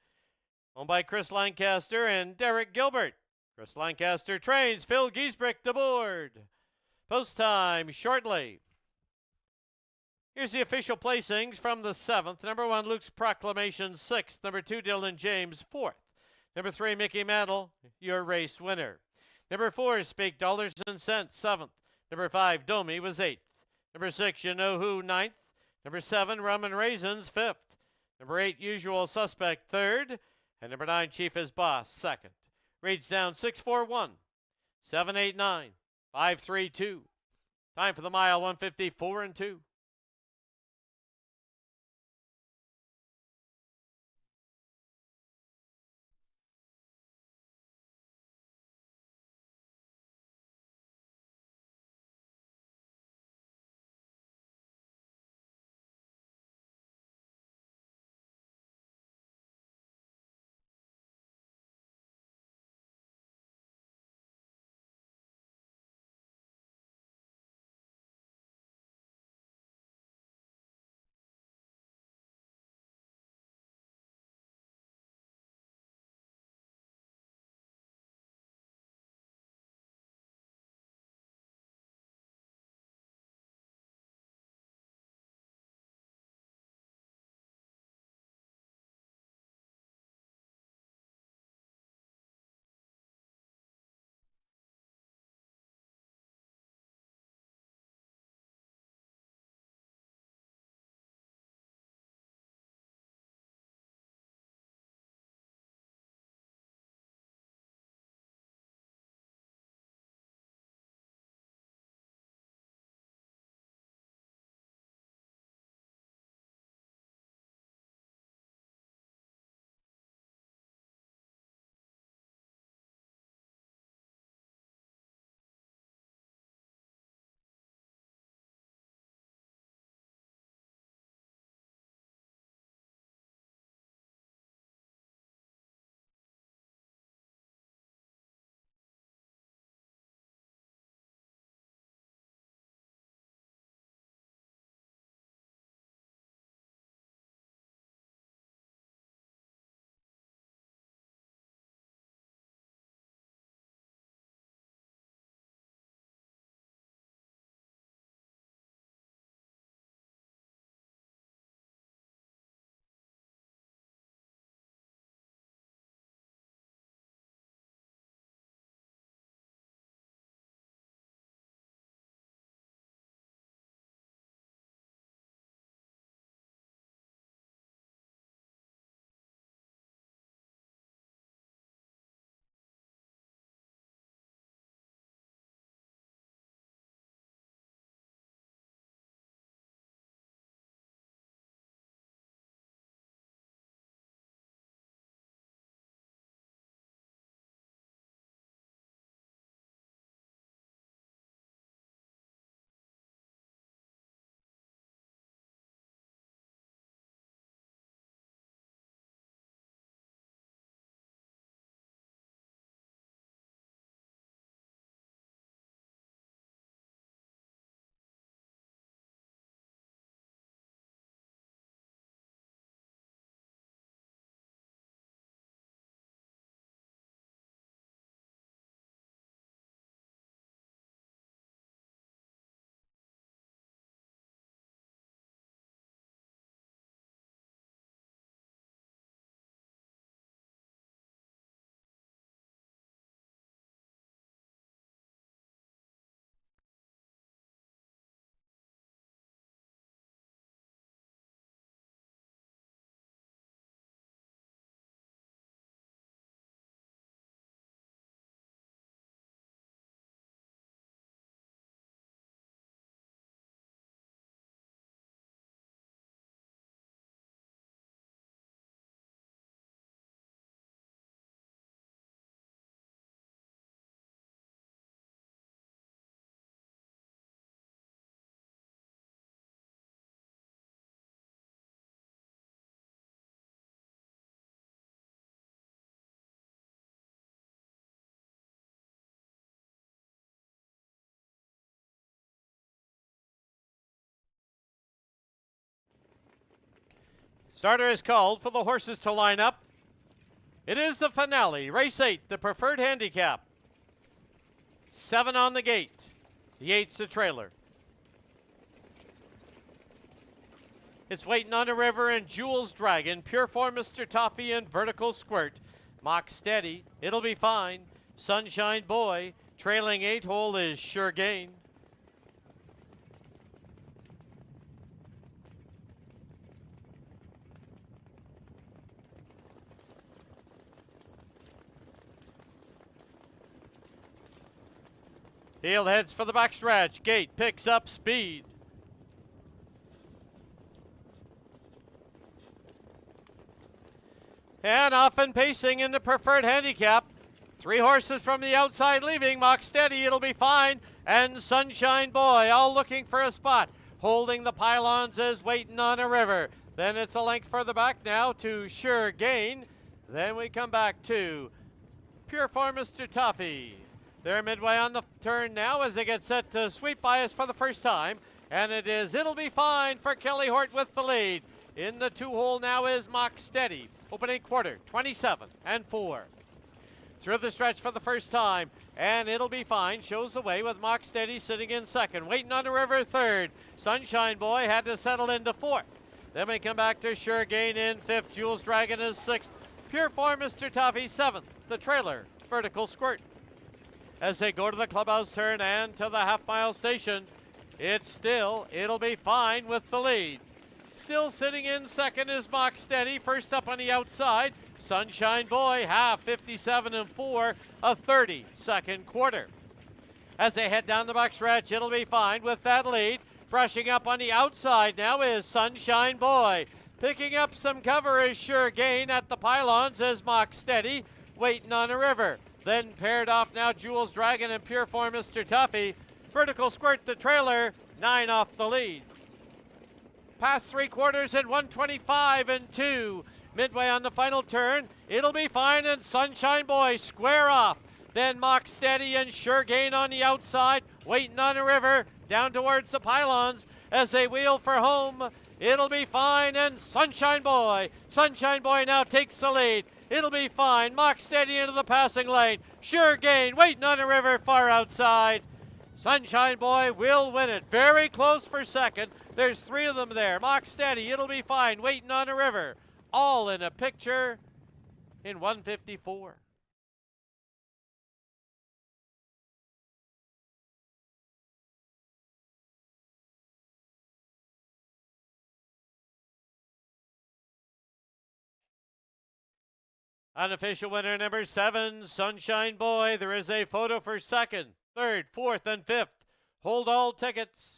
owned by Chris Lancaster and Derek Gilbert. Chris Lancaster trains, Phil Giesbrecht aboard. Post time shortly. Here's the official placings from the 7th. Number 1, Luke's Proclamation, 6th. Number 2, Dylan James, 4th. Number 3, Mickey Mantle, your race winner. Number 4, Speak Dollars and Cents, 7th. Number 5, Domi was 8th. Number 6, You Know Who, 9th. Number 7, Rum and Raisins, 5th. Number 8, Usual Suspect, 3rd. And number 9, Chief is Boss, 2nd. Reads down 641, 789, 532. Time for the mile, 154 and 2. Starter is called for the horses to line up. It is the finale, race 8, the preferred handicap. 7 on the gate. The 8's the trailer. It's Waiting on a River and Jules Dragon, Pure Form Mr. Toffee and Vertical Squirt. Mock Steady, It'll Be Fine. Sunshine Boy, trailing 8 hole is Sure Gain. Field heads for the backstretch. Gate picks up speed. And off and pacing in the preferred handicap. 3 horses from the outside leaving. Mock Steady, It'll Be Fine. And Sunshine Boy, all looking for a spot. Holding the pylons is Waiting on a River. Then it's a length further back now to Sure Gain. Then we come back to Pure Form Mr. Toffee. They're midway on the turn now as they get set to sweep by us for the first time. And it is It'll Be Fine for Kelly Hort with the lead. In the 2 hole now is Mock Steady. Opening quarter, 27 and 4. Through the stretch for the first time, and It'll Be Fine shows the way with Mock Steady sitting in second. Waiting on a River third. Sunshine Boy had to settle into fourth. Then we come back to Sure Gain in fifth. Jules Dragon is sixth. Pure Form Mr. Toffee seventh. The trailer, Vertical Squirt. As they go to the clubhouse turn and to the half-mile station, it's still It'll Be Fine with the lead. Still sitting in second is Mock Steady. First up on the outside, Sunshine Boy, half 57 and 4, a 30-second quarter. As they head down the backstretch, It'll Be Fine with that lead. Brushing up on the outside now is Sunshine Boy. Picking up some cover is Sure Gain. At the pylons is Mock Steady, Waiting on a River. Then paired off now Jules Dragon and Pure Form Mr. Toffee. Vertical Squirt the trailer, 9 off the lead. Past 3 quarters at 125 and 2. Midway on the final turn, It'll Be Fine and Sunshine Boy square off. Then Mock Steady and Sure Gain on the outside, Waiting on a River down towards the pylons as they wheel for home. It'll Be Fine and Sunshine Boy. Sunshine Boy now takes the lead. It'll Be Fine. Mock Steady into the passing lane. Sure Gain, Waiting on a River far outside. Sunshine Boy will win it. Very close for second. There's 3 of them there. Mock Steady, It'll Be Fine, Waiting on a River. All in a picture in 154. Unofficial winner number 7, Sunshine Boy. There is a photo for second, third, fourth, and fifth. Hold all tickets.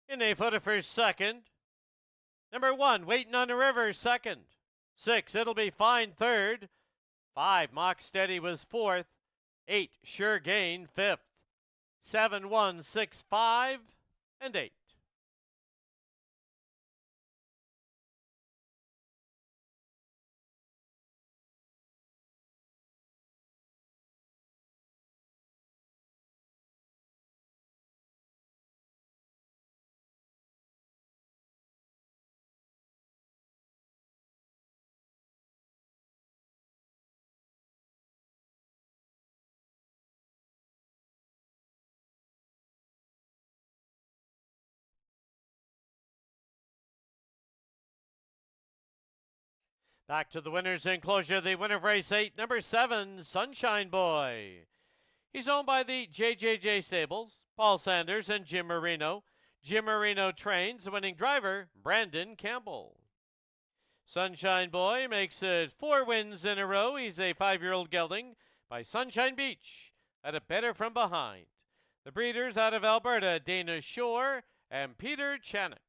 In a footer for second. Number 1, Waiting on a River, second. 6, It'll Be Fine, third. 5, Mock Steady was fourth. 8, Sure Gain, fifth. 7, 1, 6, 5, and 8. Back to the winner's enclosure, the winner of race 8, number 7, Sunshine Boy. He's owned by the JJJ Stables, Paul Sanders and Jim Marino. Jim Marino trains the winning driver, Brandon Campbell. Sunshine Boy makes it 4 wins in a row. He's a 5-year-old gelding by Sunshine Beach at a better from behind. The breeders out of Alberta, Dana Shore and Peter Chanik.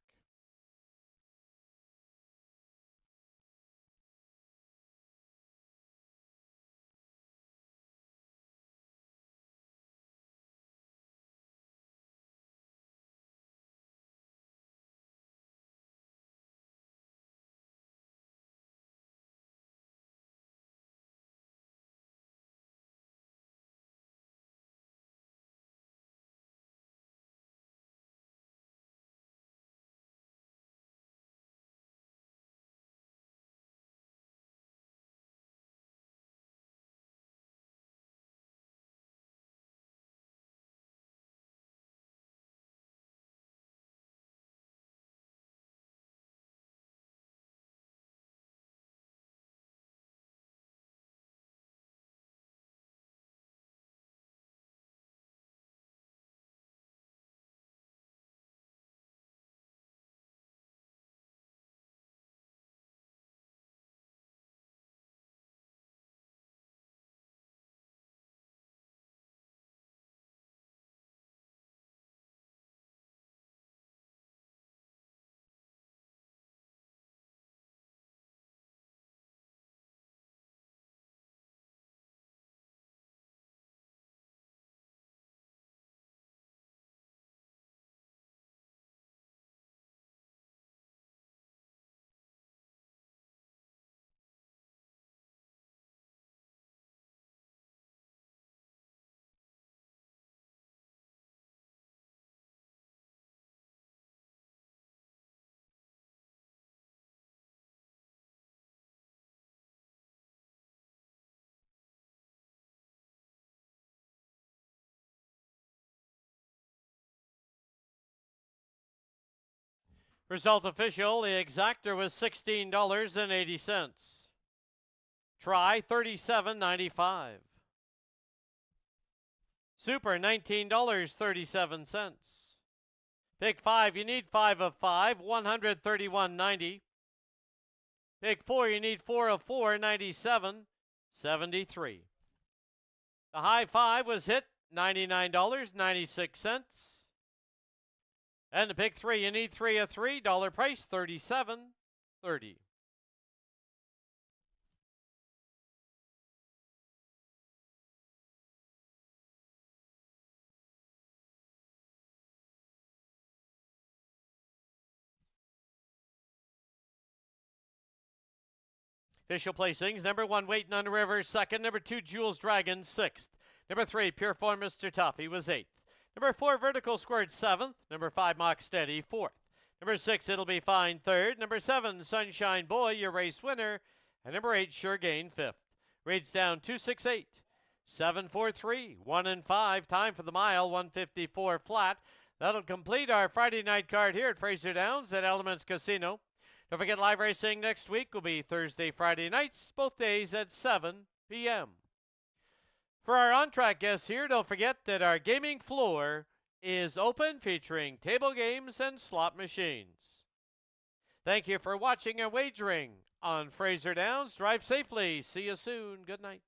Result official, the exactor was $16.80. Try $37.95. Super $19.37. Pick 5, you need 5 of 5, $131.90. Pick 4, you need 4 of 4, $97.73. The high 5 was hit, $99.96. And the pick 3, you need 3 of 3, dollar price, $37.30. Official placings, number 1, Waiting on the River, 2nd. Number 2, Jules Dragon, 6th. Number 3, Pure Form Mr. Tough, he was 8th. Number 4, Vertical Squirt, 7th. Number 5, Mock Steady, 4th. Number 6, It'll Be Fine, 3rd. Number 7, Sunshine Boy, your race winner. And number 8, Sure Gain, 5th. Rates down 268, 743, 1 and 5. Time for the mile, 154 flat. That'll complete our Friday night card here at Fraser Downs at Elements Casino. Don't forget, live racing next week will be Thursday, Friday nights, both days at 7 p.m. For our on-track guests here, don't forget that our gaming floor is open, featuring table games and slot machines. Thank you for watching and wagering on Fraser Downs. Drive safely. See you soon. Good night.